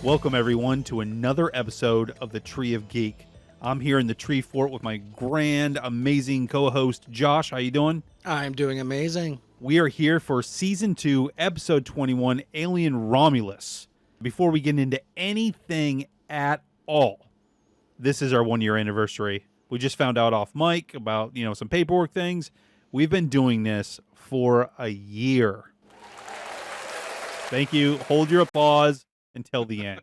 Welcome everyone to another episode of the Tree of Geek. I'm here in the Tree Fort with my grand, amazing co-host Josh. How you doing? I'm doing amazing. We are here for Season 2, Episode 21, Alien Romulus. Before we get into anything at all, this is our 1-year anniversary. We just found out off mic about, some paperwork things. We've been doing this for a year. Thank you. Hold your applause until the end.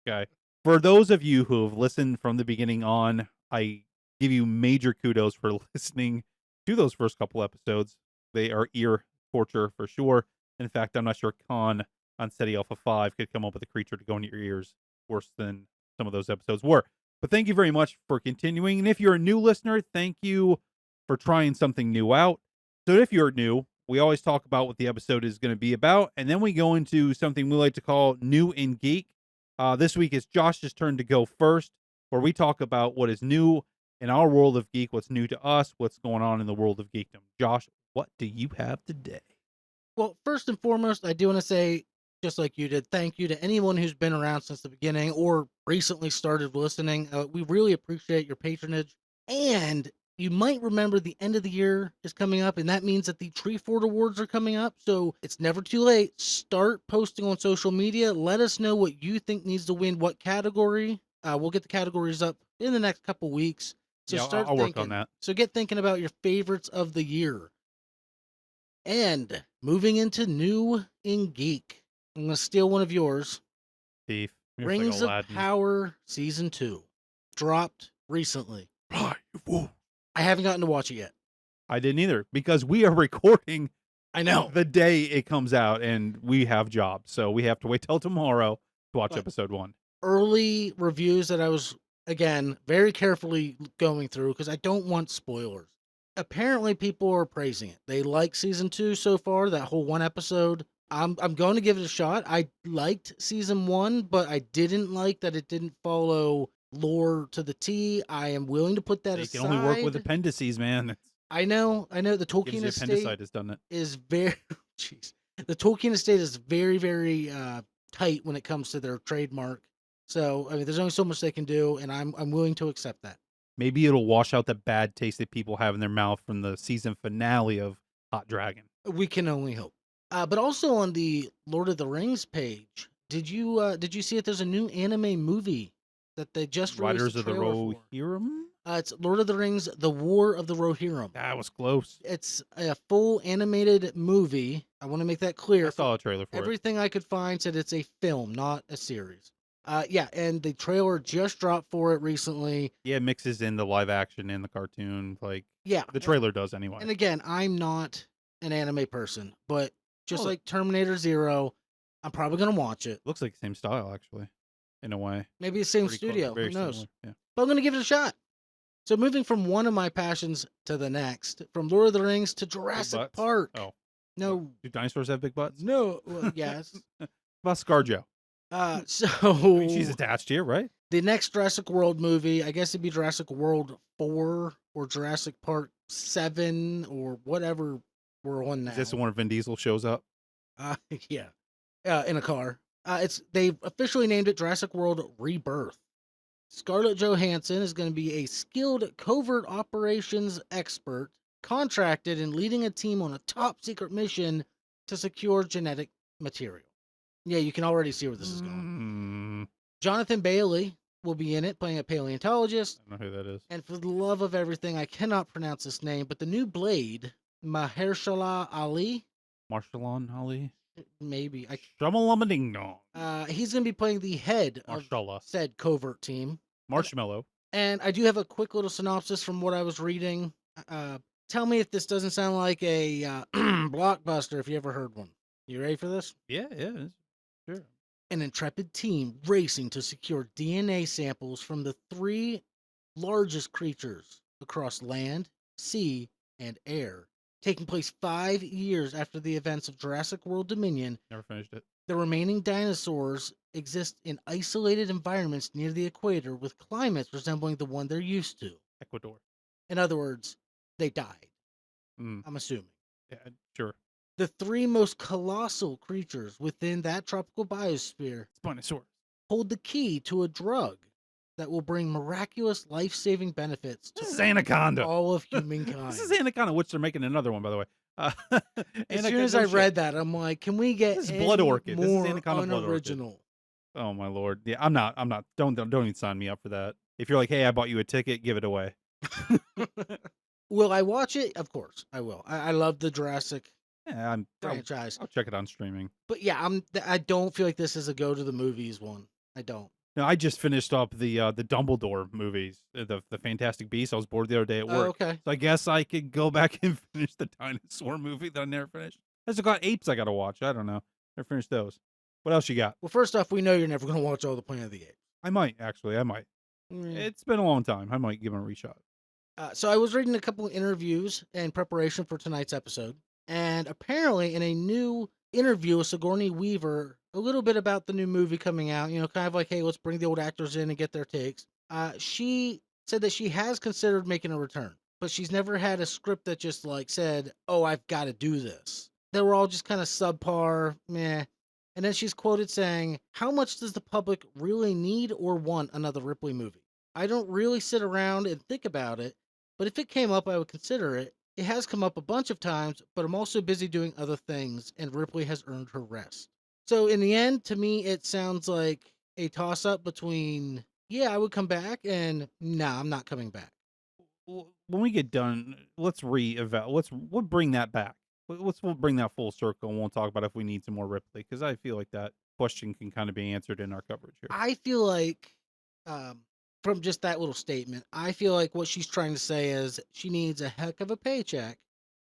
Okay. For those of you who have listened from the beginning on, I give you major kudos for listening to those first couple episodes. They are ear torture for sure. In fact, I'm not sure Khan on SETI Alpha 5 could come up with a creature to go in your ears worse than some of those episodes were. But thank you very much for continuing. And if you're a new listener, thank you for trying something new out. So if you're new, we always talk about what the episode is going to be about, and then we go into something we like to call New in Geek. This week it's Josh's turn to go first, where we talk about what is new in our world of geek, what's new to us, what's going on in the world of geekdom. Josh, what do you have today? Well, first and foremost, I do want to say, just like you did, thank you to anyone who's been around since the beginning or recently started listening. We really appreciate your patronage. And you might remember the end of the year is coming up, and that means that the Tree Fort Awards are coming up. So it's never too late. Start posting on social media. Let us know what you think needs to win what category. We'll get the categories up in the next couple weeks. So Yeah, start I'll thinking. work on that. So get thinking about your favorites of the year. And moving into New in Geek, I'm going to steal one of yours. Thief. You're Rings like of Aladdin. Power Season 2 dropped recently. Ah, you fool. I haven't gotten to watch it yet. I didn't either, because we are recording I know. the day it comes out, and we have jobs. So we have to wait till tomorrow to watch But episode 1. early reviews that I was, again, very carefully going through because I don't want spoilers. Apparently, people are praising it. They like Season 2 so far, that whole one episode. I'm going to give it a shot. I liked Season 1, but I didn't like that it didn't follow lore to the T. I am willing to put that You aside. can only work with appendices, man. I know. The Gives Tolkien you estate appendicitis, doesn't it? is very, jeez. The Tolkien estate is very, very tight when it comes to their trademark. So I mean, there's only so much they can do, and I'm willing to accept that. Maybe it'll wash out the bad taste that people have in their mouth from the season finale of Hot Dragon. We can only hope. But also on the Lord of the Rings page, did you see it? There's a new anime movie that they just released Riders a of the trailer for. Rohirrim? It's Lord of the Rings: The War of the Rohirrim. That was close. It's a full animated movie. I want to make that clear. I saw a trailer for Everything I could find said it's a film, not a series. Yeah, and the trailer just dropped for it recently. it. Yeah, it mixes in the live action and the cartoon, like Yeah, the trailer does anyway. And again, I'm not an anime person, but just Well, like Terminator Zero, I'm probably gonna watch it. looks like the same style, actually, in a way. Maybe the same Pretty close, studio. very Who knows? similar, yeah. But I'm gonna give it a shot. So moving from one of my passions to the next, from Lord of the Rings to Big Jurassic butts? Park. Oh, No, do dinosaurs have big butts? no, well, yes. About ScarJo. So I mean, she's attached here, right? the next Jurassic World movie, I guess it'd be Jurassic World 4 or Jurassic Park 7 or whatever we're on now. Is this the one where Vin Diesel shows up? Yeah, in a car. They've officially named it Jurassic World Rebirth. Scarlett Johansson is going to be a skilled covert operations expert contracted in leading a team on a top secret mission to secure genetic material. Yeah, you can already see where this is going. Jonathan Bailey will be in it, playing a paleontologist. I don't know who that is. And for the love of everything, I cannot pronounce this name, but the new Blade, Mahershala Ali, Marshalon Ali? maybe. Shamalama-ding dong. He's going to be playing the head of Marshallah. said covert team. Marshmallow. And I do have a quick little synopsis from what I was reading. Tell me if this doesn't sound like a blockbuster, if you ever heard one. You ready for this? Yeah, it is. Sure. An intrepid team racing to secure DNA samples from the 3 largest creatures across land, sea, and air. Taking place 5 years after the events of Jurassic World Dominion, Never finished it. the remaining dinosaurs exist in isolated environments near the equator with climates resembling the one they're used to. Ecuador. In other words, they died. Mm. I'm assuming. Yeah, sure. The 3 most colossal creatures within that tropical biosphere Spinosaurus. hold the key to a drug that will bring miraculous life-saving benefits to This is Anaconda. all of This is humankind. Anaconda, which they're making another one, by the way. As soon Anaconda, as no I shit. read that, I'm like, can we get This is Blood any Orchid. This is more Anaconda Blood Orchid. unoriginal? Oh my lord. Yeah, I'm not. Don't even sign me up for that. If you're like, hey, I bought you a ticket, give it away. Will I watch it? Of course, I will. I love the Jurassic Yeah, franchise, I'll check it on streaming. but yeah, I don't feel like this is a go to the movies one. I don't. No, I just finished up the Dumbledore movies, the Fantastic Beasts. I was bored the other day at Oh, work, okay. so I guess I could go back and finish the dinosaur movie that I never finished. There's got apes I got to watch. I don't know. Never finished those. What else you got? Well, first off, we know you're never going to watch all the Planet of the Apes. I might actually. I might. Mm. It's been a long time. I might give it a reshot. So I was reading a couple of interviews in preparation for tonight's episode, and apparently in a new interview with Sigourney Weaver, a little bit about the new movie coming out, kind of like, hey, let's bring the old actors in and get their takes. She said that she has considered making a return, but she's never had a script that just like said, oh, I've got to do this. They were all just kind of subpar, meh. And then she's quoted saying, how much does the public really need or want another Ripley movie? I don't really sit around and think about it, but if it came up, I would consider it. It has come up a bunch of times, but I'm also busy doing other things, and Ripley has earned her rest. So in the end, to me, it sounds like a toss-up between, yeah, I would come back, and nah, I'm not coming back. When we get done, let's reevaluate. We'll bring that back. We'll bring that full circle, and we'll talk about if we need some more Ripley, because I feel like that question can kind of be answered in our coverage here. I feel like, from just that little statement, I feel like what she's trying to say is she needs a heck of a paycheck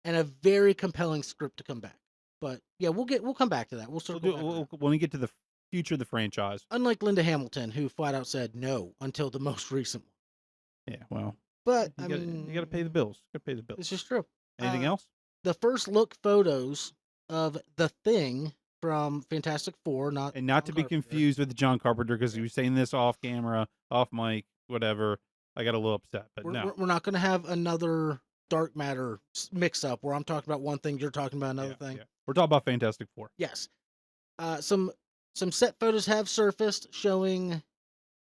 and a very compelling script to come back. But yeah, we'll come back to that. We'll circle back around. When we get to the future of the franchise. Unlike Linda Hamilton, who flat out said no until the most recent one. Yeah, well, But you got to pay the bills. Got to pay the bills. This is true. Anything else? The first look photos of The Thing from Fantastic Four, not John to be confused with John Carpenter, because he was saying this off camera, off mic, whatever. I got a little upset, but no, we're not going to have another dark matter mix up where I'm talking about one thing, you're talking about another thing. Yeah. We're talking about Fantastic Four. Yes. Some set photos have surfaced showing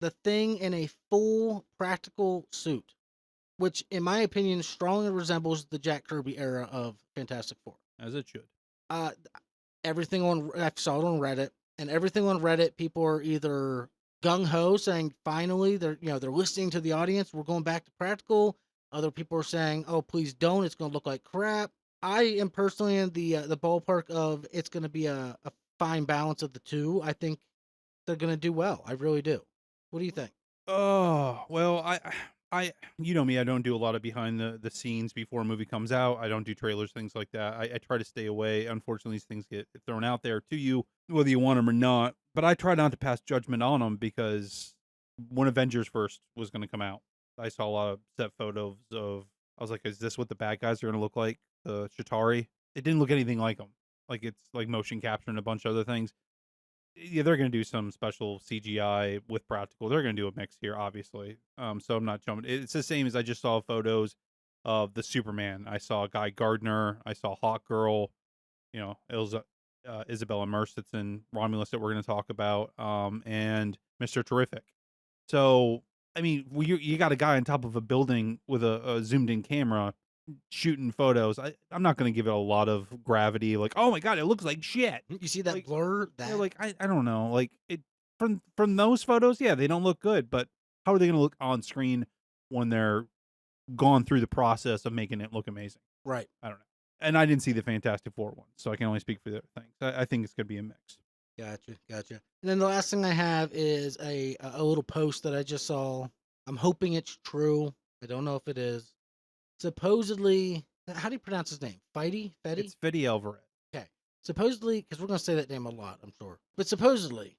The Thing in a full practical suit, which, in my opinion, strongly resembles the Jack Kirby era of Fantastic Four. As it should. I saw it on Reddit, and everything on Reddit, people are either gung ho saying finally they're listening to the audience, we're going back to practical. Other people are saying, oh, please don't, it's going to look like crap. I am personally in the ballpark of it's going to be a fine balance of the two. I think they're going to do well. I really do. What do you think? Oh, well, I you know me, I don't do a lot of behind the scenes before a movie comes out. I don't do trailers, things like that. I try to stay away. Unfortunately, these things get thrown out there to you, whether you want them or not. But I try not to pass judgment on them, because when Avengers first was going to come out, I saw a lot of set photos of, I was like, is this what the bad guys are going to look like? The Chitauri? It didn't look anything like them. Like, it's like motion capture and a bunch of other things. Yeah, they're going to do some special CGI with practical. They're going to do a mix here, obviously. So I'm not jumping. It's the same as I just saw photos of the Superman. I saw Guy Gardner. I saw Hawk Girl. It was Isabella Merced that's in Romulus that we're going to talk about, and Mr. Terrific. So, I mean, you got a guy on top of a building with a zoomed-in camera shooting photos. I'm not going to give it a lot of gravity. Like, oh my god, it looks like shit. You see that Like, blur? Yeah, like I don't know. Like, it from those photos, yeah, they don't look good. But how are they going to look on screen when they're gone through the process of making it look amazing? Right. I don't know. And I didn't see the Fantastic Four one, so I can only speak for the other things. I think it's going to be a mix. Gotcha. And then the last thing I have is a little post that I just saw. I'm hoping it's true. I don't know if it is. Supposedly, how do you pronounce his name? Fetty? It's Fede Alvarez. Okay. Supposedly, because we're going to say that name a lot, I'm sure. But supposedly,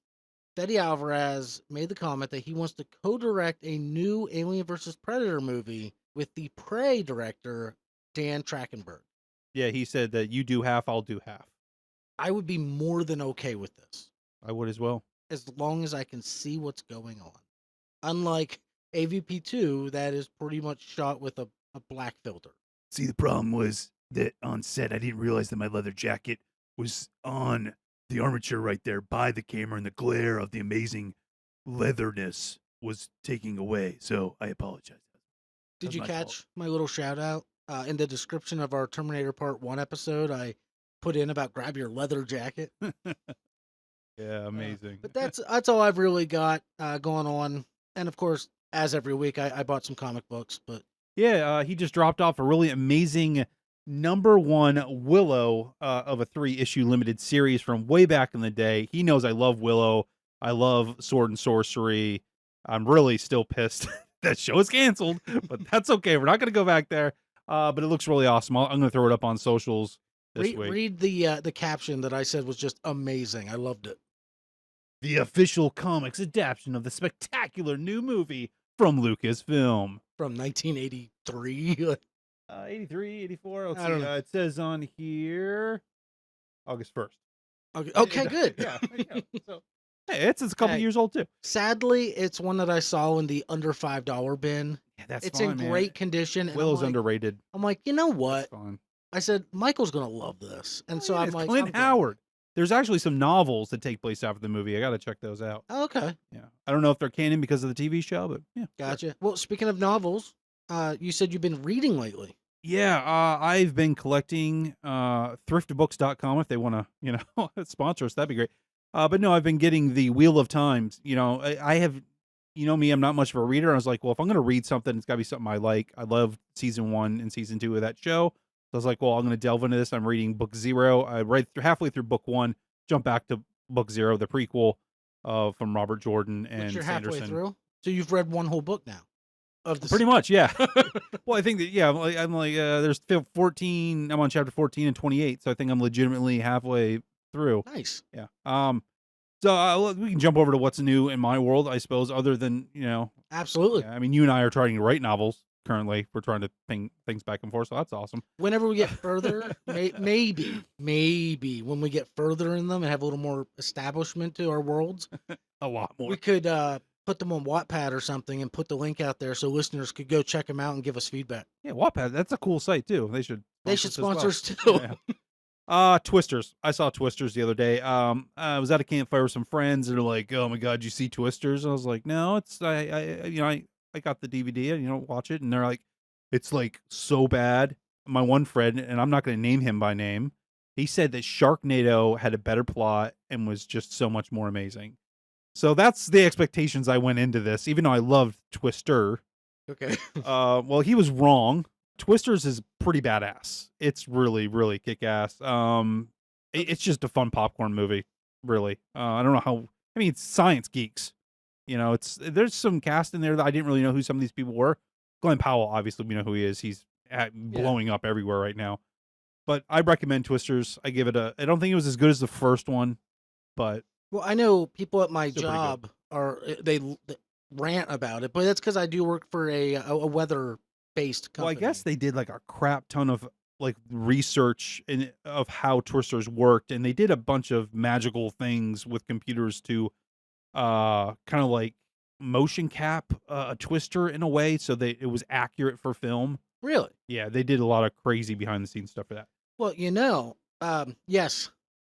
Fede Alvarez made the comment that he wants to co-direct a new Alien vs. Predator movie with the Prey director, Dan Trachtenberg. Yeah, he said that you do half, I'll do half. I would be more than okay with this. I would as well. As long as I can see what's going on. Unlike AVP2, that is pretty much shot with a black filter. See, the problem was that on set, I didn't realize that my leather jacket was on the armature right there by the camera, and the glare of the amazing leatherness was taking away. So I apologize. Did That's you my catch fault. my little shout out in the description of our Terminator Part 1 episode? I put in about grab your leather jacket. Yeah, amazing. But that's all I've really got going on. And of course, as every week, I bought some comic books. But Yeah, he just dropped off a really amazing #1 Willow of a 3-issue limited series from way back in the day. He knows I love Willow. I love Sword and Sorcery. I'm really still pissed that show is canceled, but that's okay. We're not going to go back there. But it looks really awesome. I'm going to throw it up on socials this week. read the caption that I said was just amazing. I loved it. The official comics adaptation of the spectacular new movie from Lucasfilm. From 1983. 83, 84. Let's I don't see. know. It says on here August 1st. Okay, good. Yeah. So, hey, it's a couple Hey. years old too. Sadly, it's one that I saw in the under $5 bin. Yeah, that's It's fine, in man. great condition. And Willow's I'm like, underrated. I'm like, you know That's what? fine. I said, Michael's going to love this. And so I'm it's like, Clint I'm glad. Howard. There's actually some novels that take place after the movie. I got to check those out. Okay. Yeah. I don't know if they're canon because of the TV show, but yeah. Gotcha. Well, speaking of novels, you said you've been reading lately. Yeah, I've been collecting thriftbooks.com if they want to, sponsor us, that'd be great. But no, I've been getting the Wheel of Times. I have, me, I'm not much of a reader. I was like, well, if I'm going to read something, it's got to be something I like. I love season 1 and season 2 of that show. So I was like, well, I'm going to delve into this. I'm reading book 0. I read halfway through book 1, jump back to book 0, the prequel from Robert Jordan and Which you're Sanderson. halfway through. So you've read one whole book now. Of the Pretty much, yeah. Well, I think that, yeah, I'm like there's 14. I'm on chapter 14 and 28, so I think I'm legitimately halfway through. Nice. Yeah. So we can jump over to what's new in my world, I suppose. Other than Absolutely. yeah, I mean, you and I are trying to write novels currently. We're trying to ping things back and forth, so that's awesome. Whenever we get further, maybe when we get further in them and have a little more establishment to our worlds, A lot more. we could put them on Wattpad or something and put the link out there so listeners could go check them out and give us feedback. Yeah, Wattpad. That's a cool site too. They should. Sponsor us too. Yeah. Twisters. I saw Twisters the other day. I was at a campfire with some friends, and they're like, "Oh my god, you see Twisters?" And I was like, "No, it's I got the DVD, watch it." And they're like, "It's like so bad." My one friend, and I'm not going to name him by name, he said that Sharknado had a better plot and was just so much more amazing. So that's the expectations I went into this, even though I loved Twister. Okay. Well, he was wrong. Twisters is pretty badass. It's really, really kick-ass. It's just a fun popcorn movie, really. I don't know how. I mean, it's science geeks. There's some cast in there that I didn't really know who some of these people were. Glenn Powell, obviously, we know who he is. He's blowing up everywhere right now. But I recommend Twisters. I give it I don't think it was as good as the first one, but Well, I know people at my Still pretty job they rant about it, but that's because I do work for a weather-based company. well, I guess they did like a crap ton of like research of how Twisters worked, and they did a bunch of magical things with computers to kind of like motion cap a Twister in a way so that it was accurate for film. Really? Yeah, they did a lot of crazy behind the scenes stuff for that. Well, yes,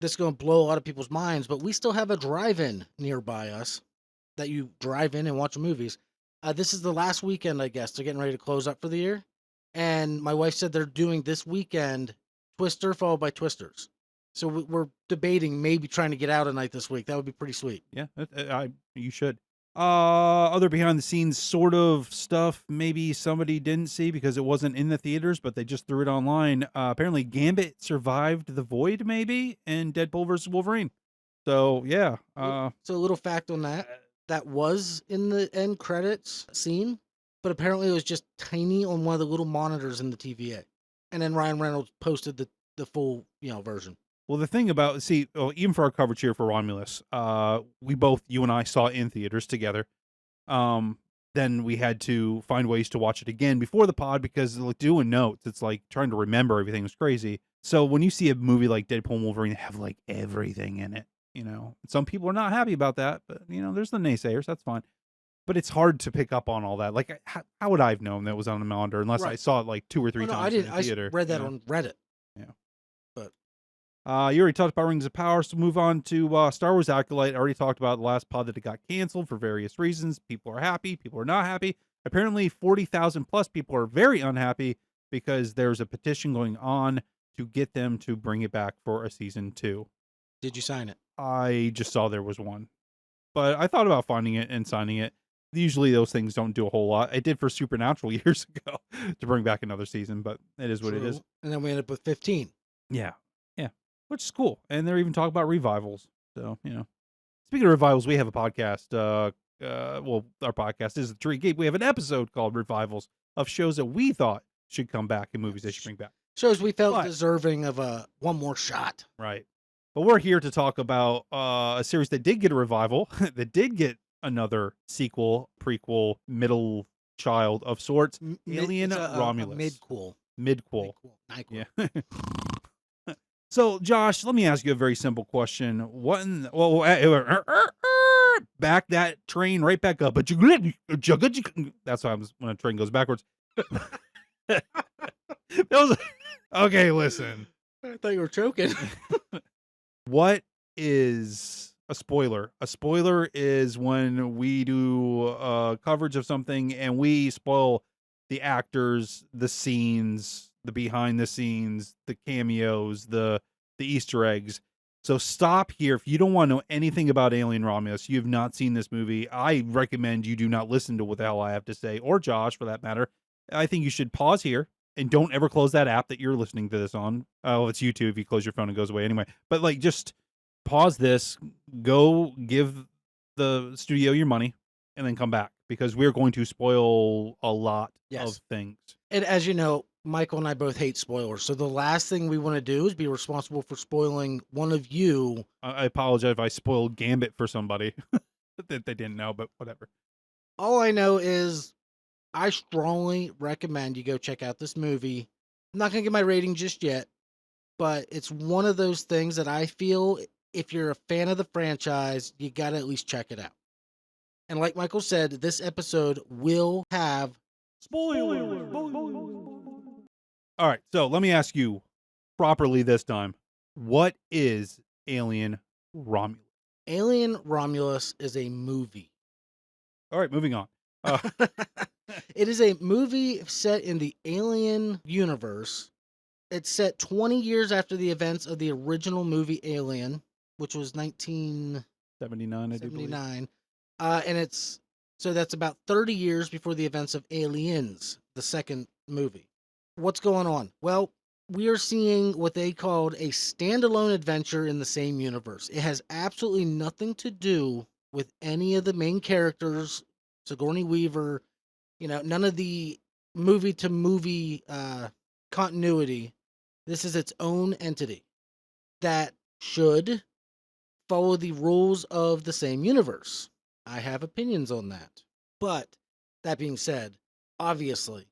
this is going to blow a lot of people's minds, but we still have a drive-in nearby us that you drive in and watch movies. This is the last weekend, I guess. They're getting ready to close up for the year. And my wife said they're doing this weekend Twister followed by Twisters. So we're debating maybe trying to get out a night this week. That would be pretty sweet. Yeah, you should. Other behind the scenes sort of stuff maybe somebody didn't see because it wasn't in the theaters, but they just threw it online. Apparently Gambit survived the void maybe in Deadpool versus Wolverine. So yeah. So a little fact on that was in the end credits scene, but apparently it was just tiny on one of the little monitors in the TVA. And then Ryan Reynolds posted the full, version. Well, the thing about even for our coverage here for Romulus, you and I saw it in theaters together. Then we had to find ways to watch it again before the pod because like doing notes, it's like trying to remember everything was crazy. So when you see a movie like Deadpool and Wolverine have like everything in it, some people are not happy about that, but there's the naysayers. That's fine. But it's hard to pick up on all that. Like, how would I have known that was on the monitor unless I saw it like 2 or 3 times in the theater? I read that on Reddit. Yeah. But You already talked about Rings of Power, so move on to Star Wars Acolyte. I already talked about the last pod that it got canceled for various reasons. People are happy, people are not happy. Apparently, 40,000 plus people are very unhappy because there's a petition going on to get them to bring it back for a season 2. Did you sign it? I just saw there was one, but I thought about finding it and signing it. Usually those things don't do a whole lot. It did for Supernatural years ago to bring back another season, but it is what it is. True. And then we ended up with 15. Yeah. Yeah. Which is cool. And they're even talking about revivals. So, speaking of revivals, we have a podcast. Well, our podcast is the Tree of Geek. We have an episode called Revivals of shows that we thought should come back and movies they should bring back. Shows we felt But- deserving of one more shot. Right. But we're here to talk about a series that did get a revival, that did get another sequel, prequel, middle child of sorts. Alien Romulus. Mid-cool. Midquel. Nyquil. Yeah. So, Josh, let me ask you a very simple question. What in back that train right back up. That's what happens when a train goes backwards. Okay, listen. I thought you were choking. What is a spoiler? A spoiler is when we do coverage of something and we spoil the actors, the scenes, the behind the scenes, the cameos, the Easter eggs. So stop here. If you don't want to know anything about Alien Romulus, you have not seen this movie, I recommend you do not listen to what the hell I have to say, or Josh for that matter. I think you should pause here and don't ever close that app that you're listening to this on. Oh, it's YouTube. If you close your phone, it goes away anyway. But like, just pause this, go give the studio your money, and then come back because we're going to spoil a lot of things. And as you know, Michael and I both hate spoilers. So the last thing we want to do is be responsible for spoiling one of you. I apologize if I spoiled Gambit for somebody that they didn't know, but whatever. All I know is I strongly recommend you go check out this movie. I'm not going to get my rating just yet, but it's one of those things that I feel if you're a fan of the franchise, you got to at least check it out. And like Michael said, this episode will have spoilers. All right, so let me ask you properly this time. What is Alien Romulus? Alien Romulus is a movie. All right, moving on. It is a movie set in the Alien universe. It's set 20 years after the events of the original movie Alien, which was 1979, I do believe. And so that's about 30 years before the events of Aliens, the second movie. What's going on? Well, we are seeing what they called a standalone adventure in the same universe. It has absolutely nothing to do with any of the main characters, Sigourney Weaver, none of the movie to movie continuity. This is its own entity that should follow the rules of the same universe. I have opinions on that. But that being said, obviously,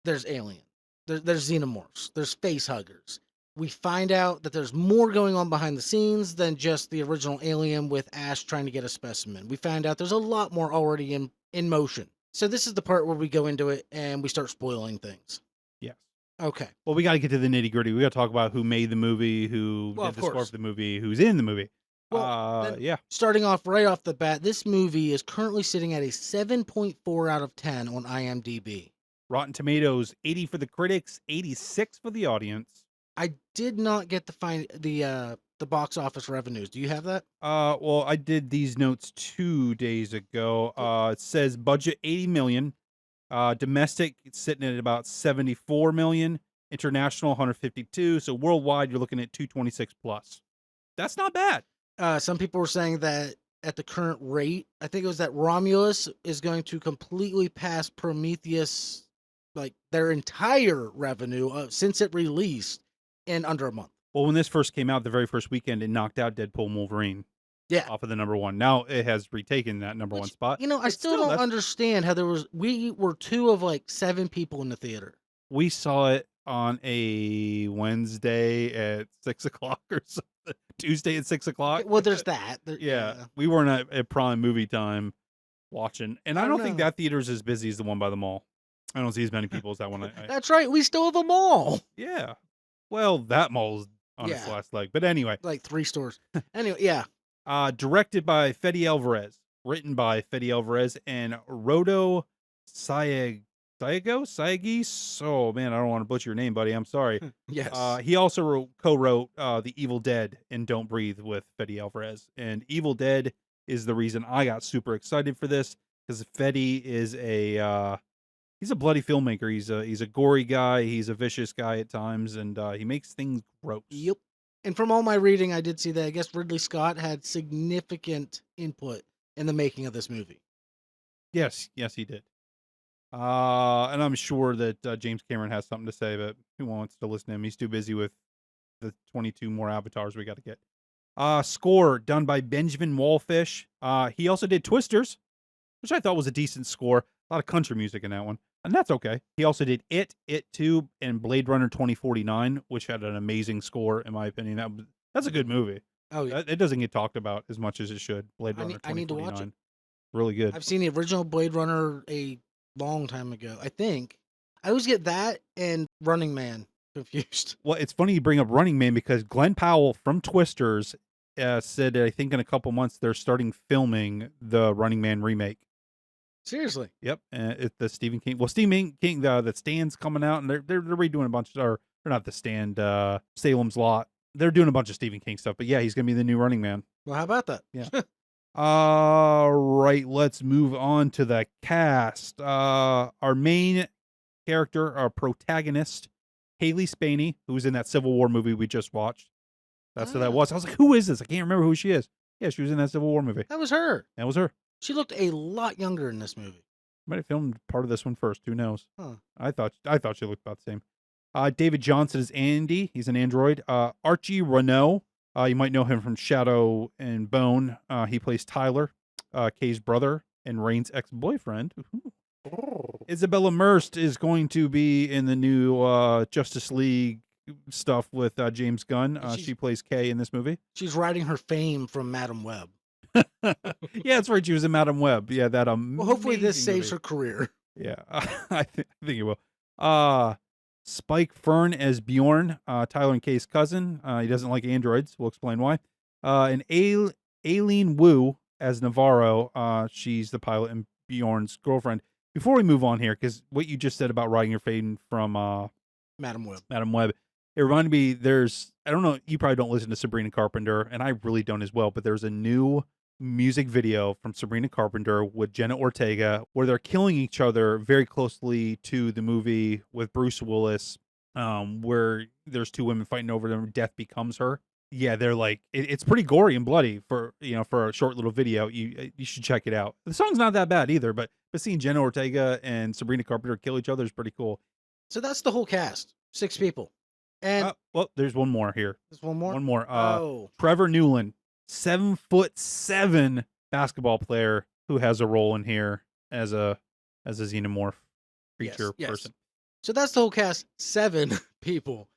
there's aliens. There's xenomorphs. There's face huggers. We find out that there's more going on behind the scenes than just the original Alien with Ash trying to get a specimen. We find out there's a lot more already in motion. So this is the part where we go into it and we start spoiling things. Yes. Okay. Well, we got to get to the nitty gritty. We got to talk about who made the movie, who did the score for the movie, who's in the movie. Well, yeah. Starting off right off the bat, this movie is currently sitting at a 7.4 out of 10 on IMDb. Rotten Tomatoes, 80 for the critics, 86 for the audience. I did not get to find the box office revenues. Do you have that? Well, I did these notes 2 days ago. It says budget 80 million. Domestic, it's sitting at about 74 million. International, 152. So worldwide, you're looking at 226 plus. That's not bad. Some people were saying that at the current rate, I think it was that Romulus is going to completely pass Prometheus, like their entire revenue since it released in under a month. Well, when this first came out, the very first weekend, it knocked out Deadpool and Wolverine. Yeah. Off of the number one. Now it has retaken that number one spot. I still don't understand how we were 2 of like 7 people in the theater. We saw it on a Wednesday at 6 o'clock or something. Tuesday at 6 o'clock. Well, there's that. Yeah. We weren't at prime movie time watching. And I don't think that theater is as busy as the one by the mall. I don't see as many people as that one. That's right. We still have a mall. Yeah. Well, that mall's on its Yeah. last leg. But anyway, Like 3 stores. Anyway, yeah. directed by Fede Alvarez, written by Fede Alvarez and Rodo Sayagis. Oh man, I don't want to butcher your name, buddy. I'm sorry. Yes. He also co-wrote The Evil Dead and Don't Breathe with Fede Alvarez. And Evil Dead is the reason I got super excited for this, because Fede is he's a bloody filmmaker. He's a gory guy. He's a vicious guy at times, and he makes things gross. Yep. And from all my reading, I did see that I guess Ridley Scott had significant input in the making of this movie. Yes, he did. And I'm sure that James Cameron has something to say, but who wants to listen to him? He's too busy with the 22 more avatars we got to get. Score done by Benjamin Wallfish. He also did Twisters, which I thought was a decent score. A lot of country music in that one, and that's okay. He also did It 2, and Blade Runner 2049, which had an amazing score, in my opinion. That's a good movie. Oh, yeah. It doesn't get talked about as much as it should. Blade Runner 2049. I need to watch it. Really good. I've seen the original Blade Runner a long time ago, I think. I always get that and Running Man confused. Well, it's funny you bring up Running Man, because Glenn Powell from Twisters said, I think in a couple months, they're starting filming the Running Man remake. Seriously? Yep, it's the Stephen King. Well, Stephen King, the Stand's coming out, and they're redoing a bunch of, or they're not the Stand, Salem's Lot. They're doing a bunch of Stephen King stuff, but yeah, he's gonna be the new Running Man. Well, how about that? Yeah. All right, let's move on to the cast. Our main character, our protagonist, Haley Spaney, who was in that Civil War movie we just watched. That's who that was. I was like, who is this? I can't remember who she is. Yeah, she was in that Civil War movie. That was her. That was her. She looked a lot younger in this movie. Might have filmed part of this one first. Who knows? Huh. I thought she looked about the same. David Johnson is Andy. He's an android. Archie Renault. You might know him from Shadow and Bone. He plays Tyler, Kay's brother, and Rain's ex-boyfriend. Isabella Merced is going to be in the new Justice League stuff with James Gunn. She plays Kay in this movie. She's riding her fame from Madam Web. Yeah, that's right. She was in Madam Web. Yeah, that Well, hopefully this saves movie. her career. Yeah, I think it will. Spike Fern as Bjorn, Tyler and Kay's cousin. He doesn't like androids. We'll explain why. And Aileen Wu as Navarro. She's the pilot and Bjorn's girlfriend. Before we move on here, because what you just said about riding your fame from Madam Web, it reminded me, I don't know, you probably don't listen to Sabrina Carpenter, and I really don't as well, but there's a new music video from Sabrina Carpenter with Jenna Ortega where they're killing each other very closely to the movie with Bruce Willis, where there's two women fighting over them. Death becomes her. Yeah, they're like, it's pretty gory and bloody for a short little video. You should check it out. The song's not that bad either, but seeing Jenna Ortega and Sabrina Carpenter kill each other is pretty cool. So that's the whole cast, 6 people. And well, there's one more here. There's one more. One more. Trevor Newland, 7'7" basketball player who has a role in here as a xenomorph creature person. So that's the whole cast, 7 people.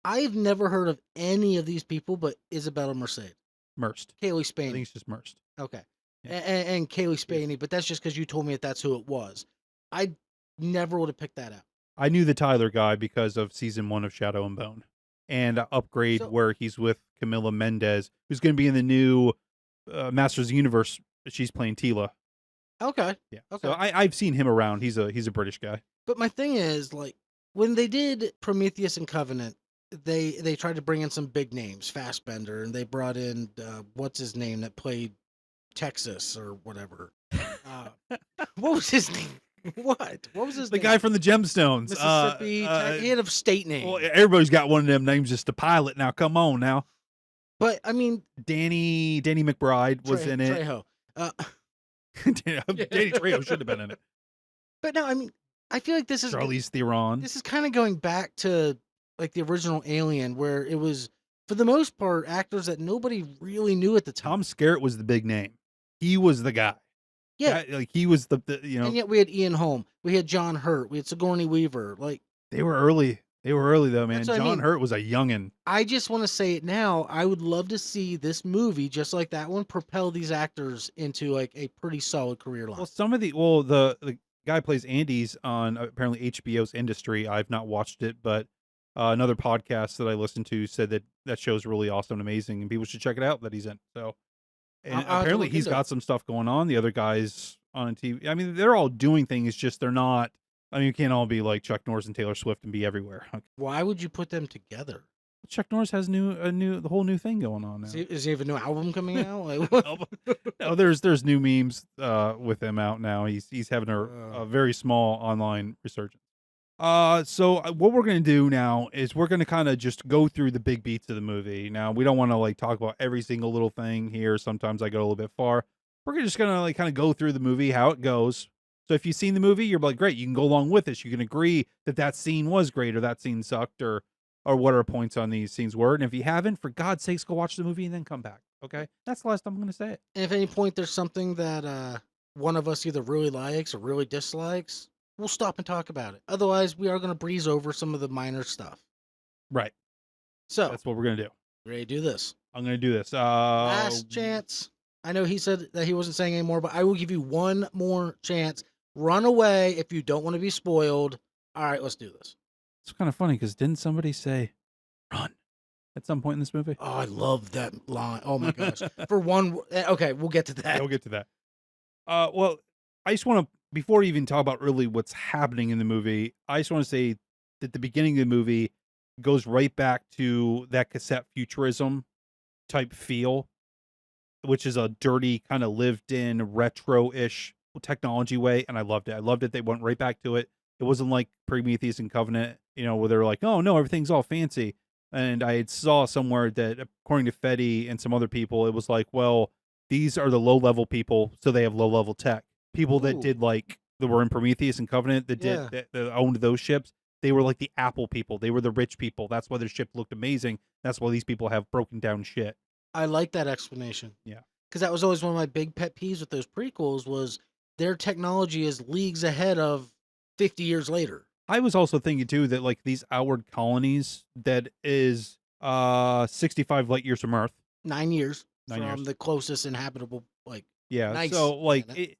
I've never heard of any of these people but Isabella Merced. Merced. Kaylee Spaney. I think it's just Merced. Okay. Yeah. And Kaylee Spaney, but that's just because you told me that's who it was. I never would have picked that out. I knew the Tyler guy because of season 1 of Shadow and Bone, and Upgrade, where he's with Camila Mendez, who's going to be in the new Masters of the Universe. She's playing Tila. Okay. Yeah. Okay. So I've seen him around. He's a British guy. But my thing is, like, when they did Prometheus and Covenant, they tried to bring in some big names, Fassbender, and they brought in what's his name that played Texas or whatever. What was his name? What was his name? The guy from the Gemstones. Mississippi. He had a state name. Well, everybody's got one of them names just to pilot now. Come on now. But I mean, Danny McBride was in it. Trejo. Danny Trejo should have been in it. But no, I mean, I feel like this is Charlize Theron. This is kind of going back to like the original Alien, where it was for the most part actors that nobody really knew at the time. Tom Skerritt was the big name. He was the guy. Yeah, like he was the And yet we had Ian Holm, we had John Hurt, we had Sigourney Weaver. Like they were early. They were early though, man. John Hurt was a youngin. I just want to say it now. I would love to see this movie, just like that one, propel these actors into like a pretty solid career line. Well, the guy plays Andy's on apparently HBO's Industry. I've not watched it, but Another podcast that I listened to said that that show's really awesome and amazing, and people should check it out that he's in. So, and I'll have to apparently look he's into got it. some stuff going on. The other guys on TV, I mean, they're all doing things. It's just they're not. I mean, you can't all be like Chuck Norris and Taylor Swift and be everywhere. Okay. Why would you put them together? Chuck Norris has the whole new thing going on now. Is he have a new album coming out? Like, what? No, there's new memes with him out now. He's having a very small online resurgence. So what we're gonna do now is we're gonna kind of just go through the big beats of the movie. Now we don't want to like talk about every single little thing here. Sometimes I go a little bit far. We're just gonna like kind of go through the movie, how it goes. So if you've seen the movie, you're like, great, you can go along with this. You can agree that that scene was great or that scene sucked or what our points on these scenes were. And if you haven't, for God's sakes, go watch the movie and then come back. Okay, that's the last time I'm gonna say it. And if at any point there's something that one of us either really likes or really dislikes, we'll stop and talk about it. Otherwise, we are going to breeze over some of the minor stuff. Right. So That's what we're gonna do. ready to do this? I'm gonna do this. Last chance. I know he said that he wasn't saying anymore, but I will give you one more chance. Run away if you don't want to be spoiled. All right, let's do this. It's kind of funny because didn't somebody say "run" at some point in this movie? Oh, I love that line. Oh my gosh. For one, okay, we'll get to that. Yeah, we'll get to that. Well, I just want to before we even talk about really what's happening in the movie, I just want to say that the beginning of the movie goes right back to that cassette futurism type feel, which is a dirty kind of lived-in retro-ish technology way, and I loved it. I loved it. They went right back to it. It wasn't like Prometheus and Covenant, where they're like, "Oh no, everything's all fancy." And I had saw somewhere that according to Fetty and some other people, it was like, well, these are the low-level people, so they have low-level tech. People that Ooh. did like that were in Prometheus and Covenant that Yeah. did that owned those ships. They were like the Apple people. They were the rich people. That's why their ship looked amazing. That's why these people have broken down shit. I like that explanation. Yeah. Because that was always one of my big pet peeves with those prequels was their technology is leagues ahead of 50 years later. I was also thinking too that like these outward colonies that is 65 light years from Earth. 9 years 9 from years. the closest inhabitable, like, Yeah. nice So like planet.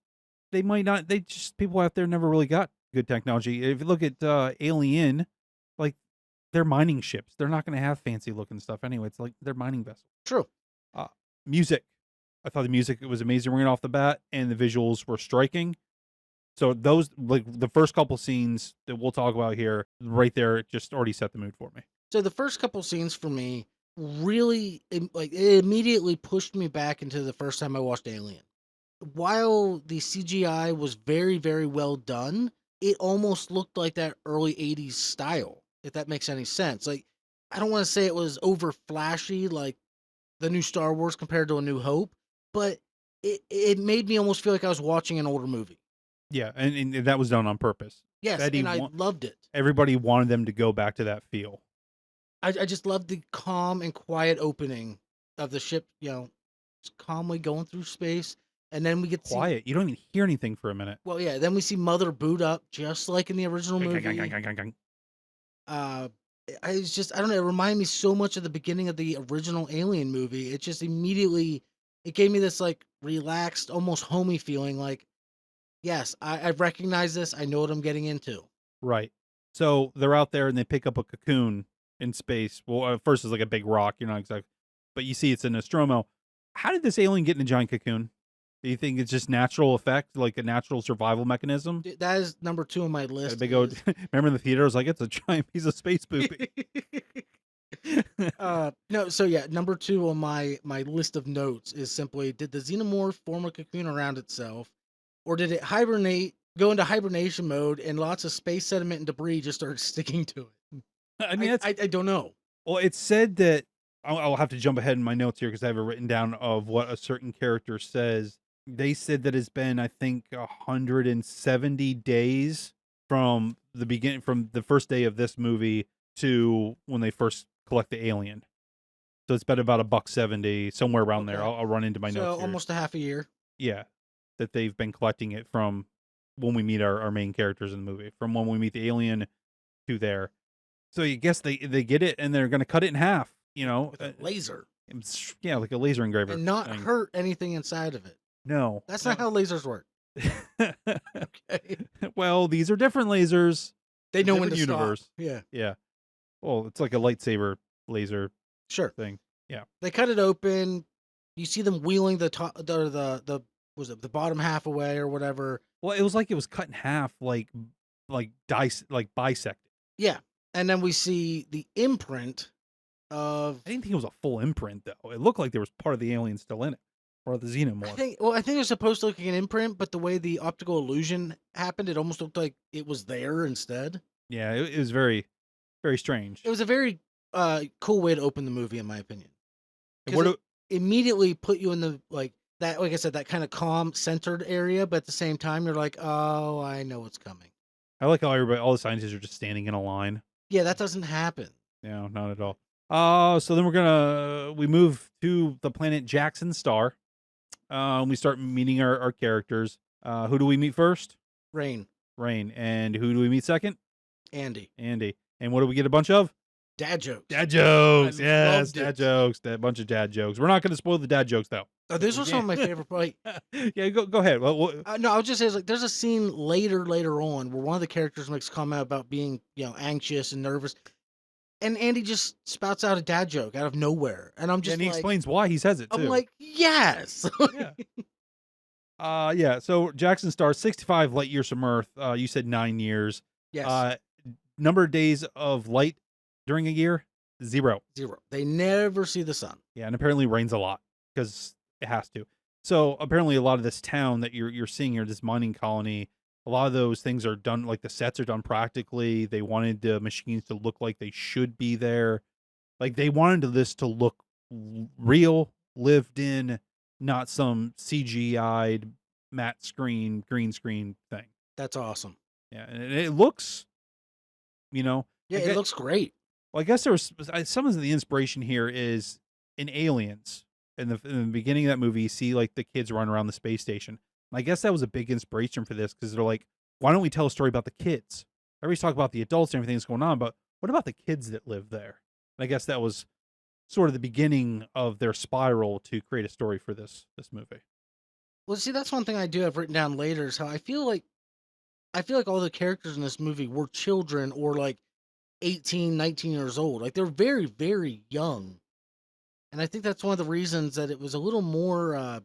they might not. They just people out there never really got good technology. If you look at Alien, like they're mining ships. They're not going to have fancy looking stuff anyway. It's like they're mining vessels. True. Music. I thought the music was amazing right off the bat, and the visuals were striking. So those, like the first couple scenes that we'll talk about here, right there, just already set the mood for me. So the first couple scenes for me really, like, it immediately pushed me back into the first time I watched Alien. While the CGI was very, very well done, it almost looked like that early 80s style, if that makes any sense. Like, I don't want to say it was over flashy like the new Star Wars compared to A New Hope, but it made me almost feel like I was watching an older movie. Yeah, and that was done on purpose. Yes, Betty and I wa- loved it. Everybody wanted them to go back to that feel. I just loved the calm and quiet opening of the ship, just calmly going through space. And then we get to see, Quiet. You don't even hear anything for a minute. well, yeah, then we see Mother boot up just like in the original movie. I don't know, it reminded me so much of the beginning of the original Alien movie. It just immediately, it gave me this like relaxed, almost homey feeling like, yes, I recognize this. I know what I'm getting into. Right. So they're out there and they pick up a cocoon in space. Well, at first it's like a big rock. You're not exactly, but you see it's a Nostromo. How did this alien get in a giant cocoon? Do you think it's just natural effect, like a natural survival mechanism? That is number 2 on my list. They go. is- Remember in the theater? I was like, it's a giant piece of space poopy. No, so yeah, number 2 on my list of notes is simply: did the xenomorph form a cocoon around itself, or did it go into hibernation mode, and lots of space sediment and debris just started sticking to it? I mean, I don't know. well, it's said that I'll have to jump ahead in my notes here because I have it written down of what a certain character says. They said that it's been, I think, 170 days from the first day of this movie to when they first collect the alien. So it's been about $170, somewhere around there. Okay. I'll run into my So notes here. almost a half a year. Yeah, that they've been collecting it from when we meet our main characters in the movie, from when we meet the alien to there. So I guess they get it and they're going to cut it in half, With a laser. Yeah, like a laser engraver. And not thing. hurt anything inside of it. No. That's not how lasers work. Okay. Well, these are different lasers. They know when to Different universe. stop. Yeah. Yeah. Well, it's like a lightsaber laser Sure. thing. Yeah. They cut it open. You see them wheeling the top, the was it the bottom half away or whatever. Well, it was like it was cut in half, like bisected. Yeah, and then we see the imprint of. I didn't think it was a full imprint though. It looked like there was part of the alien still in it, or the xenomorph. I think it was supposed to look like an imprint, but the way the optical illusion happened, it almost looked like it was there instead. Yeah, it was very, very strange. It was a very cool way to open the movie, in my opinion. And where Because it immediately put you in the like I said, that kind of calm, centered area, but at the same time, you're like, oh, I know what's coming. I like how all the scientists are just standing in a line. Yeah, that doesn't happen. No, not at all. So then we move to the planet Jackson Star. We start meeting our characters. Who do we meet first? Rain, And who do we meet second? Andy, Andy. And what do we get a bunch of? dad jokes. Dad jokes. I Yes, loved dad it. jokes. That bunch of dad jokes. We're not going to spoil the dad jokes though. Oh, those are some of my favorite. Like, Yeah, go ahead. no, I was just saying, like, there's a scene later on where one of the characters makes a comment about being, anxious and nervous, and Andy just spouts out a dad joke out of nowhere, and I'm just and he like, explains why he says it too. I'm like, yes. Yeah. Yeah. So Jackson Star, 65 light years from Earth. You said 9 years. Yes. Number of days of light during a year, 0. They never see the sun. Yeah, and apparently rains a lot because it has to. So apparently, a lot of this town that you're seeing here, this mining colony, a lot of those things are done. Like the sets are done practically. They wanted the machines to look like they should be there. Like they wanted this to look real, lived in, not some CGI'd matte screen, green screen thing. That's awesome. Yeah, and it looks, Yeah, it looks great. Well, I guess there was some of the inspiration here is in Aliens. In the beginning of that movie, you see like the kids run around the space station. And I guess that was a big inspiration for this because they're like, why don't we tell a story about the kids? Everybody's talking about the adults and everything that's going on, but what about the kids that live there? And I guess that was sort of the beginning of their spiral to create a story for this movie. Well, see, that's one thing I do have written down later is how I feel like all the characters in this movie were children or like 18, 19 years old. Like they're very, very young. And I think that's one of the reasons that it was a little more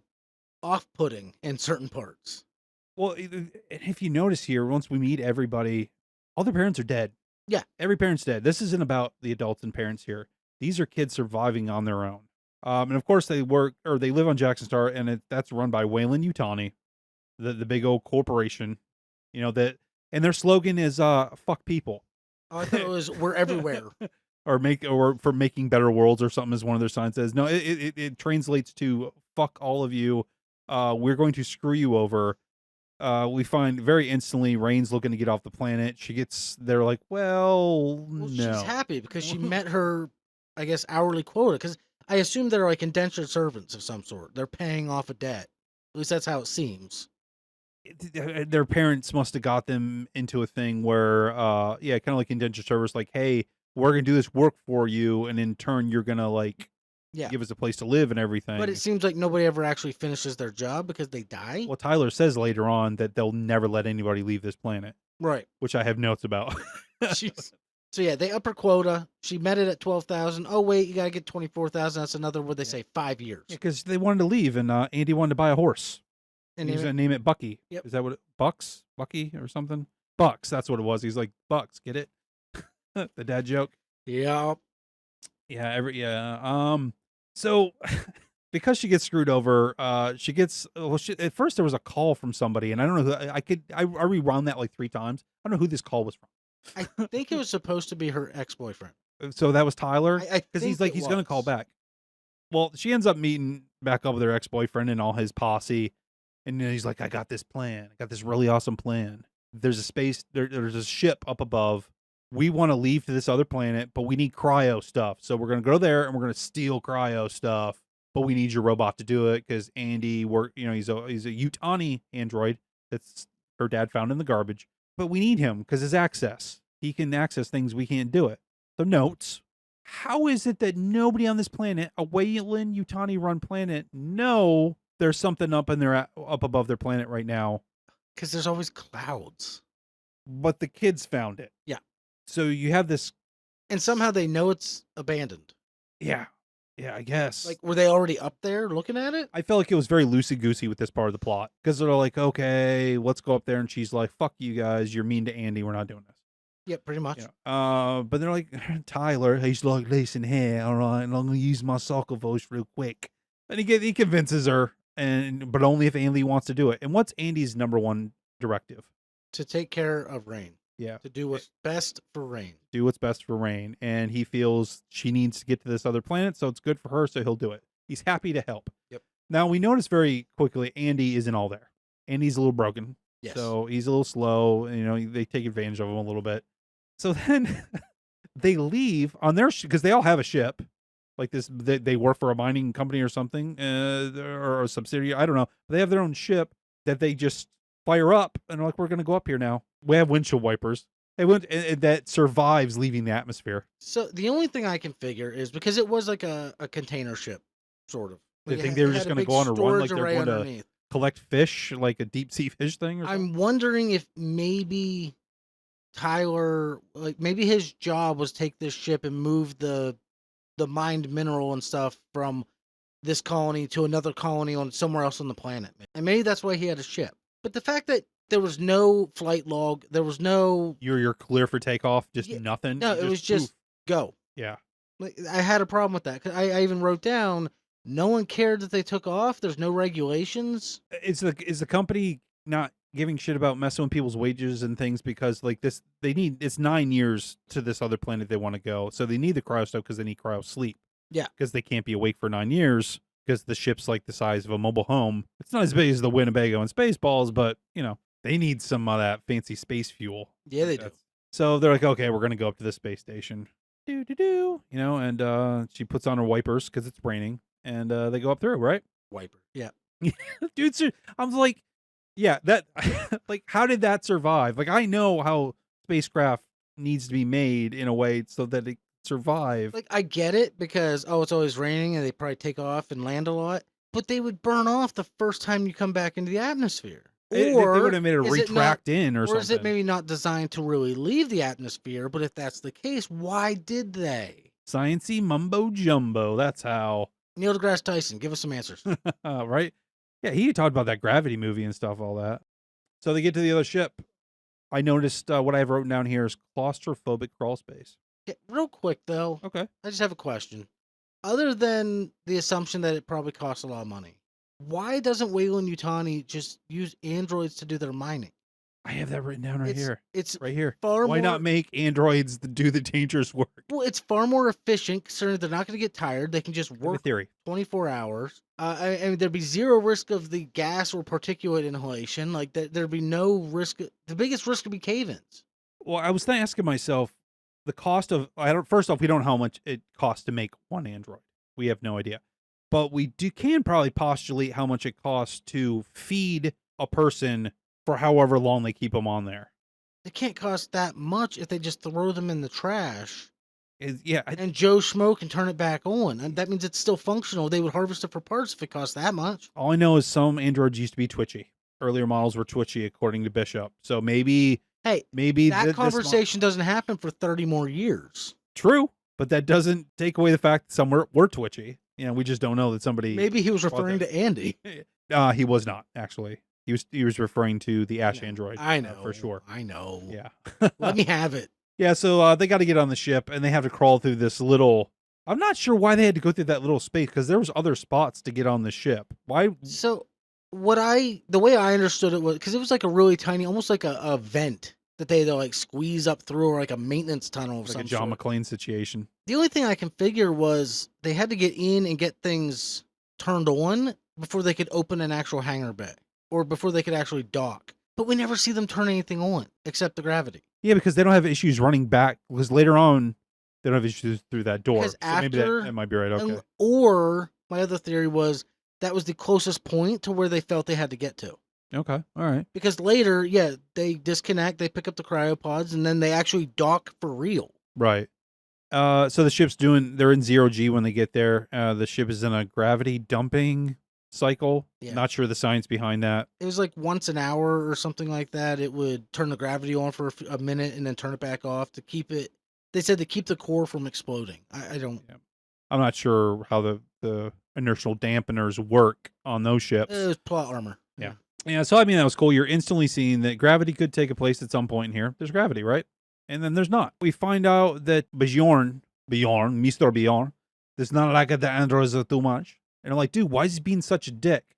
off-putting in certain parts. Well, if you notice here, once we meet everybody, all their parents are dead. Yeah. Every parent's dead. This isn't about the adults and parents here. These are kids surviving on their own. And of course they live on Jackson Star, and that's run by Weyland-Yutani, the big old corporation, and their slogan is fuck people. Oh, I thought it was we're everywhere. or for making better worlds or something, as one of their signs says. No, it translates to fuck all of you. We're going to screw you over. We find very instantly Rain's looking to get off the planet. They're like, well, no. She's happy because she met her, I guess, hourly quota. Because I assume they're like indentured servants of some sort. They're paying off a debt. At least that's how it seems. Their parents must have got them into a thing where, kind of like indentured service, like, hey, we're going to do this work for you. And in turn, you're going to give us a place to live and everything. But it seems like nobody ever actually finishes their job because they die. Well, Tyler says later on that they'll never let anybody leave this planet. Right. Which I have notes about. Jeez. So yeah, they up her quota. She met it at 12,000. Oh wait, you gotta get 24,000. That's another. What they say, 5 years. Because they wanted to leave, and Andy wanted to buy a horse. And he was going to name it Bucky. Yep. Is that what Bucks? Bucky or something? Bucks. That's what it was. He's like, Bucks, get it? The dad joke. Yeah. Yeah. So because she gets screwed over, at first there was a call from somebody, and I don't know who. I rewound that like 3 times. I don't know who this call was from. I think it was supposed to be her ex-boyfriend. So that was Tyler? Because he's like, he's going to call back. Well, she ends up meeting back up with her ex-boyfriend and all his posse. And then he's like, I got this plan. I got this really awesome plan. There's a ship up above. We want to leave to this other planet, but we need cryo stuff. So we're going to go there and we're going to steal cryo stuff. But we need your robot to do it because Andy he's a Yutani android that's her dad found in the garbage. But we need him because his access. He can access things we can't do it. So notes. How is it that nobody on this planet, a Weyland-Yutani run planet, know there's something up above their planet right now? Because there's always clouds. But the kids found it. Yeah. So you have this And somehow they know it's abandoned. Yeah. Yeah, I guess. Like, were they already up there looking at it? I felt like it was very loosey-goosey with this part of the plot. Because they're like, okay, let's go up there. And she's like, fuck you guys. You're mean to Andy. We're not doing this. Yeah, pretty much. You know? But they're like, Tyler, he's like, listen here, all right, and I'm going to use my soccer voice real quick. And he convinces her, but only if Andy wants to do it. And what's Andy's number one directive? To take care of Rain. Yeah. To do what's best for Rain. Do what's best for Rain. And he feels she needs to get to this other planet, so it's good for her, so he'll do it. He's happy to help. Yep. Now, we notice very quickly Andy isn't all there. Andy's a little broken. Yes. So he's a little slow. You know, they take advantage of him a little bit. So then they leave on their because they all have a ship. Like this, they work for a mining company or something, or a subsidiary. I don't know. They have their own ship that they just fire up, and they're like, we're going to go up here now. We have windshield wipers. That survives leaving the atmosphere. So the only thing I can figure is because it was like a container ship, sort of. They Like think they were just going to go on a run, like they're going to collect fish, like a deep sea fish thing. Or something? I'm wondering if maybe Tyler, like maybe his job was take this ship and move the mined mineral and stuff from this colony to another colony on somewhere else on the planet. And maybe that's why he had a ship. But the fact that there was no flight log, there was no you're clear for takeoff, just nothing. No, it was just go. Yeah. Like, I had a problem with that. 'Cause I even wrote down no one cared that they took off. There's no regulations. Is the company not giving shit about messing with people's wages and things because like this it's 9 years to this other planet they want to go, so they need the cryo stuff because they need cryo sleep. Yeah, because they can't be awake for 9 years because the ship's like the size of a mobile home. It's not as big as the Winnebago and Spaceballs, but you know they need some of that fancy space fuel. Yeah, they do. So they're like, okay, we're gonna go up to the space station. You know, and she puts on her wipers because it's raining, and they go up through, right? Wiper. Yeah. Dude, I'm like, yeah, that like, how did that survive? Like, I know how spacecraft needs to be made in a way so that it survive. Like, I get it because it's always raining and they probably take off and land a lot, but they would burn off the first time you come back into the atmosphere. Or they would have made it retract in or something. Or is it maybe not designed to really leave the atmosphere? But if that's the case, why did they? Science-y mumbo jumbo. That's how. Neil deGrasse Tyson, give us some answers. Right? Yeah, he talked about that Gravity movie and stuff, all that. So they get to the other ship. I noticed what I have written down here is claustrophobic crawl space. Yeah, real quick, though. Okay. I just have a question. Other than the assumption that it probably costs a lot of money, why doesn't Weyland Yutani just use androids to do their mining? I have that written down here. It's right here. Why not make androids do the dangerous work? Well, it's far more efficient considering they're not going to get tired. They can just work 24 hours. I mean, there'd be zero risk of the gas or particulate inhalation. Like, there'd be no risk. The biggest risk would be cave-ins. Well, I was asking myself, the cost of, first off, we don't know how much it costs to make one android. We have no idea. But we can probably postulate how much it costs to feed a person for however long they keep them on there. It can't cost that much if they just throw them in the trash. Yeah. And Joe Schmo can turn it back on. And that means it's still functional. They would harvest it for parts if it costs that much. All I know is some androids used to be twitchy. Earlier models were twitchy, according to Bishop. So maybe that conversation doesn't happen for 30 more years. True, but that doesn't take away the fact that some were twitchy. You know, we just don't know that somebody. Maybe he was referring to Andy. He was not, actually. He was referring to the Ash android. I know. For sure. I know. Yeah. Let me have it. Yeah, so they got to get on the ship, and they have to crawl through this little... I'm not sure why they had to go through that little space, because there was other spots to get on the ship. Why? So, the way I understood it was, because it was like a really tiny, almost like a vent that they like squeeze up through, or like a maintenance tunnel of some sort. Like a John sort. McClane situation. The only thing I can figure was they had to get in and get things turned on before they could open an actual hangar bay, or before they could actually dock. But we never see them turn anything on, except the gravity. Yeah, because they don't have issues running back, because later on, they don't have issues through that door. Because so maybe that might be right, okay. Or, my other theory was, that was the closest point to where they felt they had to get to. Okay, all right. Because later, they disconnect, they pick up the cryopods, and then they actually dock for real. Right. So the ship's they're in 0G when they get there. The ship is in a gravity dumping cycle. Yeah. Not sure the science behind that. It was like once an hour or something like that. It would turn the gravity on for a minute and then turn it back off to keep it They said to keep the core from exploding. I don't. Yeah. I'm not sure how the inertial dampeners work on those ships. It was plot armor. Yeah. Yeah, so I mean, that was cool. You're instantly seeing that gravity could take a place at some point in here. There's gravity, right? And then there's not. We find out that Mr. Bjorn, does not like the androids too much. And I'm like, dude, why is he being such a dick?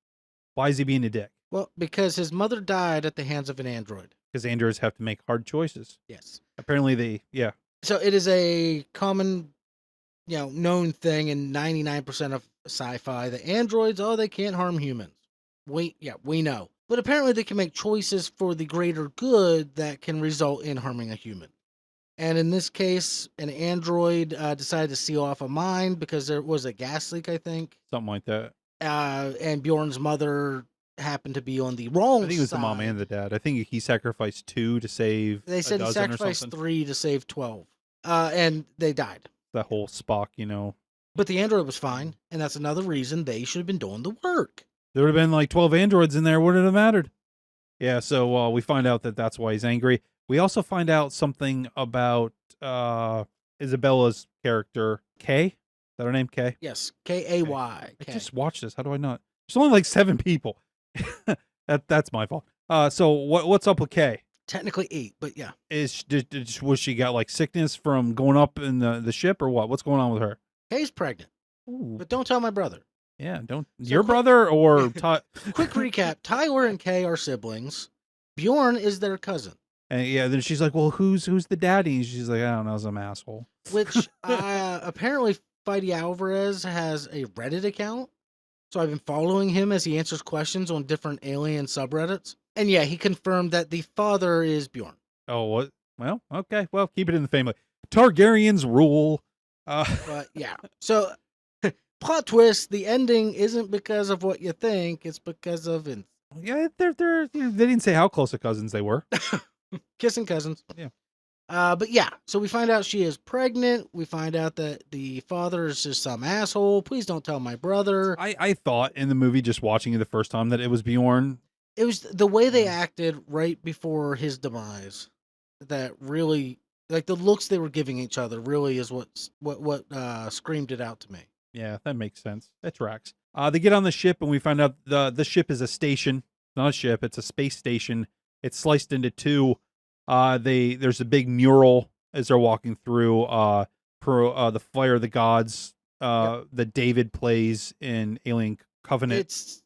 Why is he being a dick? Well, because his mother died at the hands of an android. Because androids have to make hard choices. Yes. Apparently So it is a common, known thing in 99% of sci-fi. The androids, they can't harm humans. We know. But apparently they can make choices for the greater good that can result in harming a human. And in this case, an android decided to seal off a mine because there was a gas leak, I think. something like that. And Bjorn's mother happened to be on the wrong side. I think it was the mom and the dad. I think he sacrificed 2 to save They said a he dozen or sacrificed something. 3 to save 12. And they died. That whole Spock, But the android was fine, and that's another reason they should have been doing the work. There would have been like 12 androids in there. Wouldn't it have mattered? Yeah, so we find out that that's why he's angry. We also find out something about Isabella's character, Kay. Is that her name, Kay? Yes, Kay. I just watched this. How do I not? There's only like 7 people. That's my fault. So what's up with Kay? Technically 8, but yeah. Was she got like sickness from going up in the ship or what? What's going on with her? Kay's pregnant, Ooh. but don't tell my brother. Yeah, don't. So Your brother or Quick recap: Tyler and Kay are siblings. Bjorn is their cousin. And yeah, then she's like, "Well, who's the daddy?" And she's like, "I don't know, some asshole." Which apparently Fighty Alvarez has a Reddit account, so I've been following him as he answers questions on different alien subreddits. And yeah, he confirmed that the father is Bjorn. Oh, what? Well, okay. Well, keep it in the family. Targaryens rule. But yeah, so plot twist: the ending isn't because of what you think; it's because of yeah, they didn't say how close of cousins they were. kissing cousins. Yeah. But yeah, so we find out she is pregnant. We find out that the father is just some asshole. Please don't tell my brother. I thought in the movie, just watching it the first time, that it was Bjorn. It was the way they acted right before his demise that really, like the looks they were giving each other, really is what screamed it out to me. Yeah, that makes sense. That tracks. They get on the ship, and we find out the ship is a station. Not a ship. It's a space station. It's sliced into 2. There's a big mural as they're walking through the Fire of the Gods that David plays in Alien Covenant. It's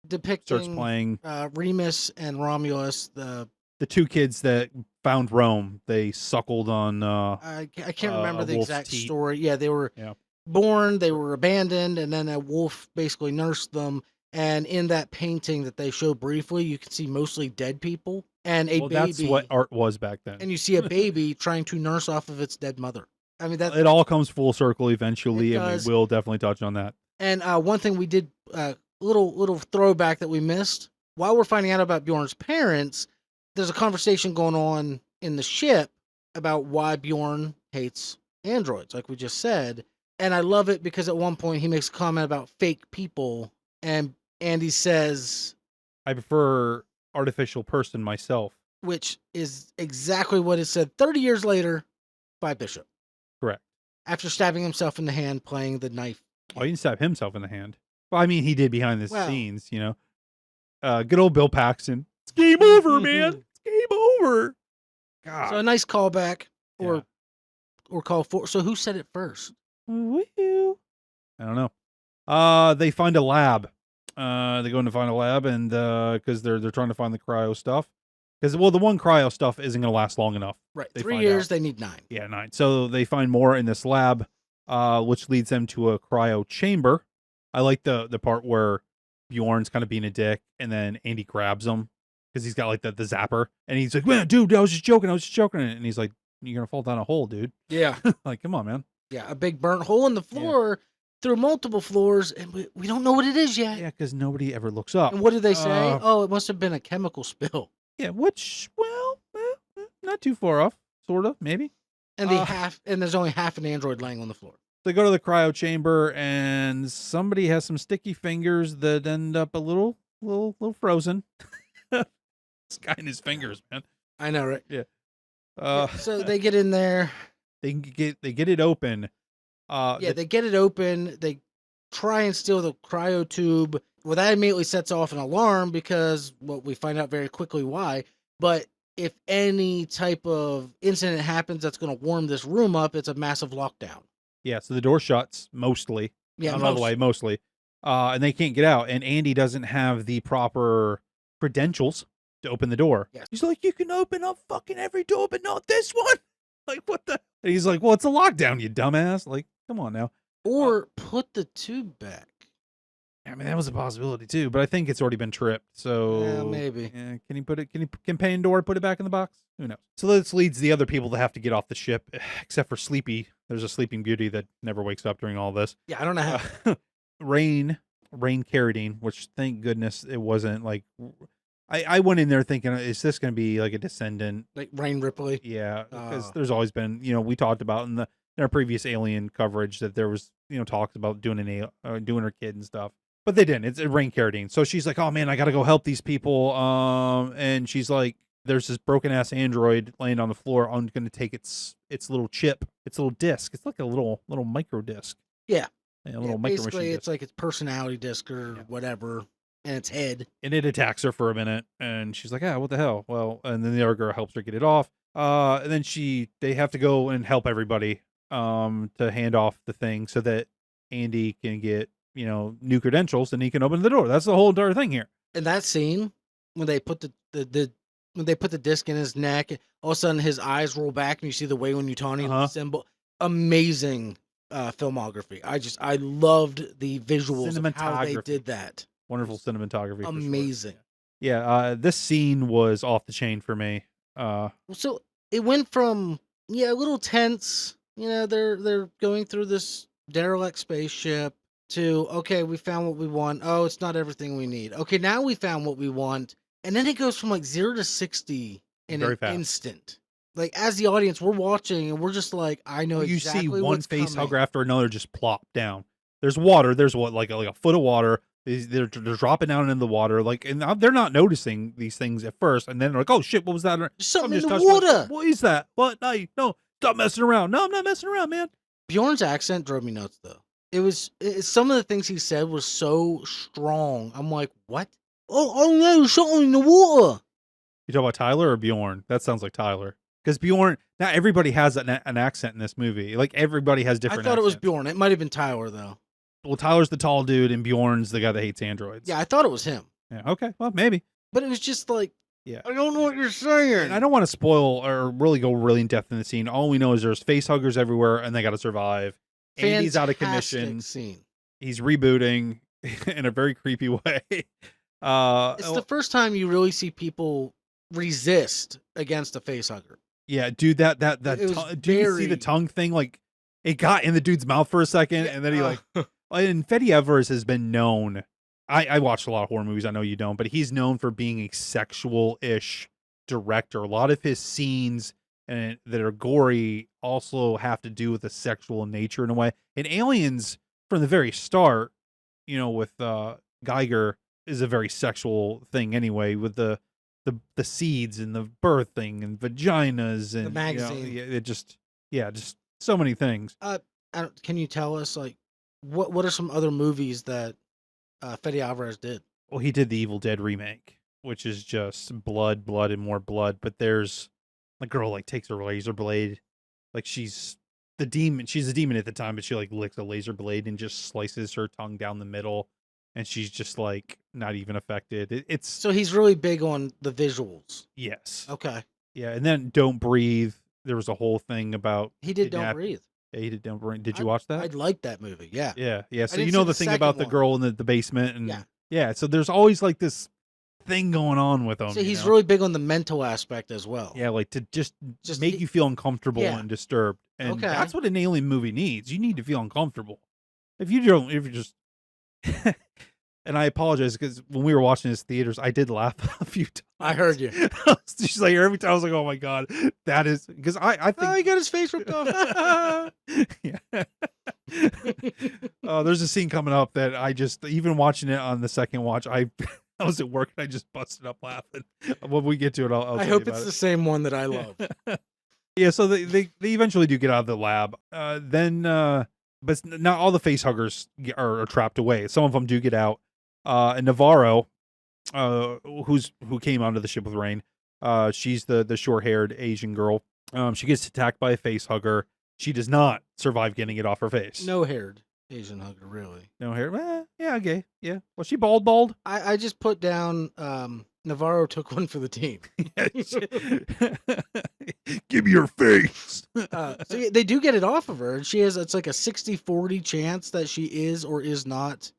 depicting Starts playing Remus and Romulus, the 2 kids that found Rome. They suckled on I can't remember a the wolf's exact teat. story. Yeah, they were born, they were abandoned, and then a wolf basically nursed them. And in that painting that they show briefly, you can see mostly dead people and a baby. That's what art was back then. And you see a baby trying to nurse off of its dead mother. I mean, that it all comes full circle eventually, It and does. we will definitely touch on that. And one thing we did, little throwback that we missed while we're finding out about Bjorn's parents. There's a conversation going on in the ship about why Bjorn hates androids, like we just said. And I love it because at one point he makes a comment about fake people, and Andy says, I prefer artificial person myself. which is exactly what is said 30 years later by Bishop. Correct. After stabbing himself in the hand playing the knife. Oh, he didn't stab himself in the hand. Well, I mean, he did behind the Well. scenes, Good old Bill Paxton. It's game over, man. It's game over. God. So a nice callback Yeah. or call for. So who said it first? Woo-hoo. I don't know. They find a lab. They go in to find a lab, and because they're trying to find the cryo stuff. Because the one cryo stuff isn't going to last long enough. Right. They 3 find years, out. they need 9. Yeah, 9. So they find more in this lab, which leads them to a cryo chamber. I like the part where Bjorn's kind of being a dick, and then Andy grabs him because he's got like the zapper, and he's like, "Man, dude, I was just joking. And he's like, "You're gonna fall down a hole, dude." Yeah. Like, come on, man. Yeah. A big burnt hole in the floor through multiple floors, and we don't know what it is yet. Yeah, because nobody ever looks up. And what did they say? Uh, Oh, it must have been a chemical spill. Yeah, which, well, not too far off, sort of, maybe. And there's only half an android laying on the floor. They go to the cryo chamber, and somebody has some sticky fingers that end up a little frozen. This guy and his fingers, man. I know, right? Yeah. So they get in there. They get it open. They get it open. They try and steal the cryo tube. Well, that immediately sets off an alarm because, well, we find out very quickly why. But if any type of incident happens that's going to warm this room up, it's a massive lockdown. Yeah, so the door shuts mostly. Yeah, not all the way, mostly. And they can't get out. And Andy doesn't have the proper credentials to open the door. Yes. He's like, you can open up fucking every door, but not this one. Like, what the? And he's like, well, it's a lockdown, you dumbass. Like, come on now. Or put the tube back. I mean, that was a possibility too, but I think it's already been tripped. So Yeah, maybe. Can he put it? Can Pandora put it back in the box? Who knows? So this leads the other people to have to get off the ship, except for Sleepy. There's a Sleeping Beauty that never wakes up during all this. Yeah, I don't know how. Rain Carradine, which thank goodness it wasn't like. I went in there thinking, is this going to be like a descendant? Like Rain Ripley? Yeah, because there's always been, we talked about in our previous Alien coverage that there was, talks about doing doing her kid and stuff. But they didn't. It's Rain Carradine. So she's like, oh man, I got to go help these people. And she's like, there's this broken ass android laying on the floor. I'm going to take its little chip, its little disc. It's like a little micro disc. Yeah. A little micro machine basically, disc. it's like its personality disc or whatever, and its head. And it attacks her for a minute, and she's like, what the hell? Well, and then the other girl helps her get it off. And then they have to go and help everybody to hand off the thing so that Andy can get, new credentials and he can open the door. That's the whole entire thing here. And that scene, when they put when they put the disc in his neck, all of a sudden his eyes roll back and you see the Weyland-Yutani symbol. Amazing filmography. I loved the visuals of how they did that. Wonderful cinematography. Amazing. Yeah, this scene was off the chain for me. So it went from a little tense, they're going through this derelict spaceship, to okay, we found what we want. Oh, it's not everything we need. Okay, now we found what we want. And then it goes from like 0 to 60 in an instant. Like, as the audience, we're watching and we're just like, I know exactly what's You see one face coming. hugger after another just plop down. There's water. There's like a foot of water. They're dropping down into the water. Like, and they're not noticing these things at first. And then they're like, oh shit, what was that? There's something in the water. water. What is that? What? No, stop messing around. No, I'm not messing around, man. Bjorn's accent drove me nuts, though. Some of the things he said was so strong. I'm like, what? Oh no, something in the water. You talk about Tyler or Bjorn? That sounds like Tyler. Because Bjorn, not everybody has an accent in this movie. Like, everybody has different I thought accents. It was Bjorn. It might have been Tyler, though. Well, Tyler's the tall dude, and Bjorn's the guy that hates androids. Yeah, I thought it was him. Yeah, okay, well, maybe. But it was just like, yeah, I don't know what you're saying. And I don't want to spoil or really go really in depth in the scene. All we know is there's face huggers everywhere, and they got to survive. Andy's out of commission. Scene. He's rebooting in a very creepy way. It's the first time you really see people resist against a face hugger. Yeah, dude, that do you see the tongue thing? Like, it got in the dude's mouth for a second, and then he and Fede Evers has been known. I watched a lot of horror movies. I know you don't, but he's known for being a sexual-ish director. A lot of his scenes that are gory also have to do with a sexual nature in a way. And Aliens, from the very start, with Geiger, is a very sexual thing anyway, with the seeds and the birthing and vaginas and the magazine. Just so many things. Can you tell us, like, what are some other movies that Fede Alvarez did? Well, he did the Evil Dead remake, which is just blood, and more blood. But there's a girl like takes a razor blade, like she's the demon. She's a demon at the time, but she like licks a laser blade and just slices her tongue down the middle, and she's just like not even affected. It's so he's really big on the visuals. Yes. Okay. Yeah, and then Don't Breathe. There was a whole thing about he did Don't Breathe. Yeah, he did Don't Breathe. Did you watch that? I liked that movie. Yeah. Yeah. So the thing about the girl in the basement, and yeah. So there's always like this thing going on with him. So he's really big on the mental aspect as well. Yeah, like to just make you feel uncomfortable and disturbed, and that's what an alien movie needs. You need to feel uncomfortable. If you just and I apologize because when we were watching this in theaters, I did laugh a few times. I heard you. She's like, every time I was like, oh my God, that is because I think he got his face ripped off. Yeah. There's a scene coming up that I just, even watching it on the second watch, I was at work and I just busted up laughing. When we get to it, I'll I hope it's the same one that I love. Yeah, so they eventually do get out of the lab. But not all the face huggers are trapped away. Some of them do get out. And Navarro, who came onto the ship with Rain, she's the short-haired Asian girl. She gets attacked by a face hugger. She does not survive getting it off her face. No haired Asian hugger, really. No hair. Yeah, okay. Yeah. Was she bald? I just put down Navarro took one for the team. Give me your face. So yeah, they do get it off of her. And it's like a 60-40 chance that she is or is not,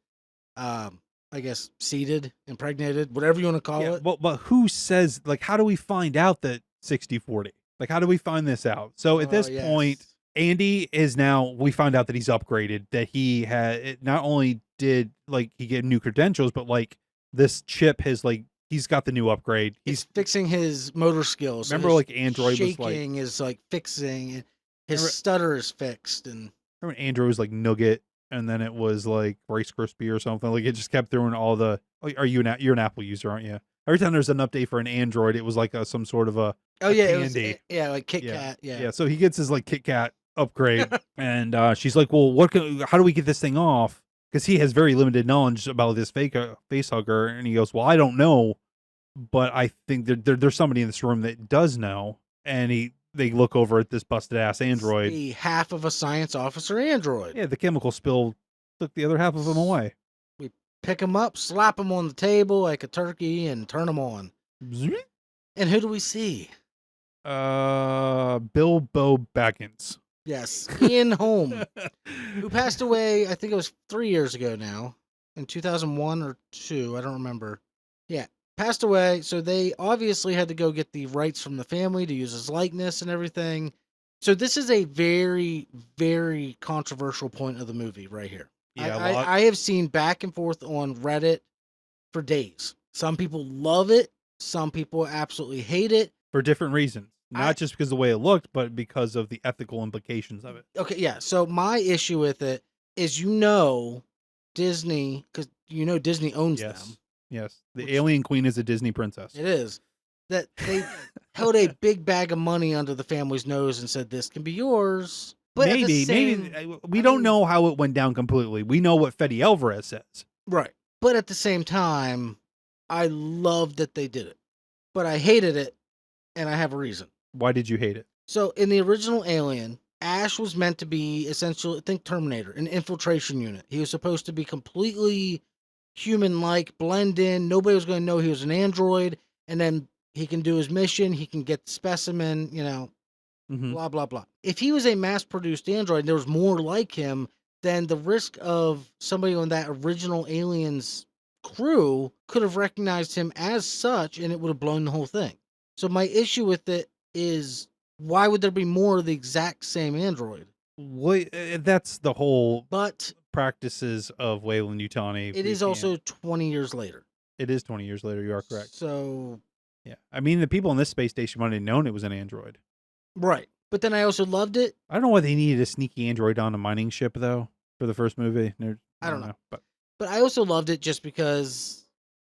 I guess, seeded, impregnated, whatever you want to call it. Well, but who says, like, how do we find out that 60-40? Like, how do we find this out? So at this point, Andy is now, we find out that he's upgraded, that he had, not only did, like, he get new credentials, but, like, this chip has, like, he's got the new upgrade. He's fixing his motor skills. Remember, like, Android was, like... Shaking is, like, fixing. His stutter is fixed. And remember Android was, like, Nougat, and then it was, like, Rice Krispie or something. Like, it just kept throwing all the... Like, you're an Apple user, aren't you? Every time there's an update for an Android, it was, like, some sort of a... Oh, yeah. Candy. Like Kit Kat. Yeah, so he gets his, like, Kit Kat upgrade, and she's like, well, how do we get this thing off? Because he has very limited knowledge about this face hugger, and he goes, well, I don't know, but I think there's somebody in this room that does know, and they look over at this busted ass android. The half of a science officer android. Yeah, the chemical spill took the other half of him away. We pick him up, slap him on the table like a turkey, and turn him on. And who do we see? Bilbo Baggins. Yes, Ian Holm, who passed away, I think it was 3 years ago now, in 2001 or 2, I don't remember. Yeah, passed away, so they obviously had to go get the rights from the family to use his likeness and everything. So this is a very, very controversial point of the movie right here. Yeah, I have seen back and forth on Reddit for days. Some people love it, some people absolutely hate it. For different reasons. Not just because of the way it looked, but because of the ethical implications of it. Okay, yeah. So my issue with it is, Disney, because Disney owns them. Yes. The Alien Queen is a Disney princess. It is. That they held a big bag of money under the family's nose and said, this can be yours. But maybe. We don't know how it went down completely. We know what Fede Alvarez says. Right. But at the same time, I loved that they did it. But I hated it, and I have a reason. Why did you hate it? So in the original Alien, Ash was meant to be essentially, think Terminator, an infiltration unit. He was supposed to be completely human-like, blend in. Nobody was going to know he was an android. And then he can do his mission. He can get the specimen, blah, blah, blah. If he was a mass-produced android and there was more like him, then the risk of somebody on that original Aliens crew could have recognized him as such, and it would have blown the whole thing. So my issue with it is, why would there be more of the exact same android? That's the whole but practices of Weyland-Yutani. It is also 20 years later. It is 20 years later, you are correct. So... yeah. I mean, the people in this space station might have known it was an android. Right. But then I also loved it. I don't know why they needed a sneaky android on a mining ship, though, for the first movie. I don't know. But I also loved it just because,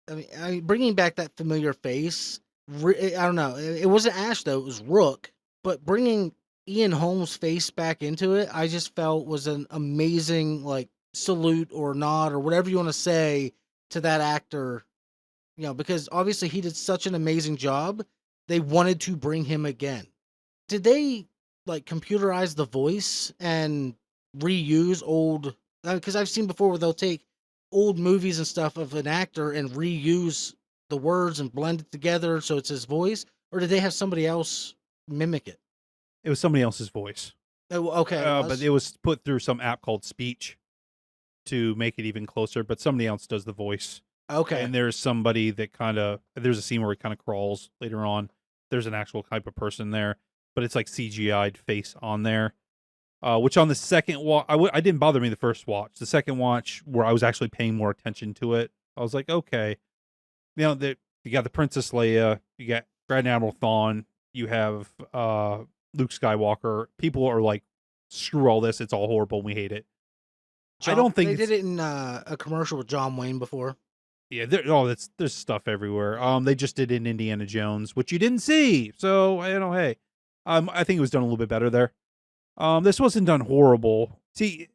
I mean, bringing back that familiar face... I don't know. It wasn't Ash, though. It was Rook. But bringing Ian Holmes' face back into it, I just felt was an amazing, like, salute or nod or whatever you want to say to that actor. Because obviously he did such an amazing job. They wanted to bring him again. Did they, like, computerize the voice and reuse old... Because I've seen before where they'll take old movies and stuff of an actor and reuse the words and blend it together so it's his voice, or did they have somebody else mimic it? It was somebody else's voice. Oh, okay. But it was put through some app called Speech to make it even closer, but somebody else does the voice. Okay. And there's somebody that there's a scene where he kind of crawls later on. There's an actual type of person there, but it's like CGI'd face on there. Which on the second watch, I didn't bother me the first watch. The second watch, where I was actually paying more attention to it, I was like, okay. You got the Princess Leia, you got Grand Admiral Thrawn, you have Luke Skywalker. People are like, screw all this, it's all horrible, we hate it. I don't think they did it in a commercial with John Wayne before. Yeah, there's stuff everywhere. They just did it in Indiana Jones, which you didn't see. So, hey. I think it was done a little bit better there. This wasn't done horrible. See,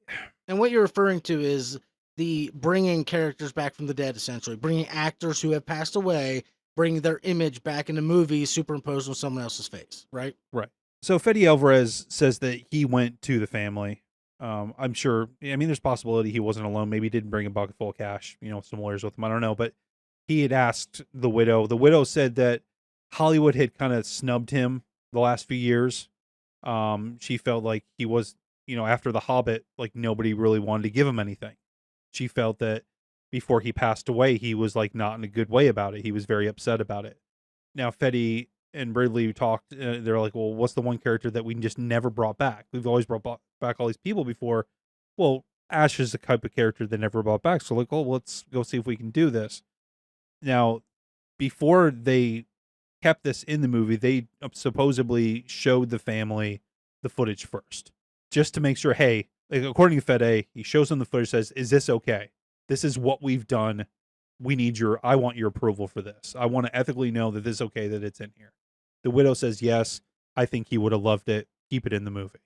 And what you're referring to is the bringing characters back from the dead, essentially bringing actors who have passed away, bringing their image back into movies, superimposed on someone else's face, right? right. So Fede Alvarez says that he went to the family. I'm sure. I mean, there's possibility he wasn't alone. Maybe he didn't bring a bucket full of cash. Some lawyers with him. I don't know. But he had asked the widow. The widow said that Hollywood had kind of snubbed him the last few years. She felt like he was, after The Hobbit, like nobody really wanted to give him anything. She felt that before he passed away, he was like not in a good way about it. He was very upset about it. Now, Fede and Ridley talked. They're like, well, what's the one character that we just never brought back? We've always brought back all these people before. Well, Ash is the type of character that never brought back. So like, oh, let's go see if we can do this. Now, before they kept this in the movie, they supposedly showed the family the footage first, just to make sure, hey, like, according to Fede, he shows them the footage, says, is this okay? This is what we've done. I want your approval for this. I want to ethically know that this is okay, that it's in here. The widow says, yes, I think he would have loved it. Keep it in the movie.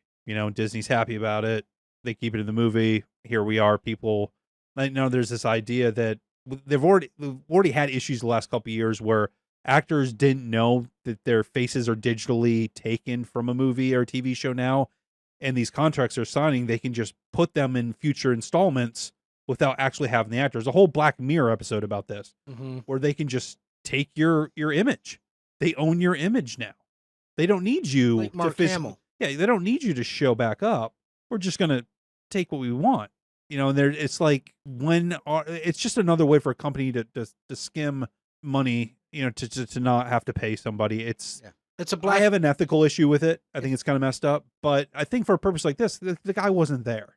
Disney's happy about it. They keep it in the movie. Here we are, people. I know there's this idea that they've already had issues the last couple of years where actors didn't know that their faces are digitally taken from a movie or a TV show now. And these contracts are signing, they can just put them in future installments without actually having the actors. A whole Black Mirror episode about this, where they can just take your image. They own your image now. They don't need you Like Mark Hamill. Yeah, they don't need you to show back up. We're just gonna take what we want. And it's like it's just another way for a company to skim money. To not have to pay somebody. It's I have an ethical issue with it. I think it's kind of messed up. But I think for a purpose like this, the guy wasn't there.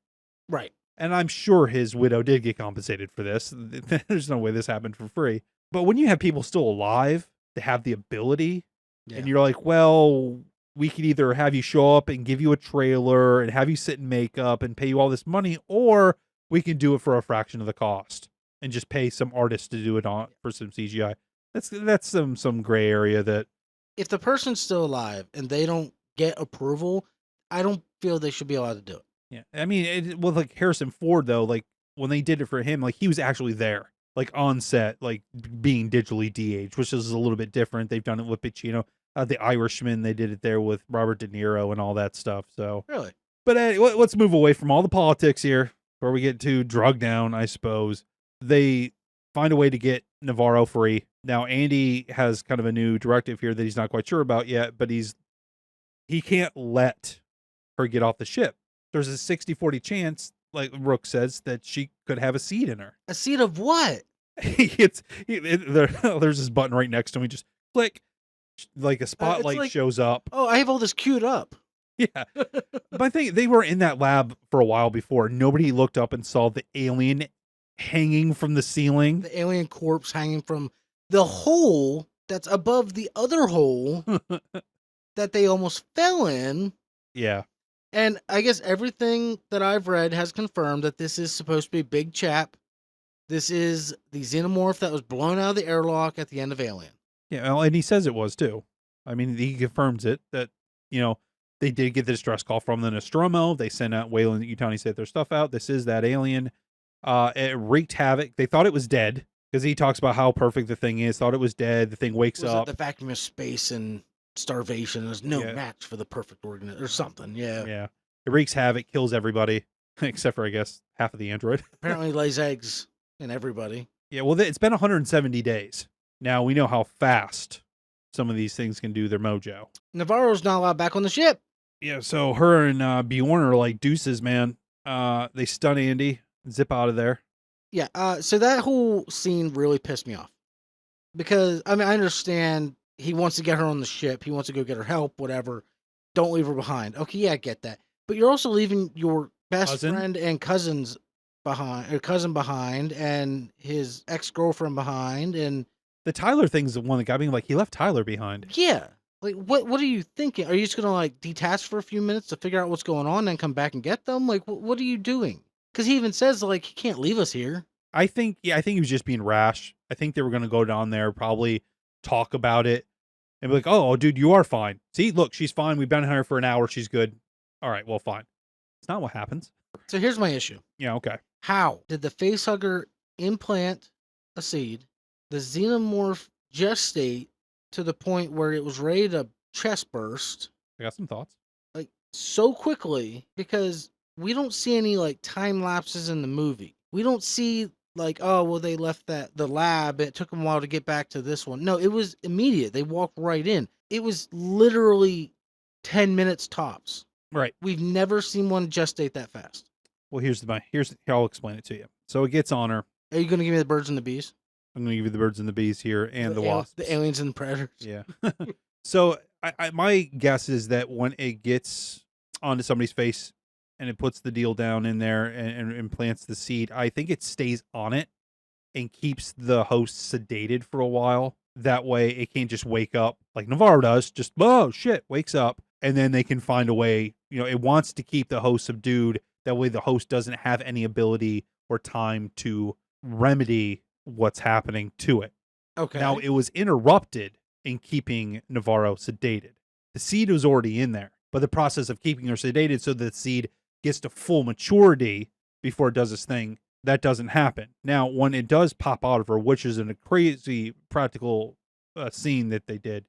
Right. And I'm sure his widow did get compensated for this. There's no way this happened for free. But when you have people still alive to have the ability, and you're like, well, we could either have you show up and give you a trailer and have you sit in makeup and pay you all this money, or we can do it for a fraction of the cost and just pay some artists to do it for some CGI. That's some gray area that if the person's still alive and they don't get approval, I don't feel they should be allowed to do it. Yeah, I mean, with like Harrison Ford though, like when they did it for him, like he was actually there, like on set, like being digitally de-aged, which is a little bit different. They've done it with Pacino, The Irishman. They did it there with Robert De Niro and all that stuff. So really, but let's move away from all the politics here before we get too drugged down. I suppose they find a way to get Navarro free. Now, Andy has kind of a new directive here that he's not quite sure about yet, but he can't let her get off the ship. There's a 60-40 chance, like Rook says, that she could have a seed in her. A seed of what? There's this button right next to me. Just click, like a spotlight shows up. Oh, I have all this queued up. Yeah. But I think they were in that lab for a while before. Nobody looked up and saw the alien hanging from the ceiling. The alien corpse hanging from the hole that's above the other hole that they almost fell in. Yeah. And I guess everything that I've read has confirmed that this is supposed to be Big Chap. This is the Xenomorph that was blown out of the airlock at the end of Alien. Yeah, well, and he says it was too. I mean, he confirms it that, they did get the distress call from the Nostromo. They sent out Wayland Yutani, set their stuff out. This is that alien. It wreaked havoc. They thought it was dead because he talks about how perfect the thing is. Thought it was dead. The thing wakes up. The vacuum of space and starvation is no match for the perfect organism or something. Yeah. Yeah. It wreaks havoc, kills everybody, except for, I guess, half of the android. Apparently lays eggs in everybody. Yeah, well, it's been 170 days. Now, we know how fast some of these things can do their mojo. Navarro's not allowed back on the ship. Yeah, so her and Bjorn are like deuces, man. They stun Andy, zip out of there. Yeah, so that whole scene really pissed me off. Because, I mean, I understand he wants to get her on the ship. He wants to go get her help, whatever. Don't leave her behind. Okay, yeah, I get that. But you're also leaving your best friend and cousin behind, and his ex-girlfriend behind, and the Tyler thing's the one that got me, like, he left Tyler behind. Yeah. Like, what are you thinking? Are you just gonna, like, detach for a few minutes to figure out what's going on and come back and get them? Like, what are you doing? Because he even says, like, he can't leave us here. I think he was just being rash. I think they were gonna go down there, probably talk about it. And be like, oh, dude, you are fine. See, look, she's fine. We've been here for an hour. She's good. All right, well, fine. It's not what happens. So here's my issue. Yeah, okay. How did the facehugger implant a seed, the xenomorph gestate to the point where it was ready to chest burst, I got some thoughts. like so quickly? Because we don't see any like time lapses in the movie. We don't see like, oh, well, they left the lab. It took them a while to get back to this one. No, it was immediate. They walked right in. It was literally 10 minutes tops. Right. We've never seen one gestate that fast. Well, here I'll explain it to you. So it gets on her. Are you going to give me the birds and the bees? I'm going to give you the birds and the bees here and the wasps. The aliens and the predators. Yeah. So my guess is that when it gets onto somebody's face and it puts the deal down in there and implants the seed, I think it stays on it and keeps the host sedated for a while. That way it can't just wake up like Navarro does, just, oh, shit, wakes up. And then they can find a way, it wants to keep the host subdued. That way the host doesn't have any ability or time to remedy what's happening to it. Okay. Now, it was interrupted in keeping Navarro sedated. The seed was already in there, but the process of keeping her sedated so that the seed gets to full maturity before it does its thing, that doesn't happen. Now, when it does pop out of her, which is in a crazy practical scene that they did,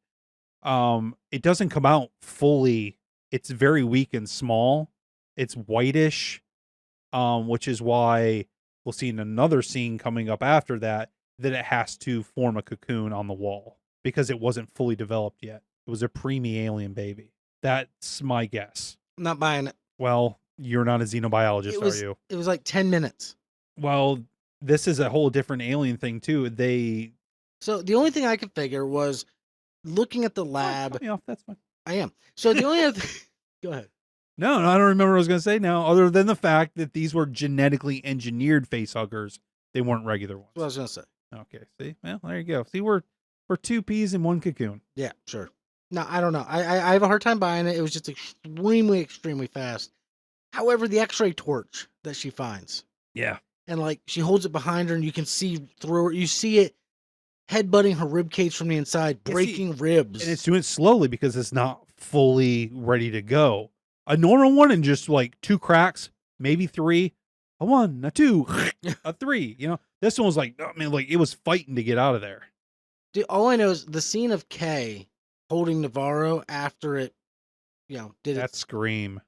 it doesn't come out fully. It's very weak and small. It's whitish, which is why we'll see in another scene coming up after that it has to form a cocoon on the wall because it wasn't fully developed yet. It was a preemie alien baby. That's my guess. I'm not buying it. Well, you're not a xenobiologist, are you? It was like 10 minutes. Well, this is a whole different alien thing too. So the only thing I could figure was looking at the lab. Cut me off. That's fine. I am. So the only other go ahead. No, I don't remember what I was going to say now, other than the fact that these were genetically engineered facehuggers. They weren't regular ones. That's what I was going to say. Okay, see? Well, there you go. See, we're two peas in one cocoon. Yeah, sure. No, I don't know. I have a hard time buying it. It was just extremely, extremely fast. However, the X-ray torch that she finds. Yeah. And like she holds it behind her and you can see through her. You see it headbutting her rib cage from the inside, breaking ribs. And it's doing it slowly because it's not fully ready to go. A normal one in just like 2 cracks, maybe 3, a 1, a 2, a 3. This one was like, I mean, like it was fighting to get out of there. Dude, all I know is the scene of Kay holding Navarro after it, did that scream.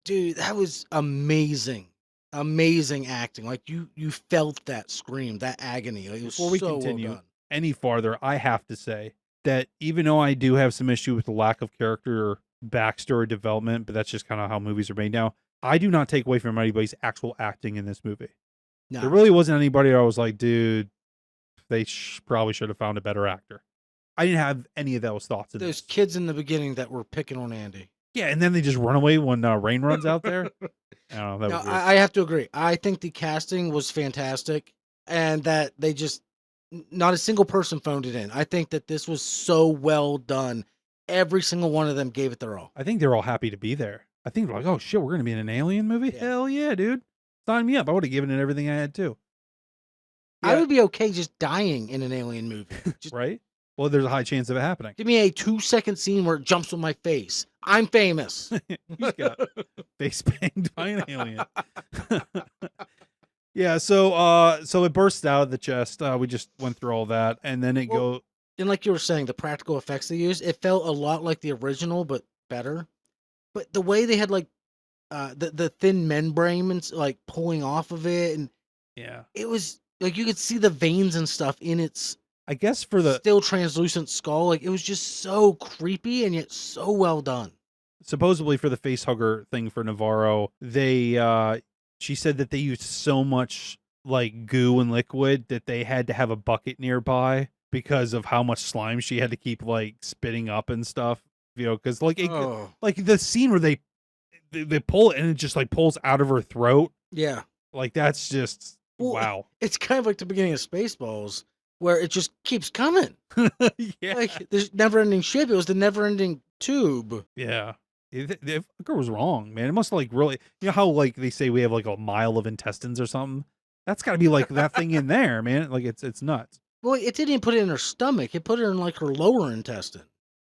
Dude, that was amazing. Amazing acting. Like you felt that scream, that agony. Like, it was Before we so continue well done. any farther, I have to say that even though I do have some issue with the lack of character backstory development, but that's just kind of how movies are made now, I do not take away from anybody's actual acting in this movie. No. There really wasn't anybody I was like, dude, they probably should have found a better actor. I didn't have any of those thoughts. Those kids in the beginning that were picking on Andy. Yeah, and then they just run away when Rain runs out there. I don't know. That was I have to agree. I think the casting was fantastic, and that they just not a single person phoned it in. I think that this was so well done. Every single one of them gave it their all. I think they're all happy to be there. I think they're like, oh shit, we're gonna be in an alien movie. Yeah. Hell yeah, dude! Sign me up. I would have given it everything I had too. I would be okay just dying in an alien movie. Just Right? Well, there's a high chance of it happening. give me a 2-second scene where it jumps on my face. I'm famous. He's got face banged by an alien. Yeah, so it bursts out of the chest. We just went through all that, and then And like you were saying, the practical effects they used, it felt a lot like the original, but better. But the way they had like the thin membrane and like pulling off of it, and yeah, it was like you could see the veins and stuff in its I guess for the still translucent skull. Like it was just so creepy and yet so well done. supposedly for the facehugger thing for Navarro, she said that they used so much like goo and liquid that they had to have a bucket nearby because of how much slime she had to keep like spitting up and stuff. Because like like the scene where they pull it and it just like pulls out of her throat. Yeah, Like that's just wow. It's kind of like the beginning of Spaceballs, where it just keeps coming. Yeah, Like there's never-ending ship. It was the never-ending tube. yeah. The fucker was wrong, man. It must like really, how like they say we have like a mile of intestines or something. That's got to be like that thing in there, man. Like it's nuts. Well, it didn't even put it in her stomach. It put it in like her lower intestine.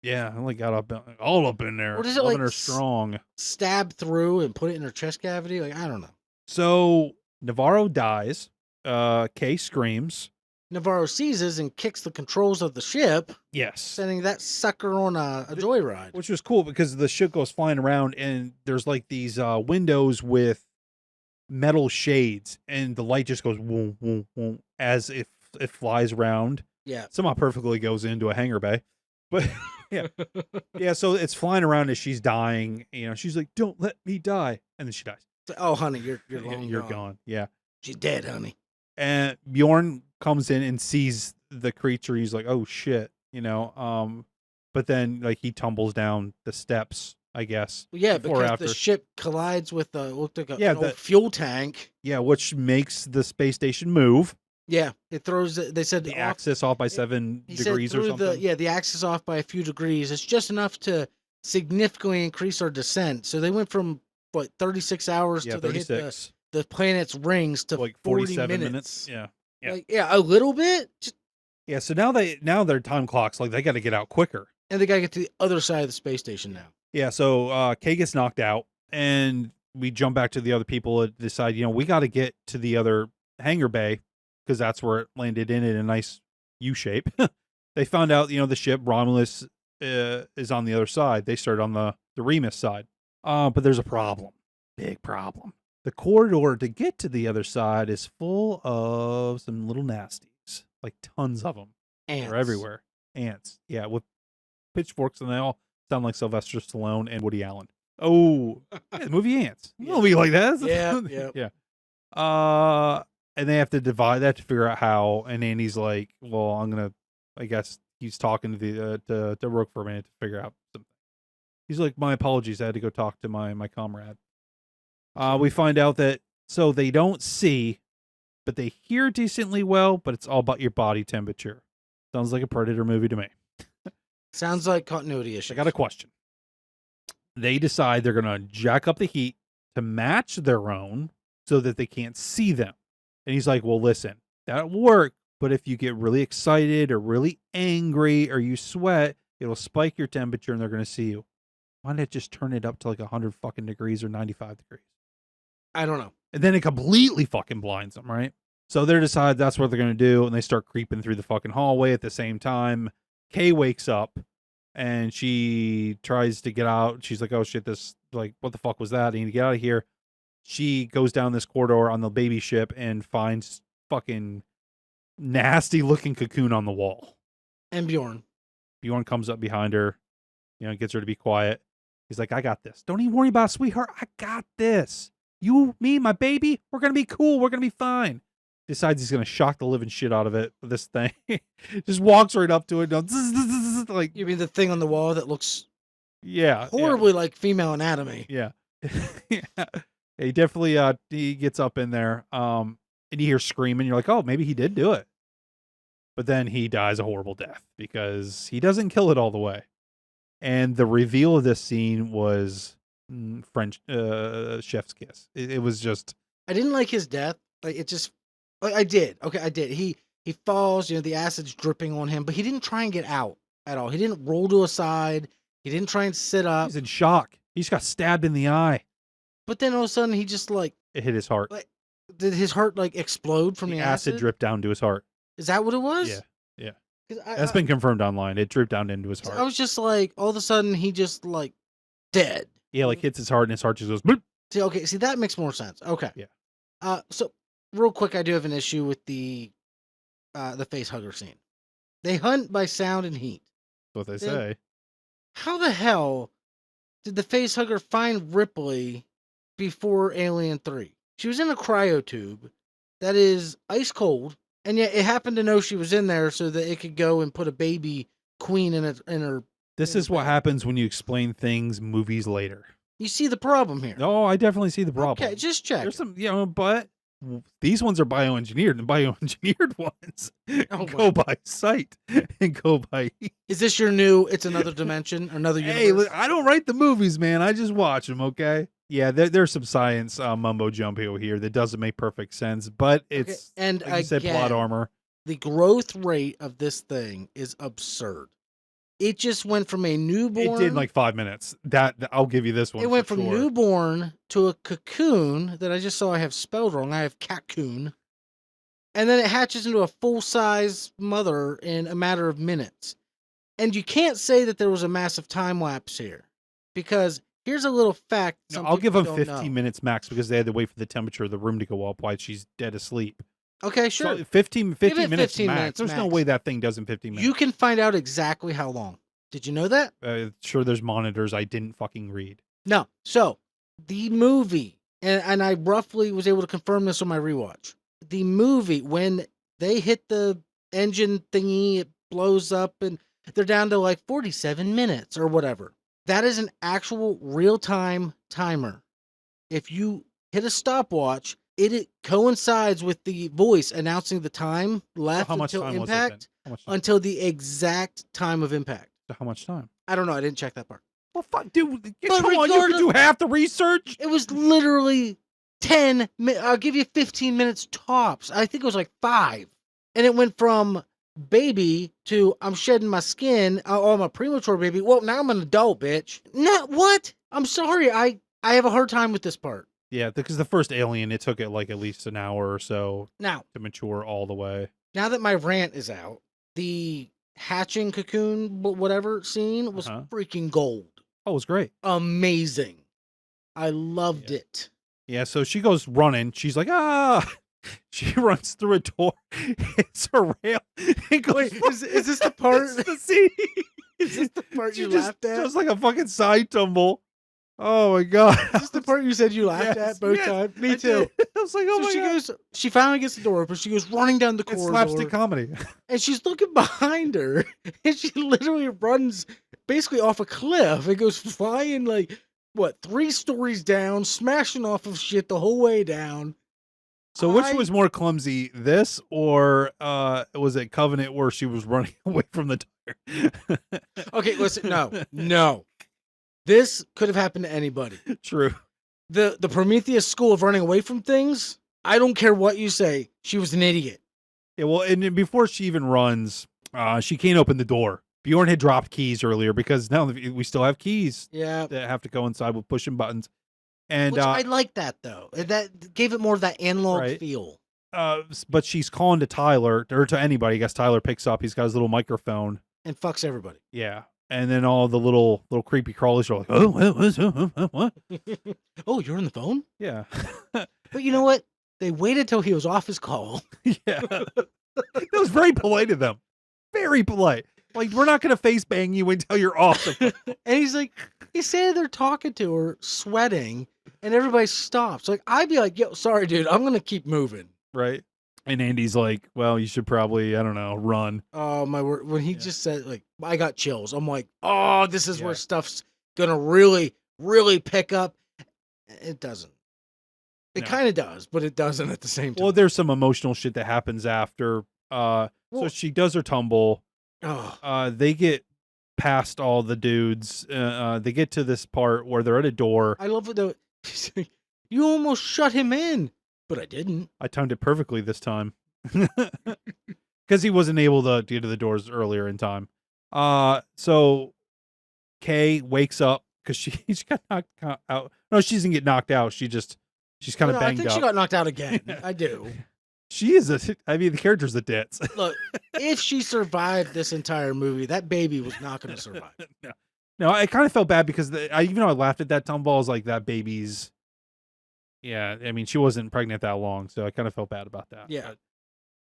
Yeah, I like got up all up in there. Or does it, loving like, her strong. Stab through and put it in her chest cavity? Like, I don't know. So Navarro dies. Kay screams. Navarro seizes and kicks the controls of the ship, Yes. sending that sucker on a joyride. Which was cool because the ship goes flying around and there's like these windows with metal shades and the light just goes whoom, whoom, whoom, as if it flies around. Yeah. Somehow perfectly goes into a hangar bay. But yeah. Yeah, so it's flying around as she's dying. You know, she's like, "Don't let me die." And then she dies. Oh, honey, you're long You're gone. gone. Yeah. She's dead, honey. And Bjorn comes in and sees the creature. He's like, "Oh shit," you know. But then like he tumbles down the steps, I guess. Well, yeah, before or because after. the ship collides with looked like Yeah, an old fuel tank. Yeah, which makes the space station move. Yeah, it throws. They said The off, axis off by 7 he degrees said or through something. the axis off by a few degrees. It's just enough to significantly increase our descent. So they went from what 36 hours Yeah, till they hit 36. the planet's rings to Like 40 47 minutes. Yeah. Yeah. Like, yeah, a little bit. Yeah, so now their time clocks, like they got to get out quicker. And they gotta get to the other side of the space station now. Yeah, so Kay gets knocked out and we jump back to the other people and decide, we got to get to the other hangar bay because that's where it landed in a nice U shape. They found out, the ship Romulus is on the other side. They start on the Remus side. But there's a problem. Big problem. The corridor to get to the other side is full of some little nasties, like tons of them. Ants. They're everywhere. Ants. Yeah, with pitchforks, and they all sound like Sylvester Stallone and Woody Allen. Oh, yeah, the movie Ants. Yeah. Movie like that. Yeah. Yeah. And they have to divide that to figure out how. And Andy's like, "Well, I guess he's talking to the to Rook for a minute to figure out something." He's like, "My apologies. I had to go talk to my comrade." We find out that so they don't see, but they hear decently well. But it's all about your body temperature. Sounds like a Predator movie to me. Sounds like continuity issues. I got a question. They decide they're going to jack up the heat to match their own so that they can't see them. And he's like, "Well, listen, that'll work. But if you get really excited or really angry or you sweat, it'll spike your temperature and they're going to see you. Why not just turn it up to like 100 fucking degrees or 95 degrees? I don't know. And then it completely fucking blinds them, right? So they decide that's what they're going to do. And they start creeping through the fucking hallway at the same time. Kay wakes up and she tries to get out. She's like, "Oh shit, what the fuck was that? I need to get out of here." She goes down this corridor on the baby ship and finds fucking nasty looking cocoon on the wall. And Bjorn comes up behind her, gets her to be quiet. He's like, "I got this. Don't even worry about it, sweetheart. I got this. You, me, my baby, we're going to be cool. We're going to be fine." Decides he's going to shock the living shit out of it with this thing. Just walks right up to it. Like, you mean the thing on the wall that looks horribly like female anatomy? Yeah. Yeah. He definitely he gets up in there. And you hear screaming. You're like, "Oh, maybe he did do it." But then he dies a horrible death because he doesn't kill it all the way. And the reveal of this scene was French chef's kiss. It was just. I didn't like his death. Like it just. I did. Okay, I did. He falls. The acid's dripping on him, but he didn't try and get out at all. He didn't roll to a side. He didn't try and sit up. He's in shock. He just got stabbed in the eye. But then all of a sudden, he just like it hit his heart. Like, did his heart like explode from the acid? Dripped down to his heart. Is that what it was? Yeah. That's been confirmed online. It dripped down into his heart. I was just like, all of a sudden, he just like dead. Yeah, like hits his heart, and his heart just goes. Boop. See, that makes more sense. Okay. Yeah. So real quick, I do have an issue with the face hugger scene. They hunt by sound and heat. That's what they say. How the hell did the face hugger find Ripley before Alien 3? She was in a cryo tube that is ice cold, and yet it happened to know she was in there so that it could go and put a baby queen in her. This is what happens when you explain things movies later. You see the problem here? No, I definitely see the problem. Okay, just check. There's some, but these ones are bioengineered, and bioengineered ones go by sight and go by heat. Is this your new? It's another dimension, another universe? Hey, I don't write the movies, man. I just watch them. Okay. Yeah, there's some science mumbo jumbo here that doesn't make perfect sense, but it's and like you said, plot armor. The growth rate of this thing is absurd. It just went from a newborn. It did in like 5 minutes. That I'll give you this one. It went for from sure. newborn to a cocoon that I just saw I have spelled wrong. I have cocoon. And then it hatches into a full-size mother in a matter of minutes. And you can't say that there was a massive time lapse here. Because here's a little fact. No, I'll give them 15 minutes max because they had to wait for the temperature of the room to go up while she's dead asleep. Okay, sure. So 15 minutes 15 max. minutes There's no max. way that thing does in 15 minutes. You can find out exactly how long. Did you know that? Sure, there's monitors I didn't fucking read. No. So, the movie, and I roughly was able to confirm this on my rewatch. The movie, when they hit the engine thingy, it blows up, and they're down to like 47 minutes or whatever. That is an actual real-time timer. If you hit a stopwatch, it coincides with the voice announcing the time left How much until time impact, was it then? until the exact time of impact. How much time? I don't know. I didn't check that part. Well, fuck, dude. But Come on, you can regardless- do half the research. It was literally 10 minutes. I'll give you 15 minutes tops. I think it was like 5. And it went from baby to I'm shedding my skin. Oh, I'm a premature baby. Well, now I'm an adult, bitch. No, what? I'm sorry. I have a hard time with this part. Yeah, because the first Alien, it took it like at least an hour or so Now, to mature all the way. now that my rant is out, the hatching cocoon, whatever scene was freaking gold. Oh, it was great. Amazing. I loved it. Yeah, so she goes running. She's like, ah. She runs through a door, hits a rail, and goes, Wait, is this the part? It's the scene. Is this the part She you just laughed at? does like a fucking side tumble. Oh my god! Is this the part you said you laughed Yes, at both yes, times? Me I too. did. I was like, oh So my she god! goes. She finally gets the door open. She goes running down the It's corridor, slapstick comedy. and she's looking behind her, and she literally runs basically off a cliff. It goes flying like 3 stories down, smashing off of shit the whole way down. So which was more clumsy, this or was it Covenant where she was running away from the tire? Okay, listen, no. This could have happened to anybody. True. The Prometheus school of running away from things, I don't care what you say, she was an idiot. Yeah, well, and then before she even runs, she can't open the door. Bjorn had dropped keys earlier because now we still have keys Yeah. that have to coincide with pushing buttons. And Which I like that though. That gave it more of that analog Right. feel. But she's calling to Tyler or to anybody. I guess Tyler picks up. He's got his little microphone. And fucks everybody. Yeah. And then all the little creepy crawlies are like, oh, what? Oh, you're on the phone? Yeah. But you know what? They waited till he was off his call. Yeah. It was very polite of them. Very polite. Like, we're not going to face bang you until you're off the phone. And he's like, he's standing there talking to her, sweating, and everybody stops. Like, I'd be like, yo, sorry, dude, I'm going to keep moving. Right. And Andy's like, well, you should probably, I don't know, run. Oh, my word. When he Yeah. just said, like, I got chills. I'm like, oh, this is Yeah. where stuff's going to really, really pick up. It doesn't. It No. kind of does, but it doesn't at the same time. Well, there's some emotional shit that happens after. So Well- she does her tumble. Oh, They get past all the dudes. They get to this part where they're at a door. I love it though. He's like, you almost shut him in, but I didn't. I timed it perfectly this time. Because he wasn't able to get to the doors earlier in time. So Kay wakes up because she got knocked out. No, she doesn't get knocked out. She's kind of No, banged I think up. she got knocked out again. I do. She is the character's a ditz. Look, if she survived this entire movie, that baby was not going to survive. No, I kind of felt bad because even though I laughed at that tumble, I was like, that baby's. Yeah, I mean, she wasn't pregnant that long, so I kind of felt bad about that. Yeah.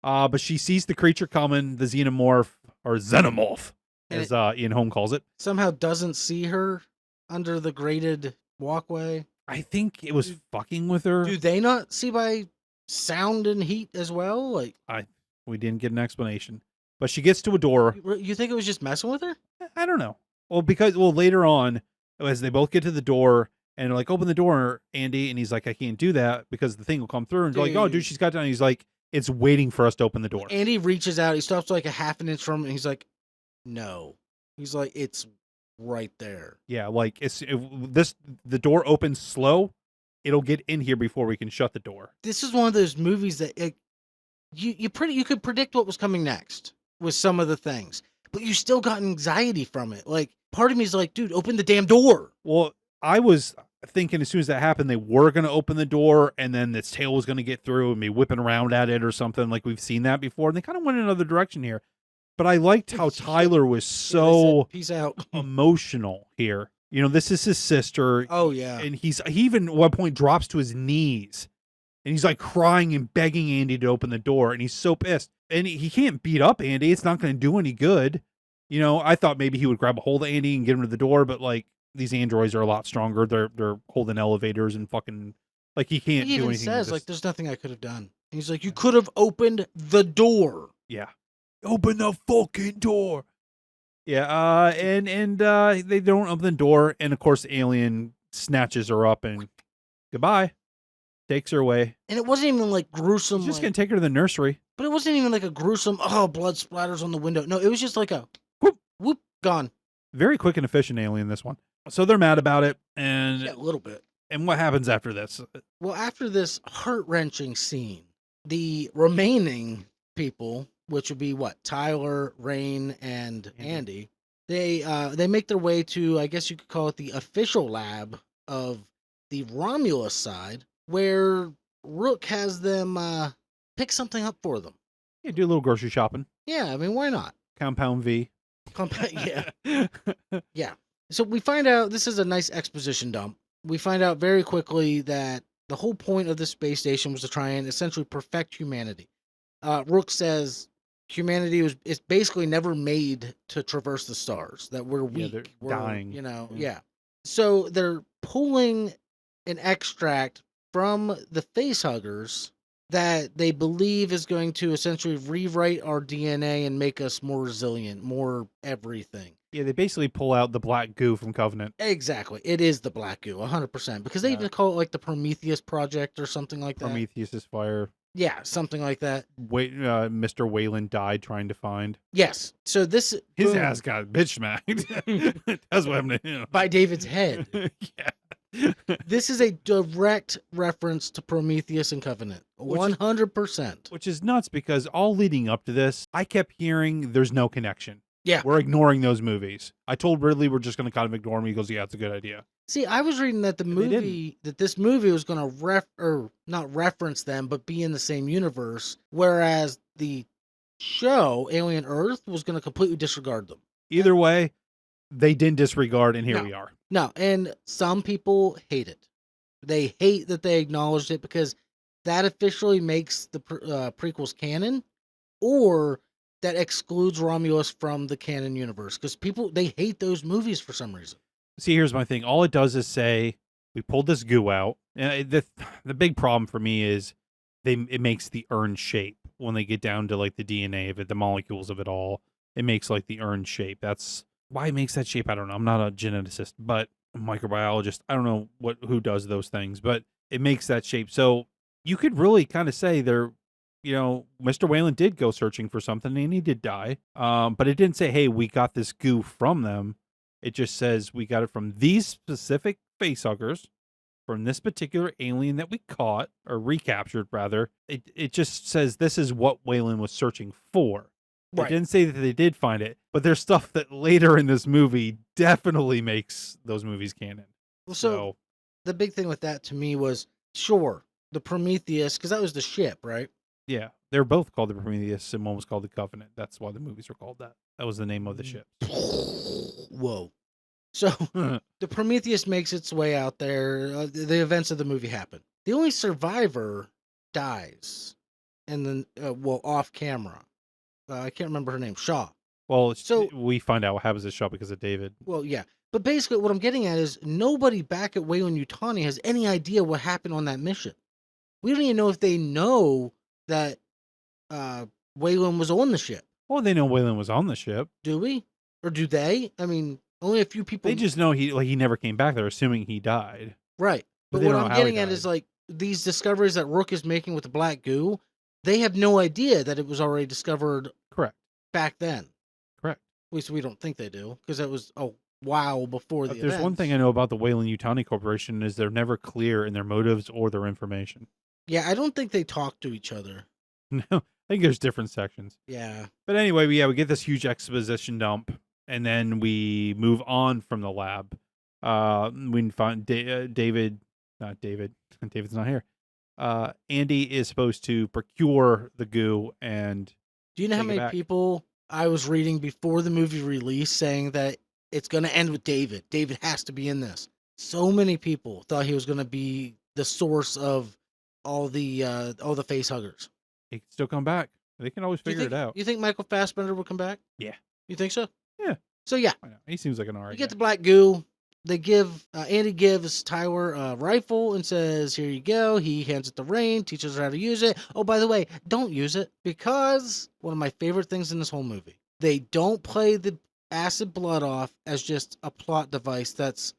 But she sees the creature coming, the Xenomorph, or Xenomorph, And as Ian Holm calls it. Somehow doesn't see her under the grated walkway. I think it was fucking with her. Do they not see by sound and heat as well? Like, We didn't get an explanation. But she gets to a door. you think it was just messing with her? I don't know. Well, later on, as they both get to the door, and they're like, open the door, Andy. And he's like, I can't do that because the thing will come through. And they're like, oh, dude, she's got down. And he's like, it's waiting for us to open the door. Andy reaches out. He stops like a half an inch from him, and he's like, no. He's like, it's right there. Yeah, like the door opens slow. It'll get in here before we can shut the door. This is one of those movies that you could predict what was coming next with some of the things. but you still got anxiety from it. Like, part of me is like, dude, open the damn door. Well, I was thinking as soon as that happened, they were going to open the door and then its tail was going to get through and be whipping around at it or something. Like we've seen that before. And they kind of went in another direction here. But I liked how Tyler was Yeah, they so said, peace out. emotional here. You know, this is his sister. Oh, yeah. And he even at one point drops to his knees and he's like crying and begging Andy to open the door. And he's so pissed. And he can't beat up Andy. It's not going to do any good. You know, I thought maybe he would grab a hold of Andy and get him to the door, but like these androids are a lot stronger. They're holding elevators and fucking like he can't He do even anything. says, like, there's nothing I could have done. And he's like, you could have opened the door. Yeah. Open the fucking door. Yeah, and they don't open the door, and of course the alien snatches her up and goodbye. Takes her away. And it wasn't even like gruesome. He's just like, gonna take her to the nursery. But it wasn't even like a gruesome, blood splatters on the window. No, it was just like a Whoop. Whoop, gone. Very quick and efficient alien, this one. So they're mad about it, and Yeah, a little bit. And what happens after this? Well, after this heart-wrenching scene, the remaining people, which would be what, Tyler, Rain, and Andy, they make their way to, I guess you could call it the official lab of the Romulus side, where Rook has them pick something up for them. Yeah, do a little grocery shopping. Yeah, I mean, why not? Compound V. Yeah. Yeah. So we find out this is a nice exposition dump. We find out very quickly that the whole point of the space station was to try and essentially perfect humanity. Rook says humanity is basically never made to traverse the stars, that we're weak. They're we're dying. You know, yeah. So they're pulling an extract from the facehuggers that they believe is going to essentially rewrite our DNA and make us more resilient, more everything. Yeah, they basically pull out the black goo from Covenant. Exactly. It is the black goo, 100%. Because they even call it like the Prometheus Project or something like that. Prometheus' fire. Yeah, something like that. Mr. Wayland died trying to find. Yes. So this... His boom, ass got bitch smacked. That's what happened to him. by David's head. Yeah. This is a direct reference to Prometheus and Covenant. 100%. Which is nuts because all leading up to this, I kept hearing there's no connection. Yeah. We're ignoring those movies. I told Ridley we're just going to kind of ignore them. He goes, yeah, it's a good idea. See, I was reading that this movie was going to not reference them, but be in the same universe, whereas the show, Alien Earth, was going to completely disregard them. Either way, they didn't disregard, and here we are. No, and some people hate it. They hate that they acknowledged it because that officially makes the prequels canon, or that excludes Romulus from the canon universe because they hate those movies for some reason. See, here's my thing. All it does is say we pulled this goo out. And the big problem for me is it makes the urn shape when they get down to like the DNA of it, the molecules of it all. It makes like the urn shape. That's why it makes that shape. I don't know. I'm not a geneticist, but a microbiologist. I don't know who does those things, but it makes that shape. So you could really kind of say Mr. Wayland did go searching for something and he did die. But it didn't say, hey, we got this goo from them. It just says we got it from these specific facehuggers, from this particular alien that we caught, or recaptured, rather. It just says this is what Wayland was searching for. Right. It didn't say that they did find it, but there's stuff that later in this movie definitely makes those movies canon. So the big thing with that to me was, sure, the Prometheus, because that was the ship, right? Yeah, they're both called the Prometheus, and one was called the Covenant. That's why the movies are called that. That was the name of the ship. Whoa. So the Prometheus makes its way out there. The events of the movie happen. The only survivor dies, and then off camera. I can't remember her name. Shaw. Well, so we find out what happens to Shaw because of David. Well, yeah, but basically, what I'm getting at is nobody back at Weyland-Yutani has any idea what happened on that mission. We don't even know if they know that Wayland was on the ship. Well, they know Wayland was on the ship. Do we? Or do they? I mean, only a few people. They just know he never came back. They're assuming he died. Right. But what I'm getting at is like these discoveries that Rook is making with the black goo, they have no idea that it was already discovered. Correct. Back then. Correct. At least we don't think they do, because that was a while before the There's one thing I know about the Weyland-Yutani Corporation is they're never clear in their motives or their information. Yeah, I don't think they talk to each other. No, think there's different sections. Yeah. But anyway, we get this huge exposition dump, and then we move on from the lab. We find David, not David. David's not here. Andy is supposed to procure the goo, and Do you know how take it many back. people I was reading before the movie release saying that it's going to end with David? David has to be in this. So many people thought he was going to be the source of all the face huggers. he can still come back. They can always Do you figure think, it out. You think Michael Fassbender will come back? Yeah. You think so? Yeah. So yeah, Why not? He seems like an you alright get guy. the black goo. They give Andy gives Tyler a rifle and says, "Here you go." He hands it to Rain, teaches her how to use it. Oh, by the way, don't use it, because one of my favorite things in this whole movie, they don't play the acid blood off as just a plot device that's,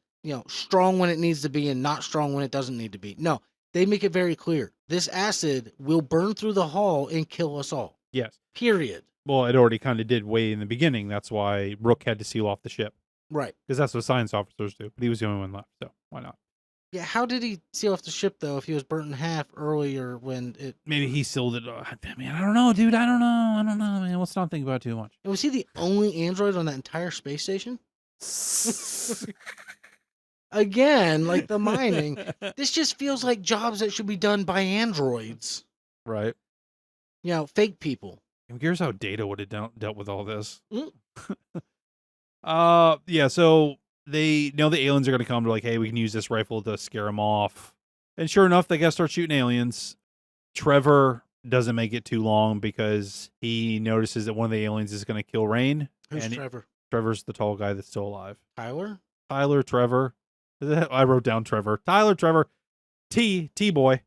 strong when it needs to be and not strong when it doesn't need to be. No, they make it very clear. This acid will burn through the hull and kill us all. Yes. Period. Well, it already kind of did way in the beginning. That's why Rook had to seal off the ship, Right. because that's what science officers do. But he was the only one left, so why not? Yeah, how did he seal off the ship, though, if he was burnt in half earlier when it... Maybe he sealed it. Man, I don't know, dude. I don't know, man. Let's not think about it too much. And was he the only android on that entire space station? Again, like the mining, this just feels like jobs that should be done by androids. Right. Fake people. Here's how Data would have dealt with all this. Mm. Yeah, so they know the aliens are going to come. They're like, hey, we can use this rifle to scare them off. And sure enough, they got to start shooting aliens. Trevor doesn't make it too long because he notices that one of the aliens is going to kill Rain. Who's and Trevor? Trevor's the tall guy that's still alive. Tyler? Tyler, Trevor. I wrote down Trevor. Tyler, Trevor. T-boy.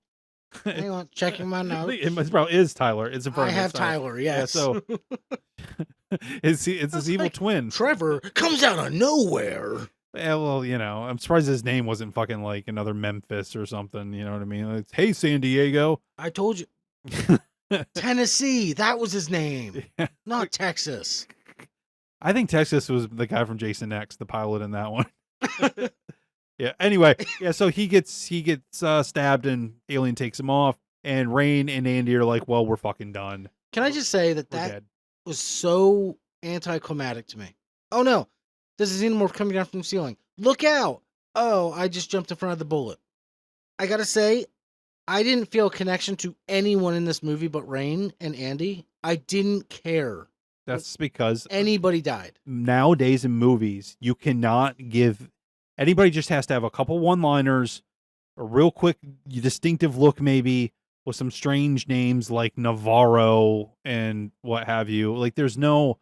Hang on, checking my notes. It probably is Tyler. It's in front I of me. have Sorry. Tyler, yes. Yeah, so it's his evil like, twin. Trevor comes out of nowhere. Yeah, well, I'm surprised his name wasn't fucking like another Memphis or something. You know what I mean? It's, hey, San Diego. I told you. Tennessee, that was his name. Yeah. Not Texas. I think Texas was the guy from Jason X, the pilot in that one. Yeah. Anyway, yeah. So he gets stabbed, and alien takes him off. And Rain and Andy are like, "Well, we're fucking done. Can I just say We're that dead." was so anticlimactic to me? Oh no, there's a xenomorph coming down from the ceiling. Look out! Oh, I just jumped in front of the bullet. I gotta say, I didn't feel a connection to anyone in this movie but Rain and Andy. I didn't care. That's because Anybody died. nowadays in movies, you cannot give anybody, just has to have a couple one-liners, a real quick distinctive look, maybe with some strange names like Navarro and what have you. Like there's no,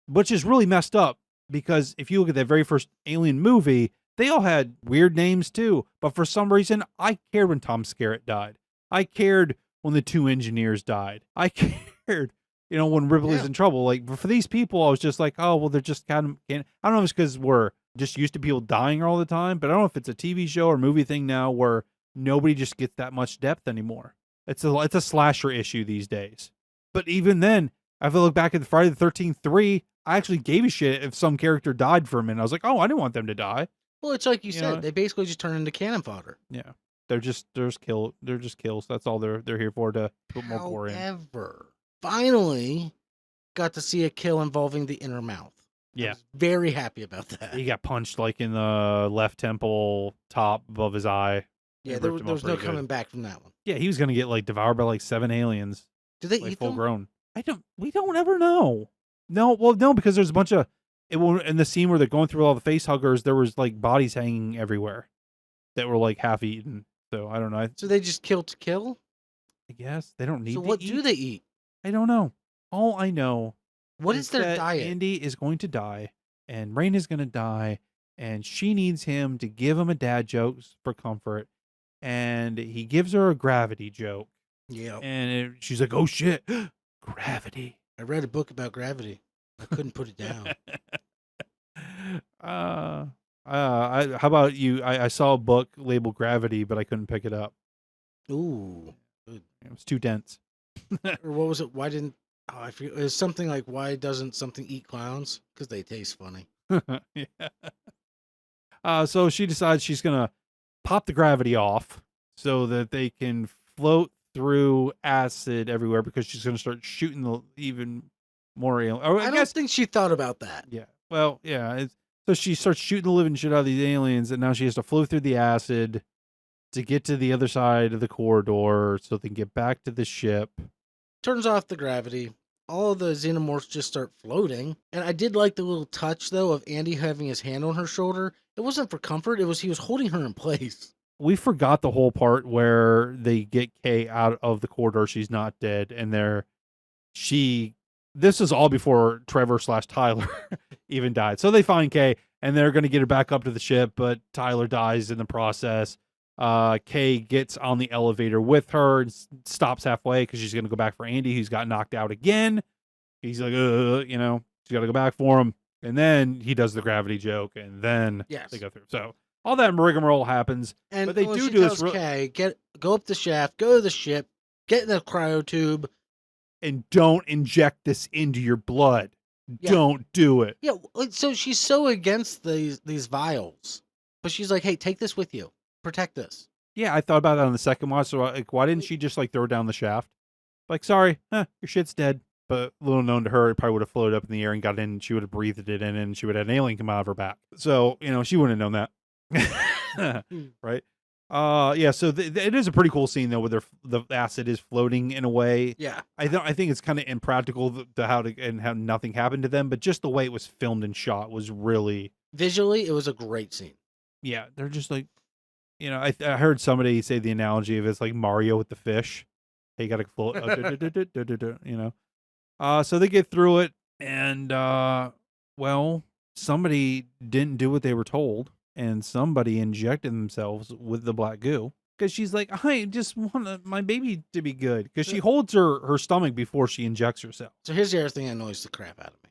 which is really messed up, because if you look at that very first Alien movie, they all had weird names too. But for some reason, I cared when Tom Skerritt died. I cared when the two engineers died. I cared, when Ripley's in trouble. Like for these people, I was just like, oh, well, they're just kind of, I don't know if it's because we're just used to people dying all the time, but I don't know if it's a TV show or movie thing now where nobody just gets that much depth anymore. It's a slasher issue these days. But even then, if I look back at the Friday the 13th 3, I actually gave a shit if some character died for a minute. I was like, oh, I didn't want them to die. Well, it's like you You said, know- they basically just turn into cannon fodder. Yeah. They're just kills. That's all they're here for, to put more gore in. However, finally got to see a kill involving the inner mouth. I Yeah. was very happy about that. He got punched like in the left temple top above his eye. Yeah, It there ripped him was up no pretty good. coming back from that one. Yeah, he was gonna get like devoured by like 7 aliens, Do they like eat full them? grown. We don't ever know. No, because there's a bunch of in the scene where they're going through all the face huggers, there was like bodies hanging everywhere that were like half eaten. So I don't know. So they just kill to kill? I guess they don't need So to what eat. do they eat? I don't know. All I know What is their that diet? Andy is going to die, and Rain is going to die, and she needs him to give him a dad joke for comfort, and he gives her a gravity joke, Yeah. and she's like, "Oh shit, gravity." I read a book about gravity. I couldn't put it down. How about you? I saw a book labeled Gravity, but I couldn't pick it up. Ooh. It was too dense. Or what was it? Why didn't... Oh, I forget. It was something like, why doesn't something eat clowns? Because they taste funny. Yeah. So she decides she's gonna pop the gravity off so that they can float threw acid everywhere because she's going to start shooting even more aliens. I don't think she thought about that. Yeah. Well, yeah. So she starts shooting the living shit out of these aliens, and now she has to flow through the acid to get to the other side of the corridor so they can get back to the ship. Turns off the gravity. All of the xenomorphs just start floating. And I did like the little touch, though, of Andy having his hand on her shoulder. It wasn't for comfort. He was holding her in place. We forgot the whole part where they get Kay out of the corridor. She's not dead. And this is all before Trevor/Tyler even died. So they find Kay and they're going to get her back up to the ship, but Tyler dies in the process. Kay gets on the elevator with her and stops halfway because she's going to go back for Andy, who's got knocked out again. He's like, she's got to go back for him. And then he does the gravity joke, and then they go through. So all that rigmarole happens. And but they do this. Kay, go up the shaft, go to the ship, get in the cryo tube. And don't inject this into your blood. Yeah. Don't do it. Yeah, so she's so against these vials. But she's like, hey, take this with you. Protect this. Yeah, I thought about that on the second watch. So, why didn't she just throw it down the shaft? Like, sorry, your shit's dead. But little known to her, it probably would have floated up in the air and got in, and she would have breathed it in, and she would have had an alien come out of her back. So, she wouldn't have known that. Right? Yeah, so it is a pretty cool scene, though, where the acid is floating in a way. Yeah. I think it's kind of impractical how nothing happened to them, but just the way it was filmed and shot was really... Visually, it was a great scene. Yeah, they're just like... I heard somebody say the analogy of it's like Mario with the fish. They got to float, so they get through it, and somebody didn't do what they were told, and somebody injected themselves with the black goo because she's like, I just want my baby to be good, because she holds her stomach before she injects herself. So here's the other thing that annoys the crap out of me.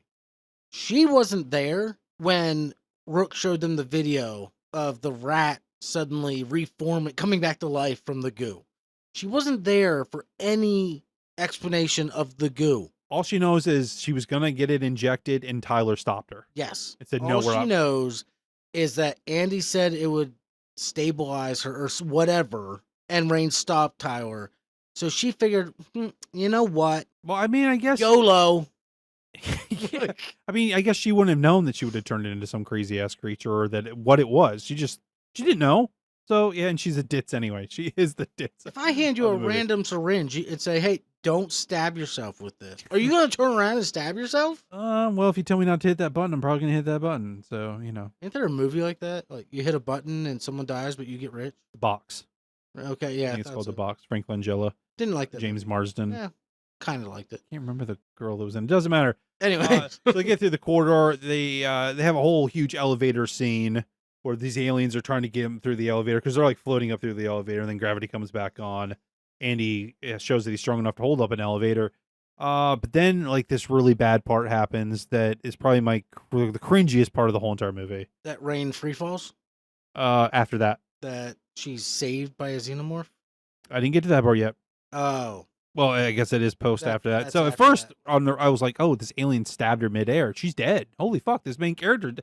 She wasn't there when Rook showed them the video of the rat suddenly reforming, coming back to life from the goo. She wasn't there for any explanation of the goo. All she knows is she was going to get it injected, and Tyler stopped her. Yes. It said, all she knows is that Andy said it would stabilize her or whatever, and Rain stopped Tyler. So she figured, you know what? Well, I mean, I guess... YOLO. Yeah. I mean, I guess she wouldn't have known that she would have turned it into some crazy-ass creature, or what it was. She didn't know. So, yeah, and she's a ditz anyway. She is the ditz. If I hand you a random syringe and say, hey, don't stab yourself with this, are you going to turn around and stab yourself? Well, if you tell me not to hit that button, I'm probably going to hit that button. So, Ain't there a movie like that? Like, you hit a button and someone dies, but you get rich? The Box. Okay, yeah. I think it's called The Box. Frank Langella. Didn't like that. James Marsden. Yeah, kind of liked it. Can't remember the girl that was in it. Doesn't matter. Anyway. So they get through the corridor. They have a whole huge elevator scene where these aliens are trying to get them through the elevator because they're like floating up through the elevator, and then gravity comes back on. Andy shows that he's strong enough to hold up an elevator. But then like this really bad part happens that is probably the cringiest part of the whole entire movie. That Rain free falls? After that. That she's saved by a xenomorph? I didn't get to that part yet. Oh. Well, I guess it is after that. So at first I was like, oh, this alien stabbed her midair. She's dead. Holy fuck, this main character,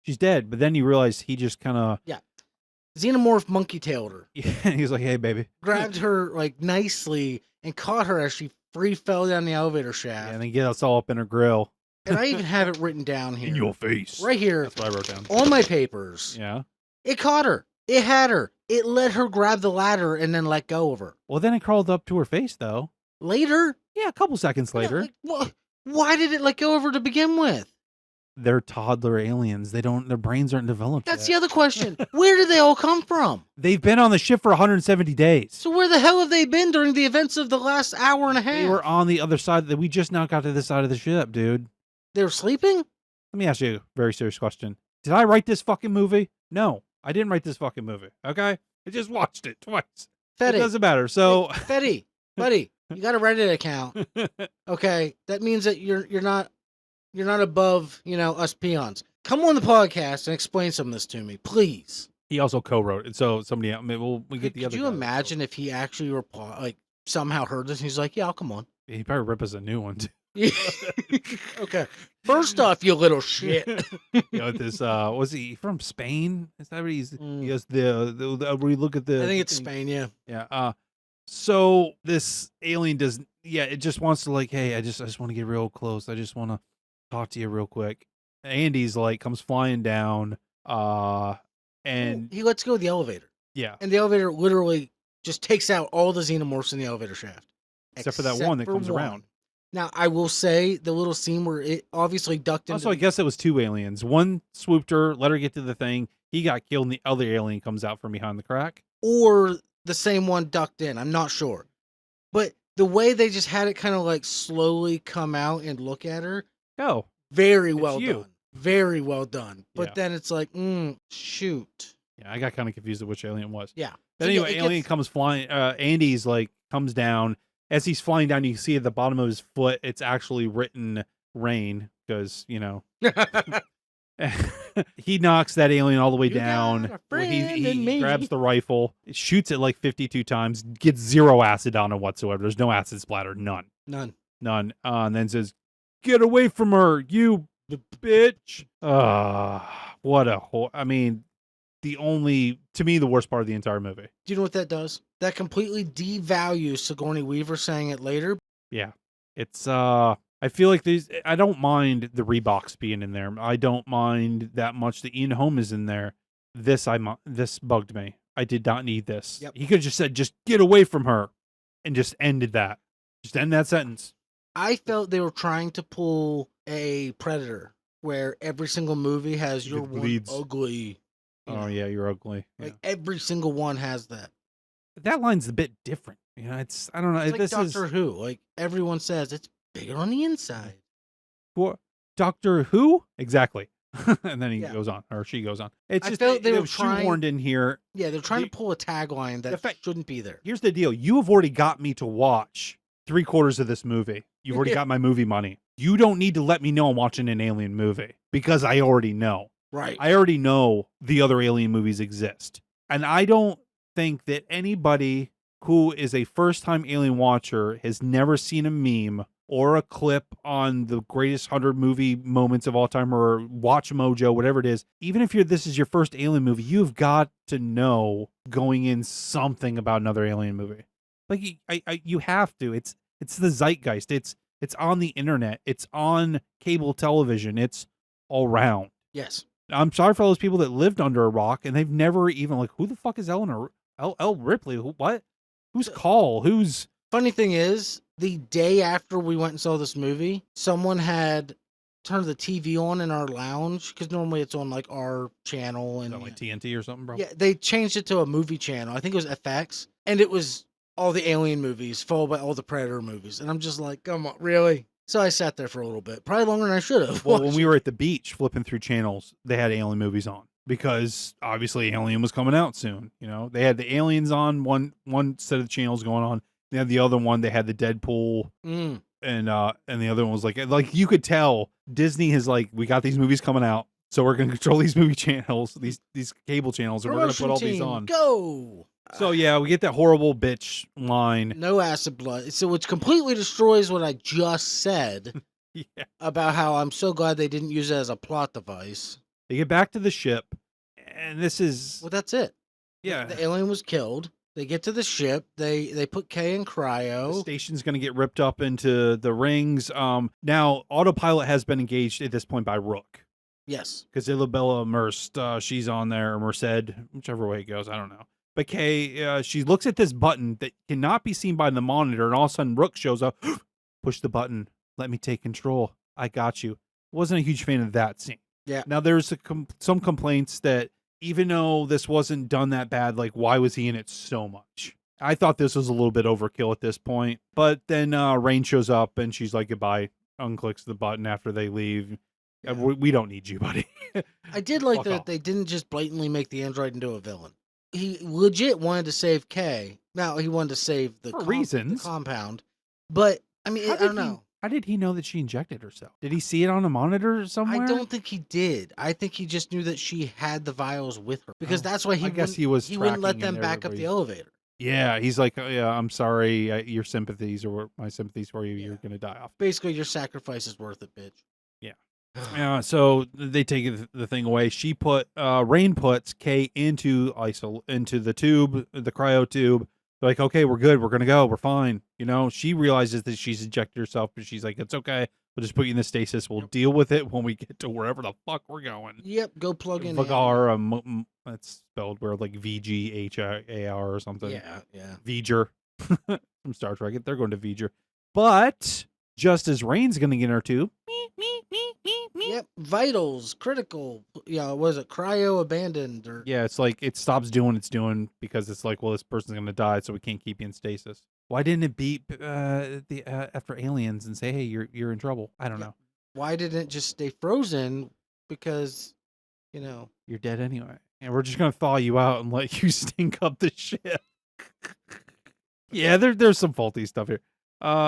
she's dead. But then you realize he just kind of... Yeah. Xenomorph monkey-tailed her. Yeah, he's like, hey, baby. Grabbed her like nicely and caught her as she free fell down the elevator shaft. Yeah, and then get us all up in her grill. And I even have it written down here. In your face. Right here. That's what I wrote down. On my papers. Yeah. It caught her. It had her. It let her grab the ladder and then let go of her. Well, then it crawled up to her face, though. Later? Yeah, a couple seconds later. Why did it let go of her to begin with? They're toddler aliens. Their brains aren't developed That's yet. the other question. Where did they all come from? They've been on the ship for 170 days. So where the hell have they been during the events of the last hour and a half? They were on the other side. We just now got to this side of the ship, dude. They were sleeping? Let me ask you a very serious question. Did I write this fucking movie? No, I didn't write this fucking movie. Okay? I just watched it twice. Fetty. It doesn't matter. So, Fetty, buddy, you got a Reddit account. Okay, that means that you're not above, us peons. Come on the podcast and explain some of this to me, please. he also co-wrote it. So somebody else, we get the other. Could you imagine if he actually somehow heard this and he's like, yeah, I'll come on. He probably rip us a new one too. Okay. First off, you little shit. This was he from Spain? Is that what he goes where you look at the I think it's Spain, yeah. Yeah. So this alien it just wants to like, hey, I just want to get real close. I just want to talk to you real quick. Andy's like comes flying down, and he lets go of the elevator, yeah, and the elevator literally just takes out all the xenomorphs in the elevator shaft, except for that one that comes around. Now, I will say the little scene where it obviously ducked into. Also, I guess it was two aliens. One swooped her, let her get to the thing. He got killed, and the other alien comes out from behind the crack. Or the same one ducked in. I'm not sure. But the way they just had it kind of like slowly come out and look at her. Oh, very well you. done. Very well done. But Yeah. then it's like, shoot. Yeah, I got kind of confused at which alien it was. Yeah. But anyway, alien comes flying. Andy's like comes down. As he's flying down, you can see at the bottom of his foot, it's actually written rain because, you know. He knocks that alien all the way down. He grabs the rifle, shoots it like 52 times, gets zero acid on it whatsoever. There's no acid splatter. None. And then says, "Get away from her, you bitch." What a whole. I mean, to me, the worst part of the entire movie. Do you know what that does? That completely devalues Sigourney Weaver saying it later. Yeah. It's, I feel like I don't mind the Reeboks being in there. I don't mind that much that Ian Holm is in there. This bugged me. I did not need this. Yep. He could have just said, just get away from her and just ended that. Just end that sentence. I felt they were trying to pull a Predator where every single movie has your one ugly. Oh, yeah, you're ugly. Like every single one has that. That line's a bit different. You know, I don't know. It's like Doctor Who. Like everyone says, it's bigger on the inside. For Doctor Who? Exactly. And then he goes on, or she goes on. It's just they were shoehorned in here. Yeah, they're trying to pull a tagline that shouldn't be there. Here's the deal. You have already got me to watch 3/4 of this movie. You've already got my movie money. You don't need to let me know I'm watching an alien movie because I already know. Right. I already know the other alien movies exist. And I don't think that anybody who is a first-time alien watcher has never seen a meme or a clip on the greatest 100 movie moments of all time or Watch Mojo, whatever it is. Even if this is your first alien movie, you've got to know going in something about another alien movie. Like you have to. It's the zeitgeist. It's on the internet. It's on cable television. It's all around. Yes. I'm sorry for all those people that lived under a rock and they've never even like, who the fuck is Eleanor L. Ripley? What? Who's Call? Who's? Funny thing is, the day after we went and saw this movie, someone had turned the TV on in our lounge because normally it's on like our channel and like TNT or something, bro. Yeah, they changed it to a movie channel. I think it was FX, and it was all the Alien movies followed by all the Predator movies, and I'm just like, come on, really? So I sat there for a little bit, probably longer than I should have. Well, when we were at the beach flipping through channels, they had Alien movies on because obviously Alien was coming out soon. You know, they had the Aliens on one set of channels going on. They had the other one. They had the Deadpool, and the other one was like you could tell Disney has like, we got these movies coming out, so we're gonna control these movie channels, these cable channels, and we're gonna put all these on. Go. So yeah, we get that horrible bitch line. No acid blood. So which completely destroys what I just said about how I'm so glad they didn't use it as a plot device. They get back to the ship, and this is... Well, that's it. Yeah. The alien was killed. They get to the ship. They put Kay in cryo. The station's going to get ripped up into the rings. Now, autopilot has been engaged at this point by Rook. Yes. Because Isabella Merced, she's on there, or Merced, whichever way it goes, I don't know. But Kay, she looks at this button that cannot be seen by the monitor, and all of a sudden Rook shows up. Push the button. Let me take control. I got you. Wasn't a huge fan of that scene. Yeah. Now, there's some complaints that even though this wasn't done that bad, like, why was he in it so much? I thought this was a little bit overkill at this point. But then Rain shows up, and she's like, goodbye, unclicks the button after they leave. Yeah. We don't need you, buddy. I did like that they didn't just blatantly make the android into a villain. He legit wanted to save Kay. Now, he wanted to save the compound. But, I mean, I don't know. How did he know that she injected herself? Did he see it on a monitor somewhere? I don't think he did. I think he just knew that she had the vials with her. Because that's why he wouldn't let them back up the elevator. Yeah, he's like, oh, yeah, I'm sorry, your sympathies, or my sympathies for you, you're going to die off. Basically, your sacrifice is worth it, bitch. Yeah. So they take the thing away. Rain puts Kay into the tube, the cryo tube, They're like, okay, we're good. We're going to go. We're fine. You know, she realizes that she's injected herself, but she's like, it's okay. We'll just put you in the stasis. We'll deal with it when we get to wherever the fuck we're going. Yep, go plug in. Vagar, that's spelled weird, like VGHAR or something. Yeah. V'ger from Star Trek. They're going to V'ger. But just as Rain's going to get her too. Yep, vitals, critical. Yeah, was it cryo abandoned or? Yeah, it's like it stops doing what it's doing because it's like, well, this person's going to die, so we can't keep you in stasis. Why didn't it beep after aliens and say, hey, you're in trouble? I don't know. Why didn't it just stay frozen? Because, you're dead anyway, and we're just going to thaw you out and let you stink up the ship. Yeah, there's some faulty stuff here,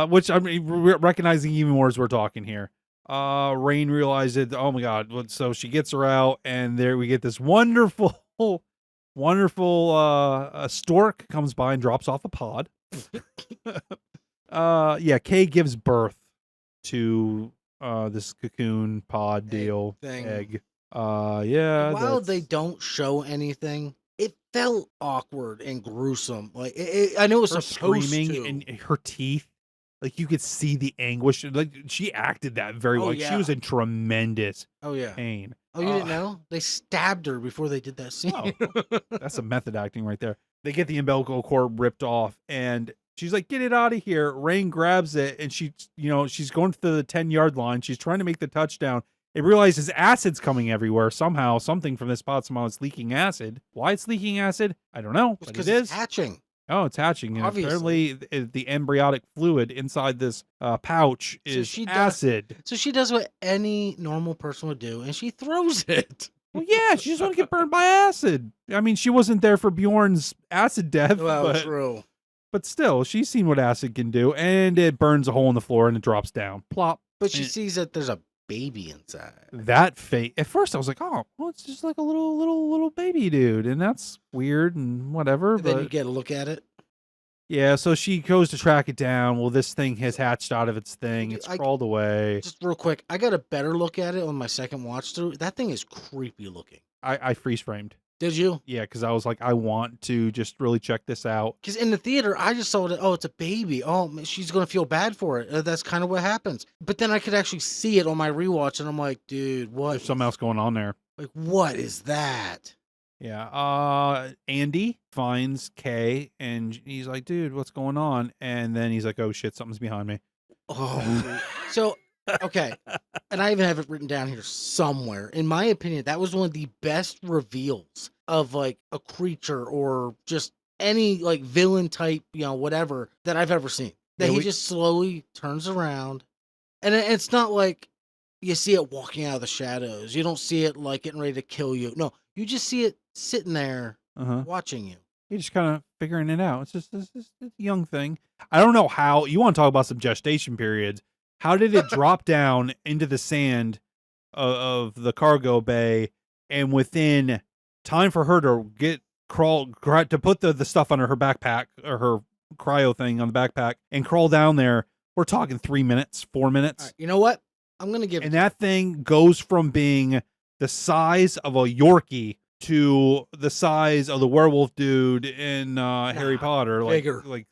which I'm recognizing even more as we're talking here. Rain realizes, oh my god, so she gets her out, and there we get this wonderful stork comes by and drops off a pod. Yeah, Kay gives birth to this cocoon pod deal egg. Yeah. While they don't show anything, it felt awkward and gruesome. Like I know it was her supposed screaming to. and her teeth. Like you could see the anguish. Like she acted that very well. Like, she was in tremendous pain. Oh, you didn't know? They stabbed her before they did that scene. Oh, that's some method acting right there. They get the umbilical cord ripped off, and she's like, "Get it out of here!" Rain grabs it, and she's going to the 10-yard line. She's trying to make the touchdown. It realizes acid's coming everywhere. Somehow, something from this pod is leaking acid. Why it's leaking acid, I don't know. But because it is it's hatching. Oh, it's hatching. And Obviously. apparently, the embryotic fluid inside this pouch is acid. So she does what any normal person would do, and she throws it. Well, yeah, she just want to get burned by acid. I mean, she wasn't there for Bjorn's acid death. Well, true. But still, she's seen what acid can do, and it burns a hole in the floor, and it drops down. Plop. But she sees that there's a baby inside. That at first I was like, oh, well, it's just like a little baby dude, and that's weird and whatever. Then you get a look at it. Yeah, so she goes to track it down. Well, this thing has hatched out of its thing. It's crawled away. Just real quick, I got a better look at it on my second watch through. That thing is creepy looking. I freeze framed. Did you? Yeah, because I was like, I want to just really check this out. Because in the theater, I just saw it. Oh, it's a baby. Oh, she's going to feel bad for it. That's kind of what happens. But then I could actually see it on my rewatch, and I'm like, dude, what? There's something else going on there. Like, what is that? Yeah. Andy finds Kay, and he's like, dude, what's going on? And then he's like, oh, shit, something's behind me. Oh, so... Okay, and I even have it written down here somewhere. In my opinion, that was one of the best reveals of like a creature or just any like villain type, whatever that I've ever seen. That he just slowly turns around, and it's not like you see it walking out of the shadows. You don't see it like getting ready to kill you. No, you just see it sitting there watching you. You're just kind of figuring it out. It's just this young thing. I don't know how. You want to talk about some gestation periods. How did it drop down into the sand of the cargo bay, and within time for her to to put the stuff under her backpack or her cryo thing on the backpack and crawl down there, we're talking 3 minutes, 4 minutes. Right, you know what? I'm going to give And that thing goes from being the size of a Yorkie to the size of the werewolf dude in Harry Potter. Like, bigger. Like,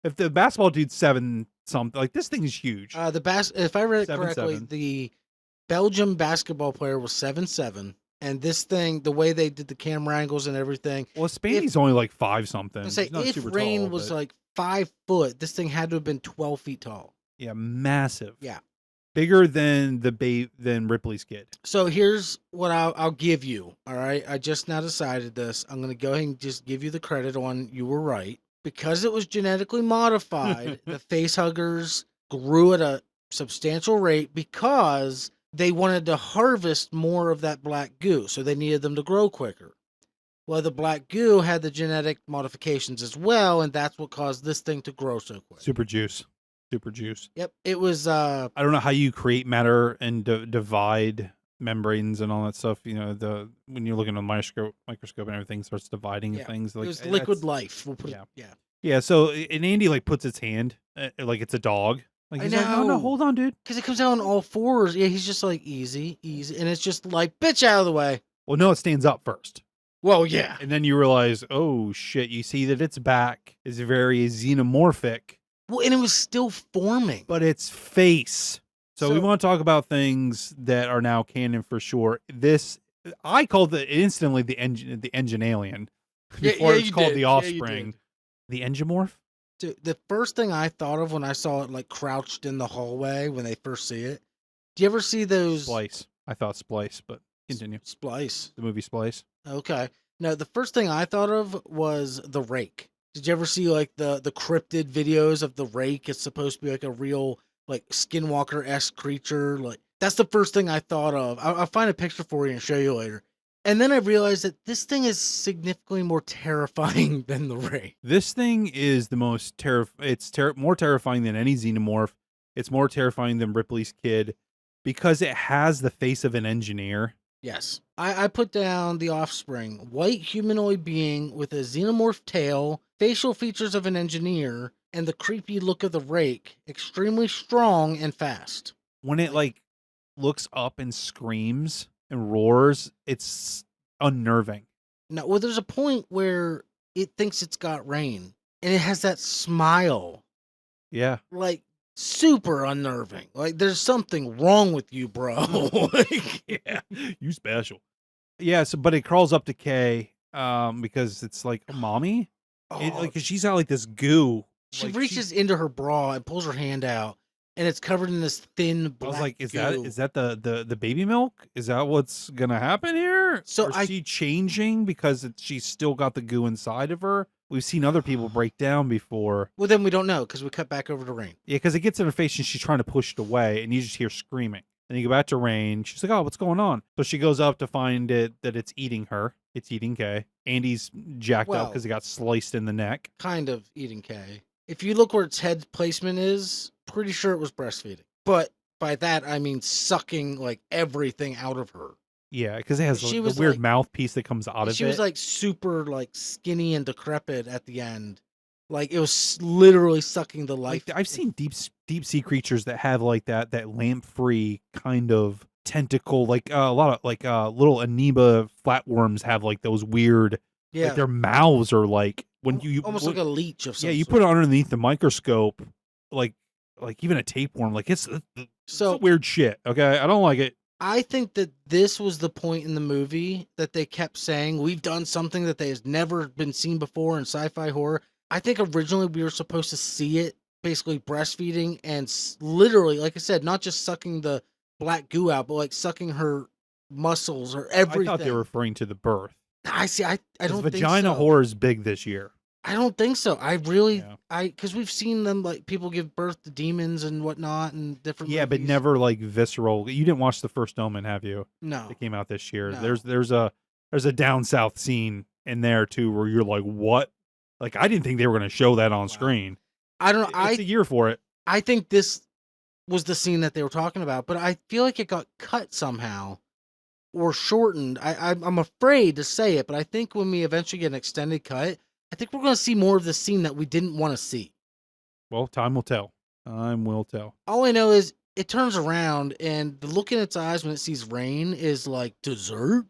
if the basketball dude's 7 something, like this thing is huge. If I read it 7'7". correctly, the Belgium basketball player was 7'7", and this thing, the way they did the camera angles and everything. Well, Spaney's only like 5 something. Say if Rain was like 5 foot, this thing had to have been 12 feet tall. Yeah, massive. Yeah, bigger than than Ripley's kid. So here's what I'll give you. All right, I just now decided this. I'm gonna go ahead and just give you the credit on you were right. Because it was genetically modified, the facehuggers grew at a substantial rate because they wanted to harvest more of that black goo, so they needed them to grow quicker. Well, the black goo had the genetic modifications as well, and that's what caused this thing to grow so quick. Super juice. Yep, it was... I don't know how you create matter and divide membranes and all that stuff. When you're looking at a microscope and everything starts dividing things. Like, it was liquid life. We'll put Yeah. So and Andy like puts its hand like it's a dog. Like he's like, no, hold on, dude. Because it comes out on all fours. Yeah, he's just like easy, and it's just like bitch out of the way. Well, no, it stands up first. Well, yeah. And then you realize, oh shit, you see that its back is very xenomorphic, Well, and it was still forming. but its face. So we So- want to talk about things that are now canon for sure. This, I called it instantly the engine alien before it's you called did. the Yeah, you offspring. did. The Endomorph? Dude, the first thing I thought of when I saw it like crouched in the hallway when they first see it. Do you ever see those Splice. I thought Splice, but continue. Splice? The movie Splice. Okay. No, the first thing I thought of was the rake. Did you ever see like the cryptid videos of the rake? It's supposed to be like a real like skinwalker-esque creature. Like that's the first thing I thought of. I'll find a picture for you and show you later. And then I realized that this thing is significantly more terrifying than the rake. This thing is the most more terrifying than any xenomorph. It's more terrifying than Ripley's kid because it has the face of an engineer. Yes. I put down the offspring. White humanoid being with a xenomorph tail, facial features of an engineer, and the creepy look of the rake. Extremely strong and fast. When it like looks up and screams and roars, it's unnerving. Now, well, there's a point where it thinks it's got rain, and it has that smile. Yeah. Like, super unnerving. Like, there's something wrong with you, bro. Like, Yeah. You special. Yeah, so but it crawls up to Kay because it's like, mommy? oh, Cause she's got like this goo. she Like, reaches into her bra and pulls her hand out, and it's covered in this thin I black was like, goo. is that the baby milk? Is that what's gonna happen here? So or is she changing because she's still got the goo inside of her? We've seen other people break down before. Well, then we don't know because we cut back over to Rain. Yeah, because it gets in her face and she's trying to push it away, and you just hear screaming. Then you go back to Rain. She's like, "Oh, what's going on?" So she goes up to find that it's eating her. It's eating Kay. Andy's jacked up Well- because he got sliced in the neck. Kind of eating Kay. If you look where its head placement is, pretty sure it was breastfeeding. But by that, I mean sucking like everything out of her. Yeah, because it has She the was weird like- mouthpiece that comes out of She it. was like super like skinny and decrepit at the end. Like it was literally sucking the life. I've seen deep sea creatures that have like that lamp-free kind of tentacle, like a lot of like little amoeba flatworms have like those weird, yeah, like their mouths are like when you almost like a leech of some yeah, you sort. put it underneath the microscope, like even a tapeworm, like it's So weird shit. Okay, I don't like it. I think that this was the point in the movie that they kept saying we've done something that has never been seen before in sci-fi horror. I think originally we were supposed to see it basically breastfeeding and literally, like I said, not just sucking the black goo out, but like sucking her muscles or everything. I thought they were referring to the birth. I see. I don't think vagina so. horror is big this year. I don't think so. I really, Yeah. because we've seen them like people give birth to demons and whatnot and different. Yeah, but movies. never like visceral. You didn't watch the first Omen, have you? No. It came out this year. No. There's a down south scene in there too where you're like, what? Like I didn't think they were going to show that on screen. I don't know. It's a year for it. I think this was the scene that they were talking about, but I feel like it got cut somehow or shortened. I'm afraid to say it, but I think when we eventually get an extended cut, I think we're going to see more of the scene that we didn't want to see. Well, time will tell. Time will tell. All I know is it turns around and the look in its eyes when it sees Rain is like dessert.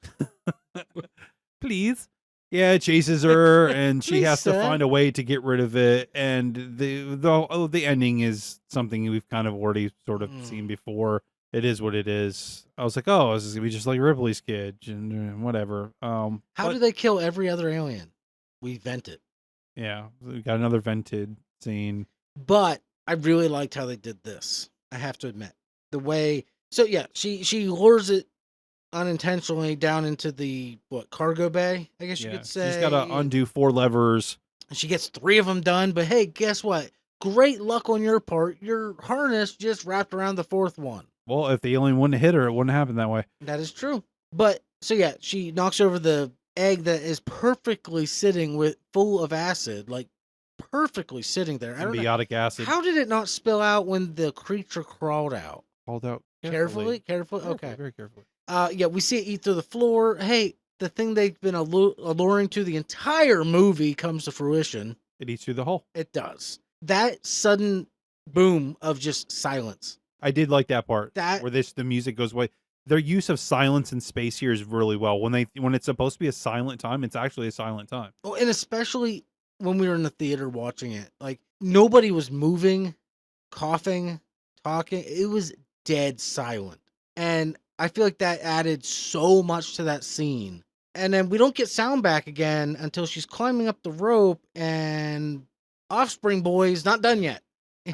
Please. Yeah, it chases her, and she Please, has to sir. find a way to get rid of it. And the ending is something we've kind of already sort of seen before. It is what it is. I was like, oh, this is gonna be just like Ripley's kid and whatever. How but- do they kill every other alien? We vent it. Yeah, we got another vented scene. But I really liked how they did this. I have to admit. The way so yeah, she lures it unintentionally down into the cargo bay, I guess you could say. She's got to undo 4 levers. And she gets 3 of them done, but hey, guess what? Great luck on your part. Your harness just wrapped around the 4th one. Well, if the alien wouldn't have hit her, it wouldn't happen that way. That is true. But so yeah, she knocks over the egg that is perfectly sitting with full of acid, like perfectly sitting there. I don't know. Symbiotic acid. How did it not spill out when the creature crawled out? Called out Carefully? Carefully, Okay. very carefully. Yeah, we see it eat through the floor. Hey, the thing they've been alluring to the entire movie comes to fruition. It eats through the hole. It does. That sudden boom of just silence. I did like that part That- where the music goes away. their use of silence in space here is really well. When it's supposed to be a silent time, it's actually a silent time. Oh, and especially when we were in the theater watching it, like nobody was moving, coughing, talking. It was dead silent. And I feel like that added so much to that scene. And then we don't get sound back again until she's climbing up the rope and Offspring Boy's not done yet.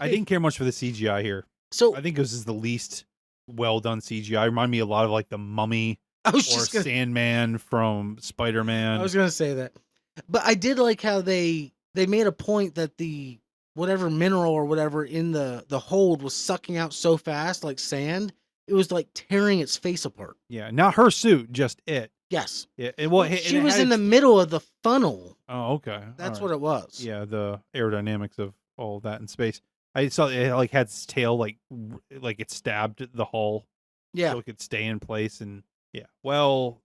I didn't care much for the CGI here. So I think this is the least well done CGI. Remind me a lot of like the Mummy I was or just gonna, Sandman from Spider-Man. I was gonna say that. But I did like how they made a point that the whatever mineral or whatever in the hold was sucking out so fast, like sand, it was like tearing its face apart. Yeah, not her suit, just it. Yes. Yeah, it, Well, she was in the middle of the funnel. Oh, okay. That's All what it was. Yeah, the aerodynamics of all of that in space. I saw it like had its tail like it stabbed the hull, Yeah. so it could stay in place. And yeah, well,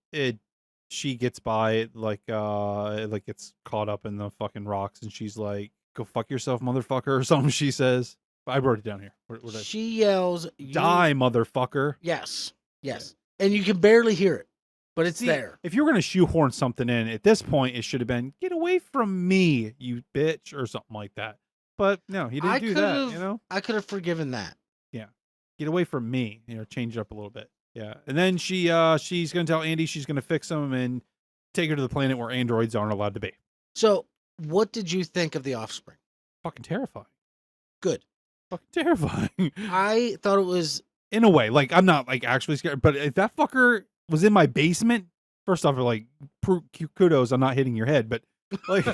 she gets by it like gets caught up in the fucking rocks, and she's like, "Go fuck yourself, motherfucker," or something. She says. I wrote it down here. She yells, "Die, motherfucker!" Yes, yes, and you can barely hear it, but it's there. If you were gonna shoehorn something in at this point, it should have been "Get away from me, you bitch," or something like that. But no, he didn't do that. You know, I could have forgiven that. Yeah, get away from me. You know, change it up a little bit. Yeah, and then she's gonna tell Andy she's gonna fix him and take her to the planet where androids aren't allowed to be. So, what did you think of the Offspring? Fucking terrifying. Good. Fucking terrifying. I thought it was in a way, like I'm not like actually scared, but if that fucker was in my basement, first off, like kudos, I'm not hitting your head, but like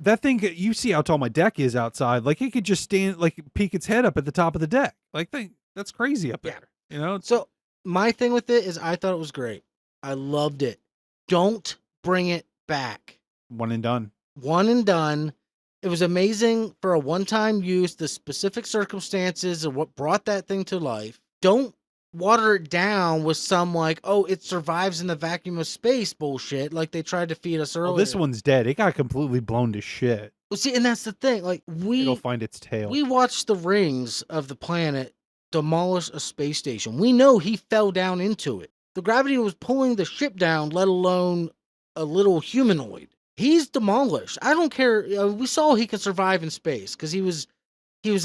that thing, you see how tall my deck is outside. Like it could just stand, like peek its head up at the top of the deck. Like that's crazy up there. You know. So my thing with it is, I thought it was great. I loved it. Don't bring it back. One and done. One and done. It was amazing for a one-time use, the specific circumstances of what brought that thing to life. Don't water it down with some like, oh, it survives in the vacuum of space bullshit like they tried to feed us earlier. Well, this one's dead. It got completely blown to shit. Well, see, and that's the thing. Like it'll find its tail. We watched the rings of the planet demolish a space station. We know he fell down into it. The gravity was pulling the ship down, let alone a little humanoid. He's demolished. I don't care. We saw he could survive in space because he was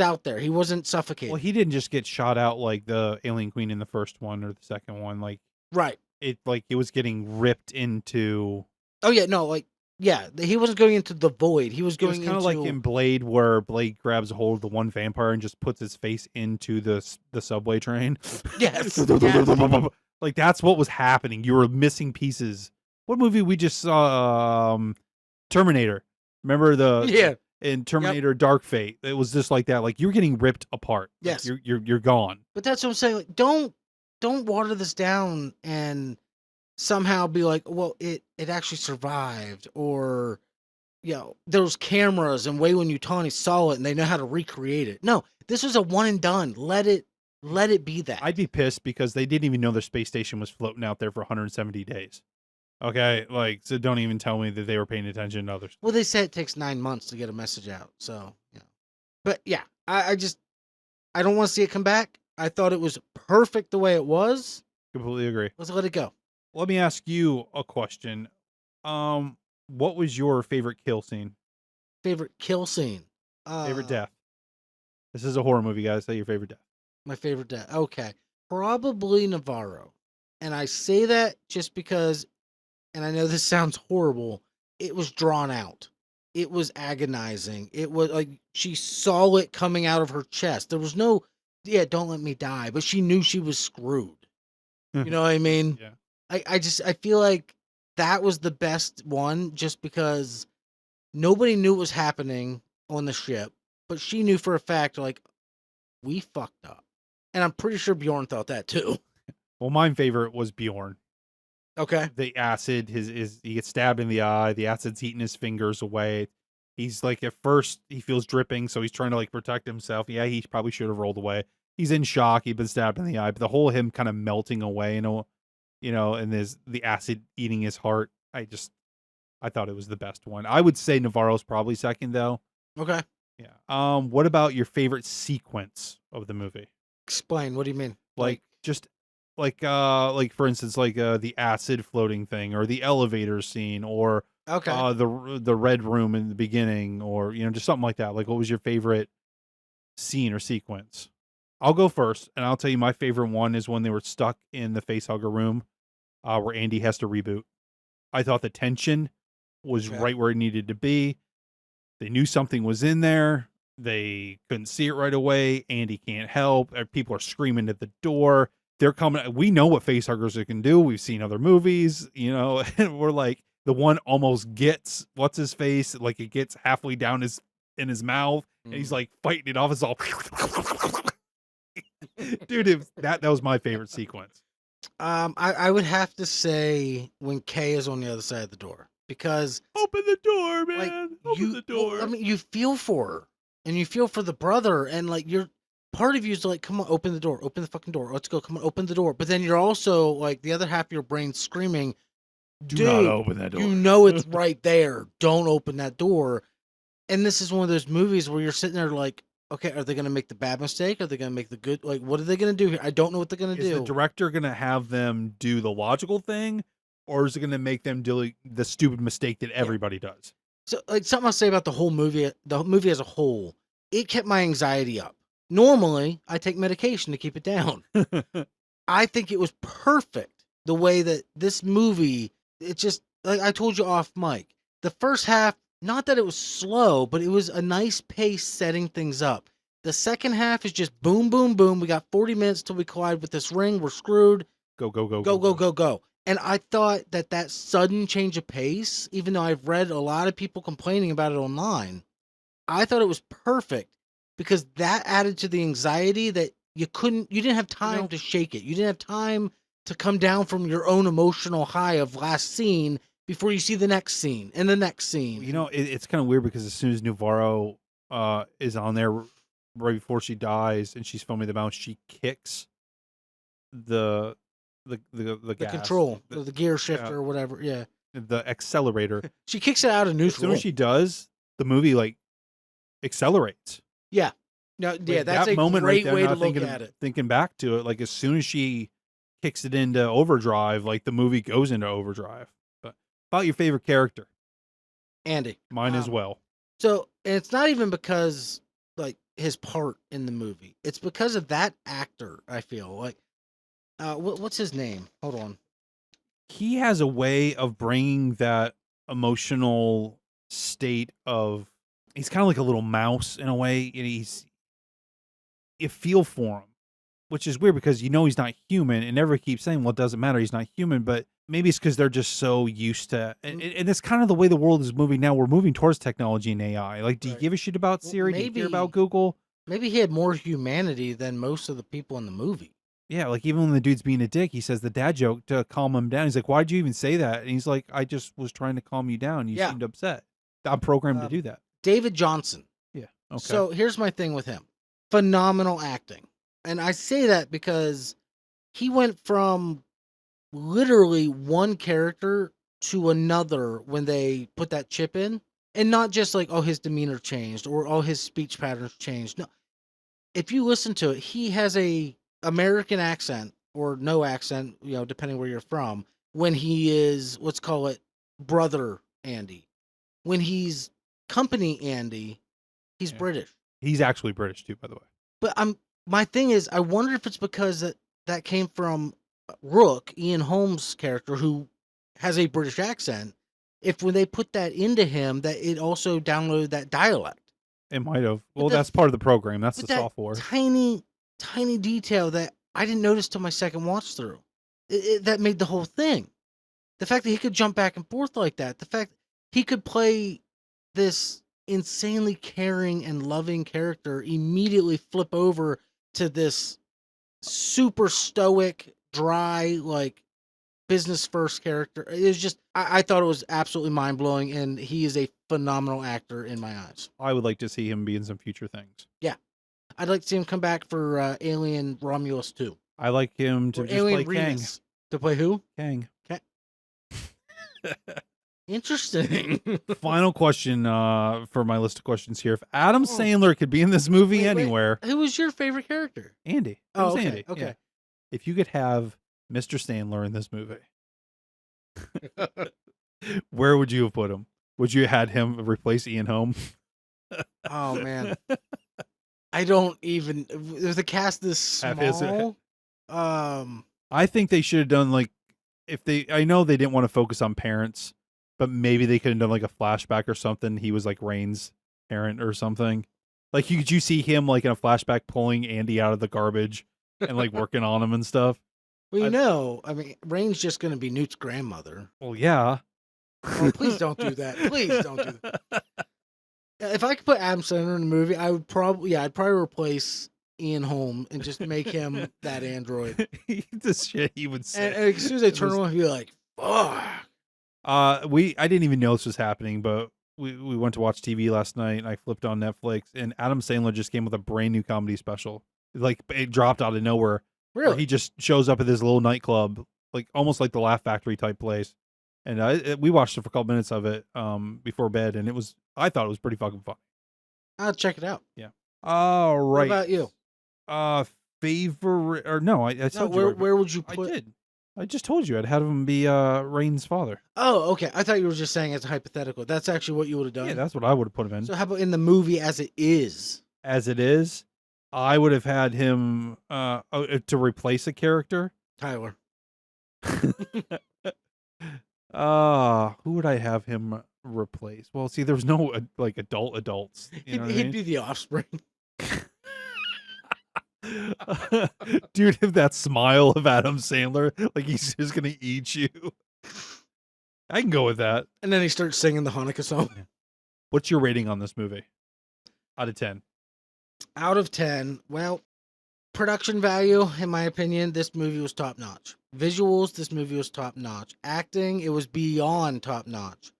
out there. He wasn't suffocated. Well, he didn't just get shot out like the Alien Queen in the first one or the second one. Like right. It was getting ripped into. Oh yeah, no, like yeah. He wasn't going into the void. He was going kind of like in Blade, where Blade grabs a hold of the one vampire and just puts his face into the subway train. Yes. Like that's what was happening. You were missing pieces. What movie we just saw? Terminator. Remember in Terminator Dark Fate? It was just like that. Like you're getting ripped apart. Yes. Like you're gone. But that's what I'm saying. Like, don't water this down and somehow be like, well, it actually survived, or those cameras and Weyland-Yutani saw it and they know how to recreate it. No, this was a one and done. Let it be that. I'd be pissed because they didn't even know their space station was floating out there for 170 days. Okay, like, so don't even tell me that they were paying attention to others. Well, they said it takes 9 months to get a message out, so But yeah, I don't want to see it come back. I thought it was perfect the way it was. Completely agree. Let's let it go. Let me ask you a question. What was your favorite kill scene? Favorite kill scene? Favorite death? This is a horror movie, guys. Say your favorite death. My favorite death. Okay, probably Navarro, and I say that just because. And I know this sounds horrible. It was drawn out. It was agonizing. It was like she saw it coming out of her chest. There was no, don't let me die. But she knew she was screwed. You know what I mean? Yeah. I feel like that was the best one just because nobody knew what was happening on the ship. But she knew for a fact, like, we fucked up. And I'm pretty sure Bjorn thought that too. Well, my favorite was Bjorn. Okay. The acid, he gets stabbed in the eye. The acid's eating his fingers away. He's like, at first he feels dripping, so he's trying to like protect himself. Yeah, he probably should have rolled away. He's in shock. He'd been stabbed in the eye, but the whole him kind of melting away, and there's the acid eating his heart. I thought it was the best one. I would say Navarro's probably second though. Okay. Yeah. What about your favorite sequence of the movie? Explain. What do you mean? Like just like for instance, like the acid floating thing, or the elevator scene, or Okay. the red room in the beginning, or just something like that. Like, what was your favorite scene or sequence? I'll go first, and I'll tell you my favorite one is when they were stuck in the facehugger room, where Andy has to reboot. I thought the tension was Okay. right where it needed to be. They knew something was in there. They couldn't see it right away. Andy can't help. People are screaming at the door. They're coming. We know what facehuggers can do. We've seen other movies, and we're like, the one almost gets what's his face, like it gets halfway down in his mouth, and he's like fighting it off. It's all, dude. That was my favorite sequence. I would have to say when Kay is on the other side of the door, because Open the door, like man. Open the door. I mean, you feel for her and you feel for the brother, and like you're part of you is like, come on, open the door, open the fucking door, let's go, come on, open the door. But then you're also like the other half of your brain screaming, Do not dude, open that door. you know it's right there. Don't open that door. And this is one of those movies where you're sitting there like, okay, are they going to make the bad mistake? Are they going to make the good? Like, what are they going to do here? I don't know what they're going to Is do. the director going to have them do the logical thing, or is it going to make them do the stupid mistake that everybody does? So, like, something I'll say about the movie as a whole, it kept my anxiety up. Normally, I take medication to keep it down. I think it was perfect the way that this movie, it just, like I told you off mic, the first half, not that it was slow, but it was a nice pace setting things up. The second half is just boom, boom, boom. We got 40 minutes till we collide with this ring. We're screwed. Go, go, go, Go, go, go, go. And I thought that sudden change of pace, even though I've read a lot of people complaining about it online, I thought it was perfect because that added to the anxiety that you didn't have time to shake it. You didn't have time to come down from your own emotional high of last scene before you see the next scene and the next scene. It's kind of weird because as soon as Navarro is on there right before she dies and she's filming the bounce, she kicks the gas, control, the gear shifter or whatever. Yeah. The accelerator. She kicks it out of As neutral. soon as she does, the movie like accelerates. Yeah. No, yeah, Like, that's that a moment great right there, way to now look at it. Thinking back to it, like as soon as she kicks it into overdrive, like the movie goes into overdrive. But about your favorite character? Andy. Mine as well. So, and it's not even because like his part in the movie. It's because of that actor, I feel. Like what's his name? Hold on. He has a way of bringing that emotional state of, he's kind of like a little mouse in a way, and you feel for him, which is weird because he's not human, and everybody keeps saying, well, it doesn't matter, he's not human, but maybe it's because they're just so used to, and it's kind of the way the world is moving now. We're moving towards technology and AI. Like, do you give a shit about Siri? Do you care about Google? Maybe he had more humanity than most of the people in the movie. Yeah, like even when the dude's being a dick, he says the dad joke to calm him down. He's like, why'd you even say that? And he's like, I just was trying to calm you down. You seemed upset. I'm programmed to do that. David Johnson. Yeah. Okay. So here's my thing with him. Phenomenal acting. And I say that because he went from literally one character to another when they put that chip in. And not just like, oh, his demeanor changed or oh, his speech patterns changed. No. If you listen to it, he has a American accent or no accent, depending where you're from, when he is, let's call it brother Andy. When he's company Andy, he's British. He's actually British too, by the way. But my thing is, I wonder if it's because that came from Rook, Ian Holmes' character, who has a British accent. If when they put that into him, that it also downloaded that dialect. It might have. Well, that's part of the program. That's the that software. Tiny detail that I didn't notice till my second watch through. That made the whole thing. The fact that he could jump back and forth like that. The fact he could play this insanely caring and loving character, immediately flip over to this super stoic, dry, like business first character. It was just, I thought it was absolutely mind blowing, and he is a phenomenal actor in my eyes. I would like to see him be in some future things. Yeah. I'd like to see him come back for Alien Romulus 2. I like him to just Alien play Kang. To play who? Kang. Interesting. Final question for my list of questions here. If Adam Sandler could be in this movie anywhere. Who was your favorite character? Andy. Oh, okay. Andy. Okay. Yeah. If you could have Mr. Sandler in this movie. Where would you have put him? Would you have had him replace Ian Holm? Oh man, I don't even. There's a cast this Have his- small. I think they should have done like I know they didn't want to focus on parents, but maybe they could have done like a flashback or something. He was like Rain's parent or something. Like could you see him like in a flashback pulling Andy out of the garbage and like working on him and stuff? Well, I mean, Rain's just going to be Newt's grandmother. Well, yeah. Oh, please don't do that. Please don't do that. If I could put Adam Sandler in the movie, I'd probably replace Ian Holm and just make him that android. The shit he would say. And as soon as I turn on, he'd be like, "Fuck." I didn't even know this was happening, but we went to watch TV last night and I flipped on Netflix and Adam Sandler just came with a brand new comedy special. Like it dropped out of nowhere. Where Really? he just shows up at this little nightclub, like almost like the Laugh Factory type place. And we watched it for a couple minutes of it before bed, and I thought it was pretty fucking fun. I'll check it out. Yeah. All right. What about you? Favorite or no? I told No, you. where would you put? I did. I just told you I'd have him be Rain's father. Oh, okay. I thought you were just saying as a hypothetical. That's actually what you would have done. Yeah, that's what I would have put him in. So how about in the movie as it is? As it is, I would have had him to replace a character. Tyler. Who would I have him replace? Well, see, there was no like adults. You know what I He'd mean? be the offspring. Dude, if that smile of Adam Sandler, like he's just gonna eat you. I can go with that. And then he starts singing the Hanukkah song. What's your rating on this movie? Out of 10. Out of 10, well, production value, in my opinion, this movie was top notch. Visuals, this movie was top notch. Acting, it was beyond top notch.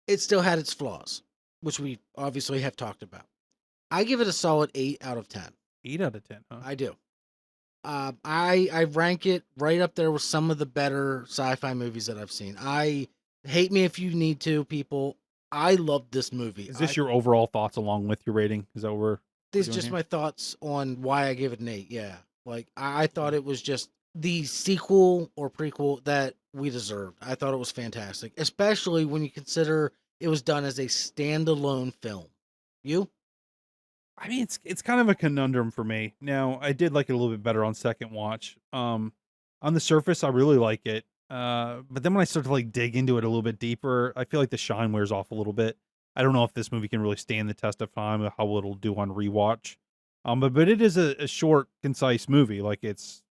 It still had its flaws, which we obviously have talked about. I give it a solid 8 out of 10. 8 out of 10, huh? I do. I rank it right up there with some of the better sci-fi movies that I've seen. I hate me if you need to, people. I love this movie. Is this your overall thoughts along with your rating? Is that what we're These doing just here? my thoughts on why I give it an 8. Yeah. Like I thought it was just the sequel or prequel that we deserved. I thought it was fantastic, especially when you consider it was done as a standalone film. You? I mean, it's kind of a conundrum for me. Now, I did like it a little bit better on second watch. On the surface, I really like it. But then when I start to like dig into it a little bit deeper, I feel like the shine wears off a little bit. I don't know if this movie can really stand the test of time or how it'll do on rewatch. But it is a short, concise movie. Like it's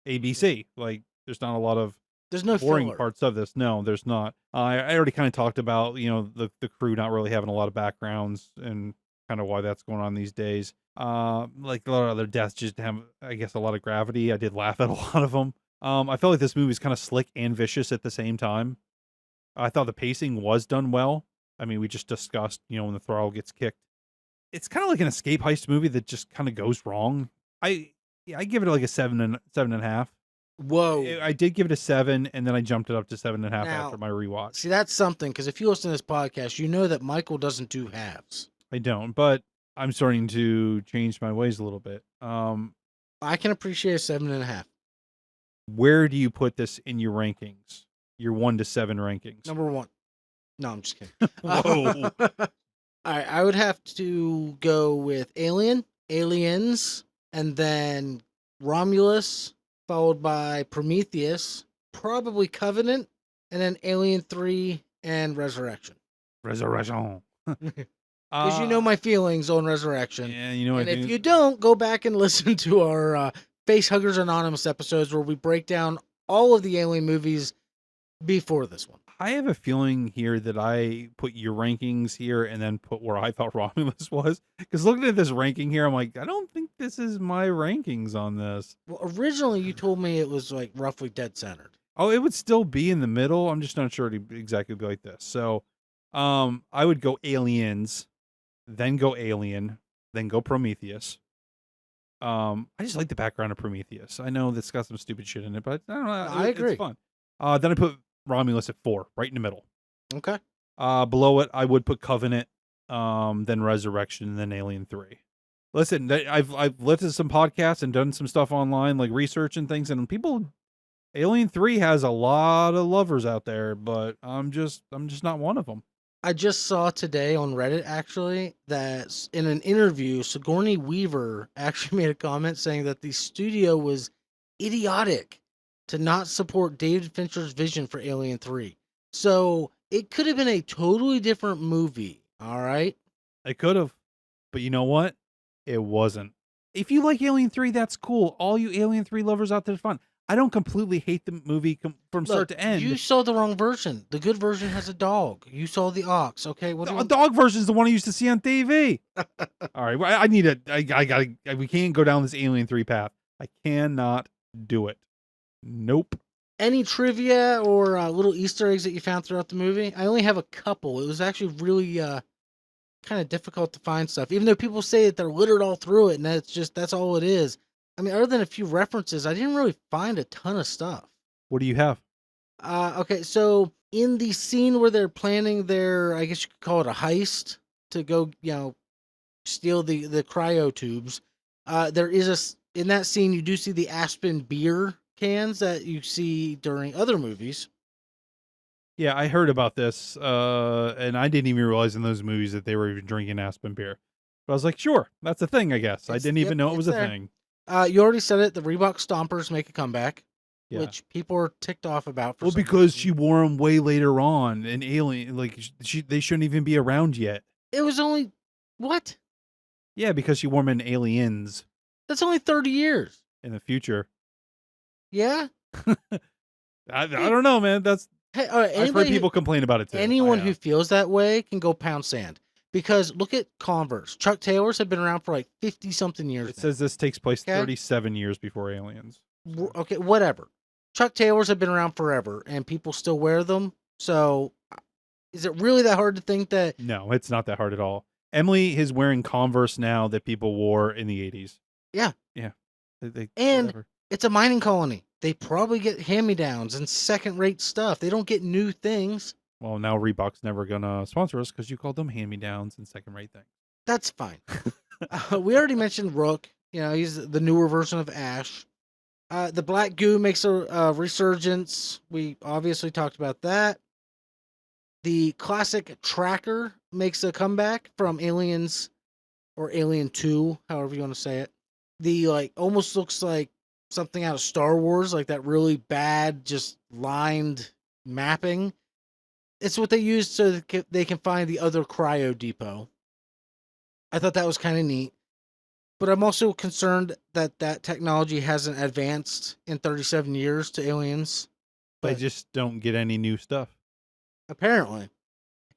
ABC. Like there's not a lot of There's no boring filler. parts of this. No, there's not. I already kind of talked about, the crew not really having a lot of backgrounds and kind of why that's going on these days. Like a lot of other deaths just have, I guess, a lot of gravity. I did laugh at a lot of them. I felt like this movie is kind of slick and vicious at the same time. I thought the pacing was done well. I mean, we just discussed, when the throttle gets kicked. It's kind of like an escape heist movie that just kind of goes wrong. I give it like a 7.5. Whoa. I did give it a 7, and then I jumped it up to 7.5 Now, after my rewatch. See, that's something, because if you listen to this podcast, you know that Michael doesn't do halves. I don't, but I'm starting to change my ways a little bit. I can appreciate a 7.5. Where do you put this in your rankings? Your 1 to 7 rankings? Number 1. No, I'm just kidding. Whoa. All right, I would have to go with Aliens, and then Romulus, followed by Prometheus, probably Covenant, and then Alien 3 and Resurrection. Resurrection. Because you know my feelings on Resurrection. Yeah, you know. And if you don't, go back and listen to our Facehuggers Anonymous episodes where we break down all of the Alien movies before this one. I have a feeling here that I put your rankings here and then put where I thought Romulus was. Because looking at this ranking here, I'm like, I don't think this is my rankings on this. Well, originally you told me it was like roughly dead centered. Oh, it would still be in the middle. I'm just not sure it'd exactly be like this. So, I would go Aliens, then go Alien, then go Prometheus. I just like the background of Prometheus. I know that's got some stupid shit in it, but I don't know. I agree. It's fun. Then I put Romulus at 4, right in the middle. Okay. Below it, I would put Covenant, then Resurrection, and then Alien 3. Listen, I've listened to some podcasts and done some stuff online, like research and things, and people Alien 3 has a lot of lovers out there, but I'm just not one of them. I just saw today on Reddit actually that in an interview, Sigourney Weaver actually made a comment saying that the studio was idiotic to not support David Fincher's vision for Alien 3. So it could have been a totally different movie. All right. It could have, but you know what? It wasn't. If you like Alien 3, that's cool. All you Alien 3 lovers out there, fun. I don't completely hate the movie from start to end. You saw the wrong version. The good version has a dog. You saw the ox. Okay, what do The dog version is the one I used to see on TV. All right, well, I need a. I gotta. We can't go down this Alien 3 path. I cannot do it. Nope. Any trivia or little Easter eggs that you found throughout the movie? I only have a couple. It was actually really kind of difficult to find stuff, even though people say that they're littered all through it, and that's all it is. I mean, other than a few references, I didn't really find a ton of stuff. What do you have? Okay, so in the scene where they're planning their, I guess you could call it a heist to go, steal the cryo tubes. There is in that scene you do see the Aspen beer cans that you see during other movies. Yeah, I heard about this, and I didn't even realize in those movies that they were even drinking Aspen beer. But I was like, sure, that's a thing, I guess. I didn't even know it was a thing. You already said it. The Reebok Stompers make a comeback, Yeah. which people are ticked off about. Well, because she wore them way later on in Alien. Like, they shouldn't even be around yet. It was only, what? Yeah, because she wore them in Aliens That's only 30 years. in the future. Yeah? I don't know, man. Hey, I've heard people complain about it too. Anyone who feels that way can go pound sand. Because look at Converse. Chuck Taylors have been around for like 50-something years. It says this takes place Okay. 37 years before Aliens. Okay, whatever. Chuck Taylors have been around forever, and people still wear them. So, is it really that hard to think that? No, it's not that hard at all. Emily is wearing Converse now that people wore in the 80s. Yeah. Yeah. And whatever. it's a mining colony. They probably get hand-me-downs and second-rate stuff. They don't get new things. Well, now Reebok's never going to sponsor us because you called them hand-me-downs and second-rate things. That's fine. We already mentioned Rook. He's the newer version of Ash. The Black Goo makes a resurgence. We obviously talked about that. The classic Tracker makes a comeback from Aliens or Alien 2, however you want to say it. The almost looks like something out of Star Wars, like that really bad, just lined mapping. It's what they used so that they can find the other cryo depot. I thought that was kind of neat. But I'm also concerned that technology hasn't advanced in 37 years to Aliens. They just don't get any new stuff. Apparently.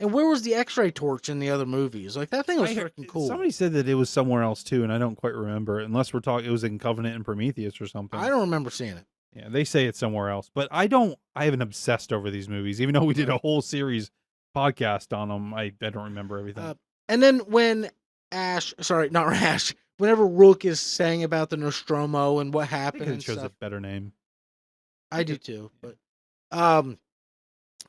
And where was the X-ray torch in the other movies? Like, that thing was freaking cool. Somebody said that it was somewhere else too, and I don't quite remember. Unless we're talking, it was in Covenant and Prometheus or something. I don't remember seeing it. Yeah, they say it's somewhere else, but I haven't obsessed over these movies, even though we did a whole series podcast on them. I don't remember everything. And then when whenever Rook is saying about the Nostromo and what I happened think it and chose stuff. a better name. I do too, but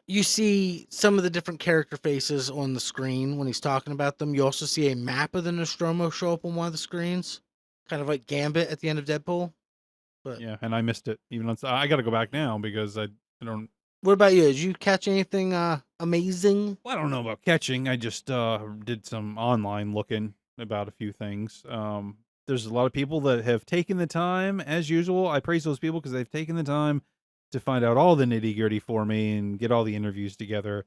you see some of the different character faces on the screen when he's talking about them. You also see a map of the Nostromo show up on one of the screens, kind of like Gambit at the end of Deadpool. But Yeah, and I missed it. Even I got to go back now because I don't. what about you? Did you catch anything amazing? Well, I don't know about catching. I just did some online looking about a few things. There's a lot of people that have taken the time, as usual. I praise those people because they've taken the time to find out all the nitty gritty for me and get all the interviews together.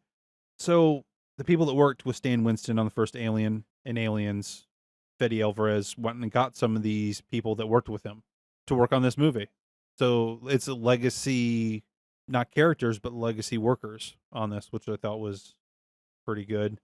So the people that worked with Stan Winston on the first Alien and Aliens, Fede Alvarez, went and got some of these people that worked with him to work on this movie. So it's a legacy, not characters, but legacy workers on this, which I thought was pretty good.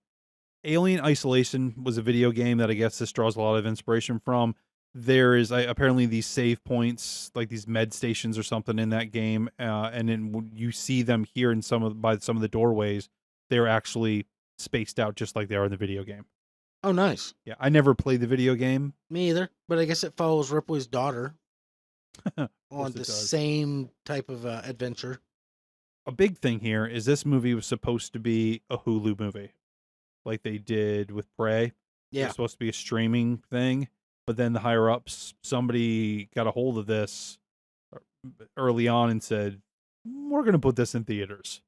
Alien Isolation was a video game that I guess this draws a lot of inspiration from. There is apparently these save points, like these med stations or something in that game, and then when you see them here in some of the doorways, they're actually spaced out just like they are in the video game. Oh, nice. Yeah, I never played the video game. Me either, but I guess it follows Ripley's daughter on the it does. same type of adventure. A big thing here is this movie was supposed to be a Hulu movie, like they did with Prey. It Yeah. was supposed to be a streaming thing, but then the higher ups, somebody got a hold of this early on and said, we're gonna put this in theaters.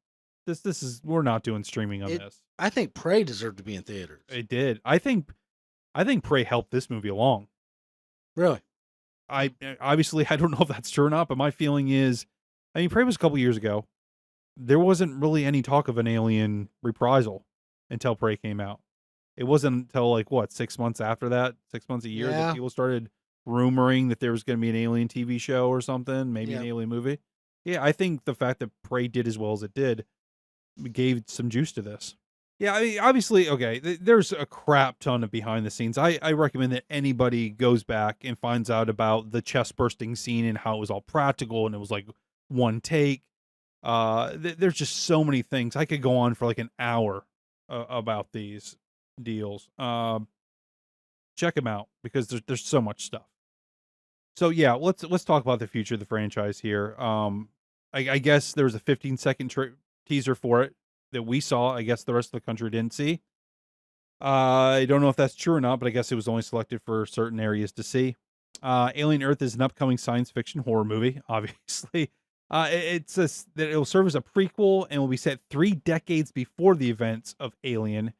This is we're not doing streaming on It, this. I think Prey deserved to be in theaters. It did. I think Prey helped this movie along. Really? I obviously I don't know if that's true or not, but my feeling is, I mean, Prey was a couple years ago. There wasn't really any talk of an Alien reprisal until Prey came out. It wasn't until like what 6 months after that, 6 months a year, that Yeah. people started rumoring that there was going to be an Alien TV show or something, maybe an Yep. Alien movie. Yeah, I think the fact that Prey did as well as it did gave some juice to this. Yeah, I mean, obviously, okay, there's a crap ton of behind the scenes. I recommend that anybody goes back and finds out about the chest bursting scene and how it was all practical and it was like one take. There's just so many things. I could go on for like an hour about these deals. Check them out because there's so much stuff. So yeah, let's talk about the future of the franchise here. I guess there was a 15-second teaser for it that we saw. I guess the rest of the country didn't see. I don't know if that's true or not, but I guess it was only selected for certain areas to see. Alien Earth is an upcoming science fiction horror movie, obviously. It says that it will serve as a prequel and will be set 3 decades before the events of Alien.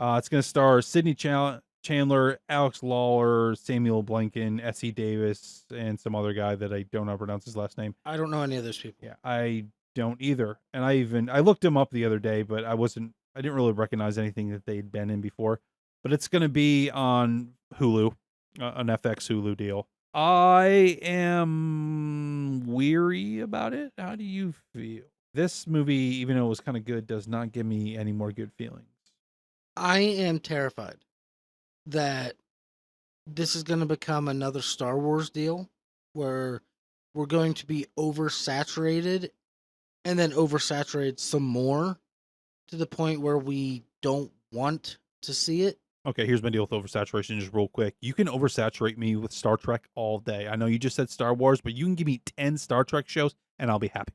It's going to star Sidney Chandler, Alex Lawler, Samuel Blanken, S.E. Davis, and some other guy that I don't know how to pronounce his last name. I don't know any of those people. Yeah, I don't either. And I looked him up the other day, but I didn't really recognize anything that they'd been in before. But it's going to be on Hulu, an FX Hulu deal. I am weary about it. How do you feel? This movie, even though it was kind of good, does not give me any more good feelings. I am terrified that this is going to become another Star Wars deal where we're going to be oversaturated and then oversaturated some more to the point where we don't want to see it. Okay, here's my deal with oversaturation, just real quick. You can oversaturate me with Star Trek all day. I know you just said Star Wars, but you can give me 10 Star Trek shows and I'll be happy.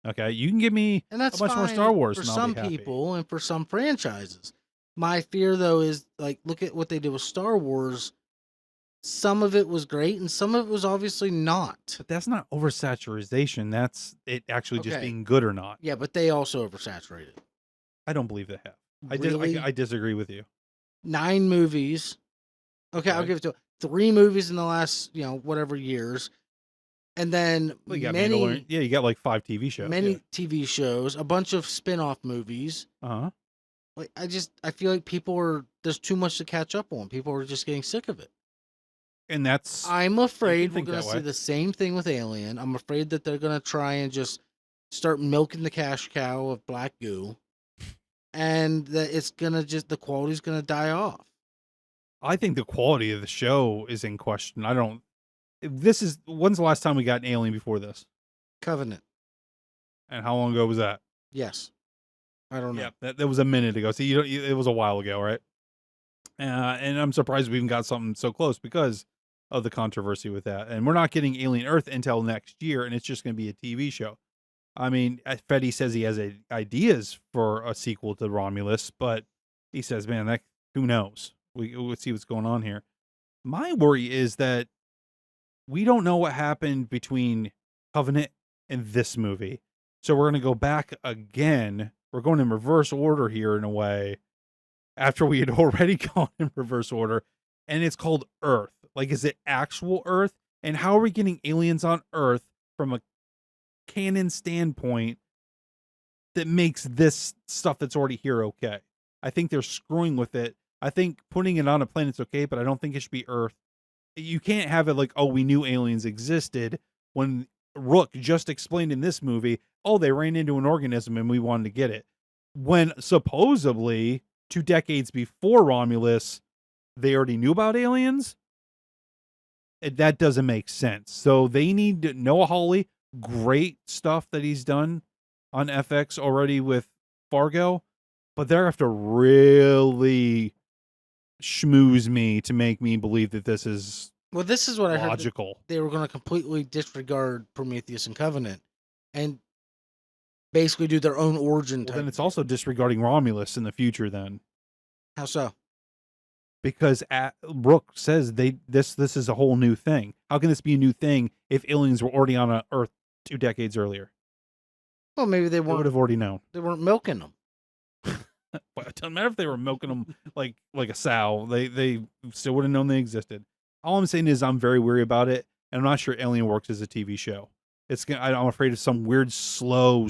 Okay, you can give me And that's a bunch more fine Star Wars for and I'll some be happy. people and for some franchises. My fear, though, is like, look at what they did with Star Wars. Some of it was great and some of it was obviously not. But that's not oversaturation. That's it actually just Okay. being good or not. Yeah, but they also oversaturated. I don't believe they have. Really? I disagree with you. 9 movies. Okay, I'll Okay. give it to 3 movies in the last, whatever years. And then Well, you got many Mandalorian. Yeah, you got like 5 TV shows. many TV shows, a bunch of spin-off movies. Uh-huh. Like I feel like there's too much to catch up on. People are just getting sick of it. And that's I'm afraid we're think going that to see way. the same thing with Alien. I'm afraid that they're going to try and just start milking the cash cow of black goo, and that it's going to the quality's going to die off. I think the quality of the show is in question. When's the last time we got an Alien before this? Covenant. And how long ago was that? Yes. I don't know. Yeah, that was a minute ago. See, it was a while ago, right? And I'm surprised we even got something so close because of the controversy with that. And we're not getting Alien Earth until next year, and it's just going to be a TV show. I mean, Fetty says he has ideas for a sequel to Romulus, but he says, man, who knows? We'll see what's going on here. My worry is that we don't know what happened between Covenant and this movie. So we're going to go back again. We're going in reverse order here in a way after we had already gone in reverse order. And it's called Earth. Like, is it actual Earth? And how are we getting aliens on Earth from a canon standpoint that makes this stuff that's already here okay? I think they're screwing with it. I think putting it on a planet's okay, but I don't think it should be Earth. You can't have it like, oh, we knew aliens existed when Rook just explained in this movie, oh, they ran into an organism and we wanted to get it. When supposedly 2 decades before Romulus, they already knew about aliens. That doesn't make sense. So they need to, Noah Hawley, great stuff that he's done on FX already with Fargo, but they're have to really schmooze me to make me believe that this is Well, this is what I heard. logical. They were going to completely disregard Prometheus and Covenant and basically do their own origin Well, type. then it's also disregarding Romulus in the future then. How so? Because Rook says this is a whole new thing. How can this be a new thing if aliens were already on Earth 2 decades earlier? Well, maybe they They would weren't. have already known. They weren't milking them. Well, it doesn't matter if they were milking them like a sow. They still would have known they existed. All I'm saying is I'm very weary about it, and I'm not sure Alien works as a TV show. I'm afraid of some weird slow.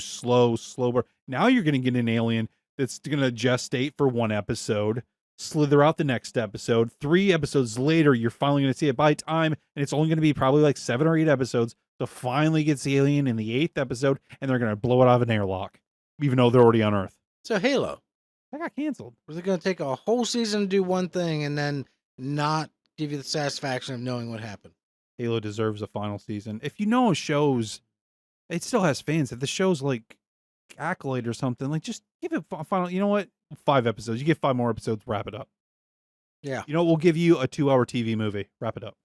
Now you're gonna get an Alien that's gonna gestate for one episode, slither out the next episode. 3 episodes later, you're finally gonna see it by time, and it's only gonna be probably like 7 or 8 episodes to finally get the Alien in the 8th episode, and they're gonna blow it out of an airlock, even though they're already on Earth. So Halo. That got canceled. Was it going to take a whole season to do one thing and then not give you the satisfaction of knowing what happened? Halo deserves a final season. If you know a show's, it still has fans. If the show's like accolade or something, like just give it a final. You know what? 5 episodes. You get 5 more episodes. Wrap it up. Yeah. You know, we'll give you a 2-hour TV movie. Wrap it up.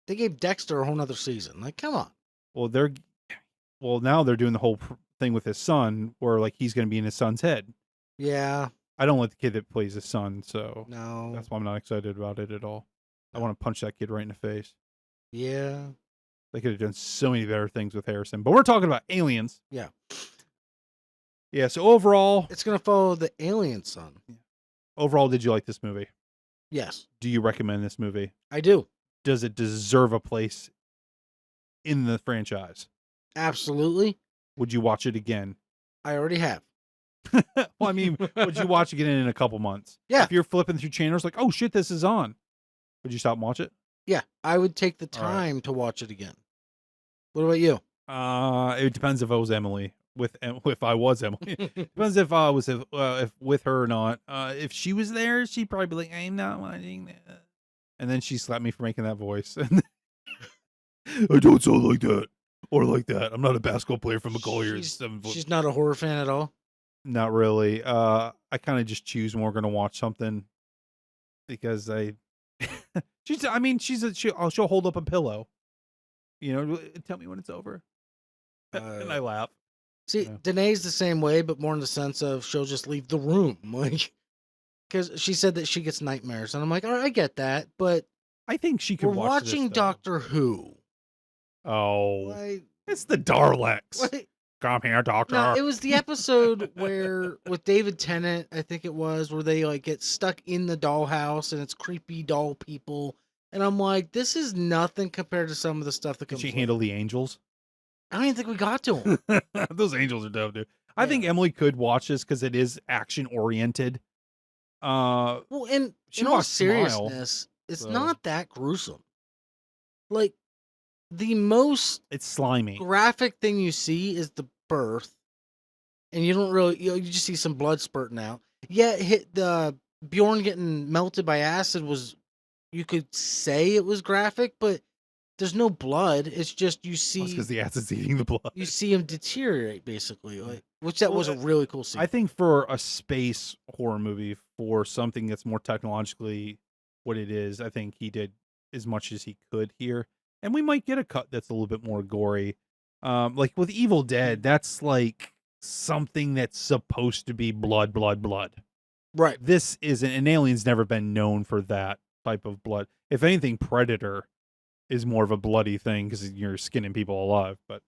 They gave Dexter a whole nother season. Like, come on. Well, now they're doing the whole thing with his son, where like he's going to be in his son's head. Yeah. I don't like the kid that plays his son, so No. that's why I'm not excited about it at all. I want to punch that kid right in the face. Yeah. They could have done so many better things with Harrison, but we're talking about Aliens. Yeah. Yeah. So overall, It's going to follow the alien son. did you like this movie? Yes. Do you recommend this movie? I do. Does it deserve a place in the franchise? Absolutely. Would you watch it again? I already have. Well, I mean, would you watch it again in a couple months? Yeah. If you're flipping through channels, like, oh shit, this is on. Would you stop and watch it? Yeah. I would take the All right. time to watch it again. What about you? It depends if I was Emily. If I was Emily, depends if I was if with her or not. If she was there, she'd probably be like, "I'm not watching that," and then she slapped me for making that voice. I don't sound like that or like that. I'm not a basketball player from McCoy. She's not a horror fan at all. Not really. I kind of just choose when we're gonna watch something because she'll hold up a pillow. You know, tell me when it's over, and I laugh. See, Yeah. Danae's the same way, but more in the sense of she'll just leave the room, like, because she said that she gets nightmares, and I'm like, all right, I get that, but I think she could we're watch watching this, though. Doctor Who. Oh, Like, it's the Daleks. like, Come here, Doctor. no, it was the episode where with David Tennant, I think it was, where they like get stuck in the dollhouse and it's creepy doll people, and I'm like, this is nothing compared to some of the stuff that Can comes. she handle the angels? I don't even think we got to them. Those angels are dope, dude. I Yeah. think Emily could watch this because it is action oriented. Well, and She in all watched Smile, seriousness, it's so- not that gruesome. Like, the most It's slimy. graphic thing you see is the birth, and you don't really, you just see some blood spurting out. Yeah, the Bjorn getting melted by acid was, you could say it was graphic, but there's no blood. It's just you see because the acid's eating the blood. you see him deteriorate, basically. Like, which that Well, was a really cool scene. I think for a space horror movie, for something that's more technologically what it is, I think he did as much as he could here. And we might get a cut that's a little bit more gory. Like with Evil Dead, that's like something that's supposed to be blood. Right. This isn't, and Alien's never been known for that type of blood. If anything, Predator is more of a bloody thing because you're skinning people alive. But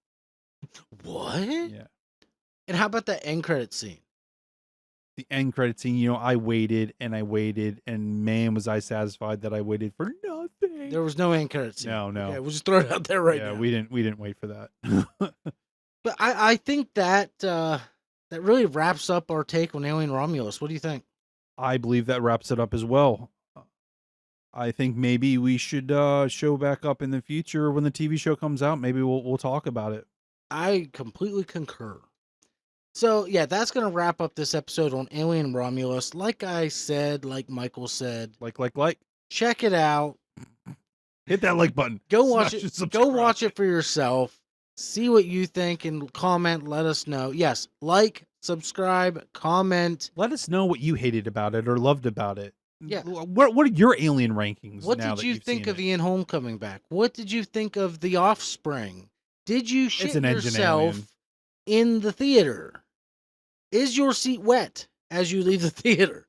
What? yeah, And how about that end credit scene? the end credit scene, you know, I waited, and man, was I satisfied that I waited for nothing. There was no end credit scene. No. Okay, we'll just throw it out there right Yeah, now. we didn't wait for that. But I think that that really wraps up our take on Alien Romulus. What do you think? I believe that wraps it up as well. I think maybe we should show back up in the future when the TV show comes out. Maybe we'll talk about it. I completely concur. So yeah, that's gonna wrap up this episode on Alien Romulus. Like I said, like Michael said, Like. check it out. Hit that like button. Go watch Smash it. and Go watch it for yourself. See what you think and comment. Let us know. Yes, like, subscribe, comment. Let us know what you hated about it or loved about it. Yeah. What are your Alien rankings? What now did that you you've think seen of it? Ian Holm coming back? What did you think of The Offspring? Did you shit an engine yourself alien. in the theater? Is your seat wet as you leave the theater?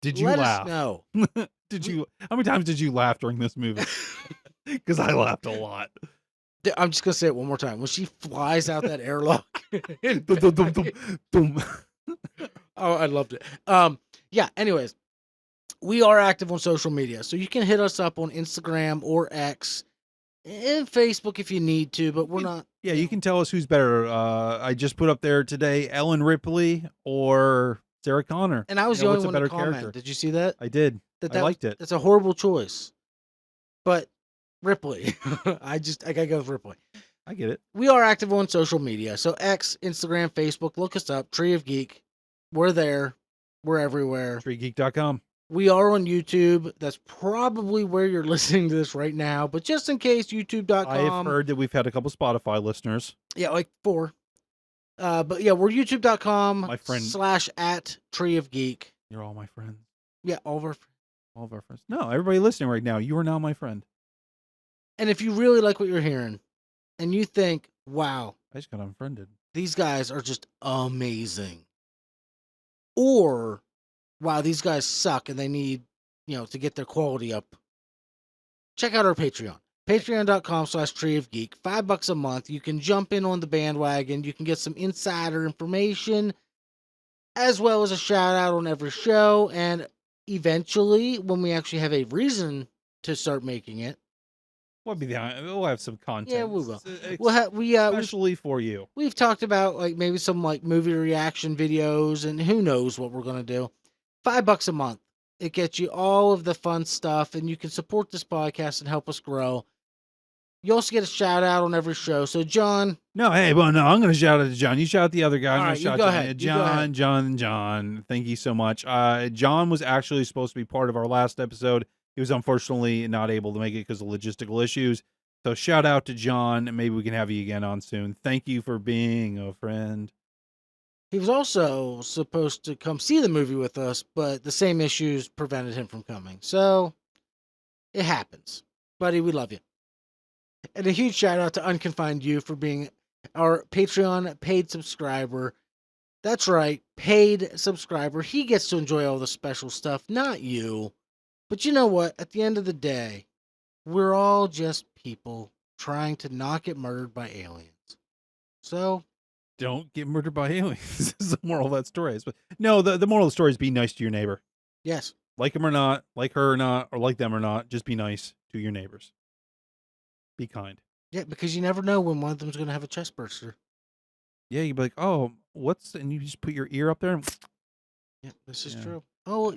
Did you Let laugh? us know. Did you? How many times did you laugh during this movie? Because I laughed a lot. I'm just gonna say it one more time. When she flies out that airlock. Dum, dum, dum, dum, dum. Oh, I loved it. Yeah, anyways, we are active on social media. So you can hit us up on Instagram or X and Facebook if you need to, but we're not. Yeah, you can tell us who's better. I just put up there today Ellen Ripley or Sarah Connor. And I was You know, the what's only a one to better comment. character? Did you see that? I did. I liked it. That's a horrible choice. But Ripley. I gotta go with Ripley. I get it. We are active on social media. So X, Instagram, Facebook, look us up. Tree of Geek. We're there. We're everywhere. TreeGeek.com. We are on YouTube. That's probably where you're listening to this right now. But just in case, youtube.com. I have heard that we've had a couple Spotify listeners. Yeah, like 4. But yeah, we're youtube.com My friend- / Tree of Geek. You're all my friends. Yeah, all of our friends. No, everybody listening right now, you are now my friend. And if you really like what you're hearing and you think, wow, I just got unfriended. these guys are just amazing. Or, wow, these guys suck and they need, to get their quality up. Check out our Patreon. Patreon.com / Tree of Geek. $5 a month. You can jump in on the bandwagon. You can get some insider information as well as a shout out on every show. And eventually, when we actually have a reason to start making it, We'll have some content. yeah, we will. Especially for you. We've talked about maybe some movie reaction videos, and who knows what we're gonna do. $5 a month. It gets you all of the fun stuff, and you can support this podcast and help us grow. You also get a shout out on every show. So, John. No, hey, well, no, I'm going to shout out to John. You shout out the other guy. I'm All going right, to shout you go out ahead. John. Thank you so much. John was actually supposed to be part of our last episode. He was unfortunately not able to make it because of logistical issues. So shout out to John. Maybe we can have you again on soon. Thank you for being a friend. He was also supposed to come see the movie with us, but the same issues prevented him from coming. So it happens. Buddy, we love you. And a huge shout out to Unconfined You for being our Patreon paid subscriber. That's right, paid subscriber. He gets to enjoy all the special stuff, not you. But you know what? At the end of the day, we're all just people trying to not get murdered by aliens. So don't get murdered by aliens. This is the moral of that story. But no, the moral of the story is be nice to your neighbor. Yes. Like him or not, like her or not, or like them or not, just be nice to your neighbors. Be kind. Yeah, because you never know when one of them's going to have a chest burster. Yeah, you'd be like, oh, and you just put your ear up there. And yeah, this is true. Oh,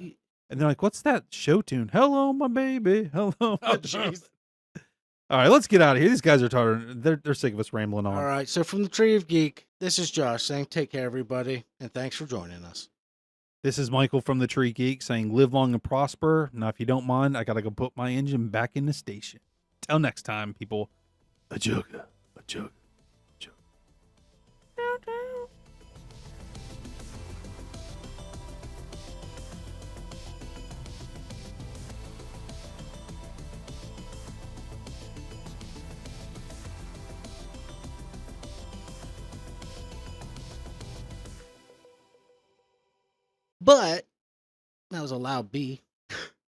and they're like, what's that show tune? Hello, my baby. Hello. Oh, jeez. All right, let's get out of here. These guys are tired. They're sick of us rambling on. All right, so from the Tree of Geek, this is Josh saying take care, everybody, and thanks for joining us. This is Michael from the Tree Geek saying live long and prosper. Now, if you don't mind, I got to go put my engine back in the station. Till next time, people. A jug, a jug. But that was a loud B.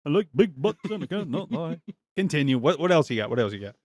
I like big butts and I cannot lie. Continue. What else you got?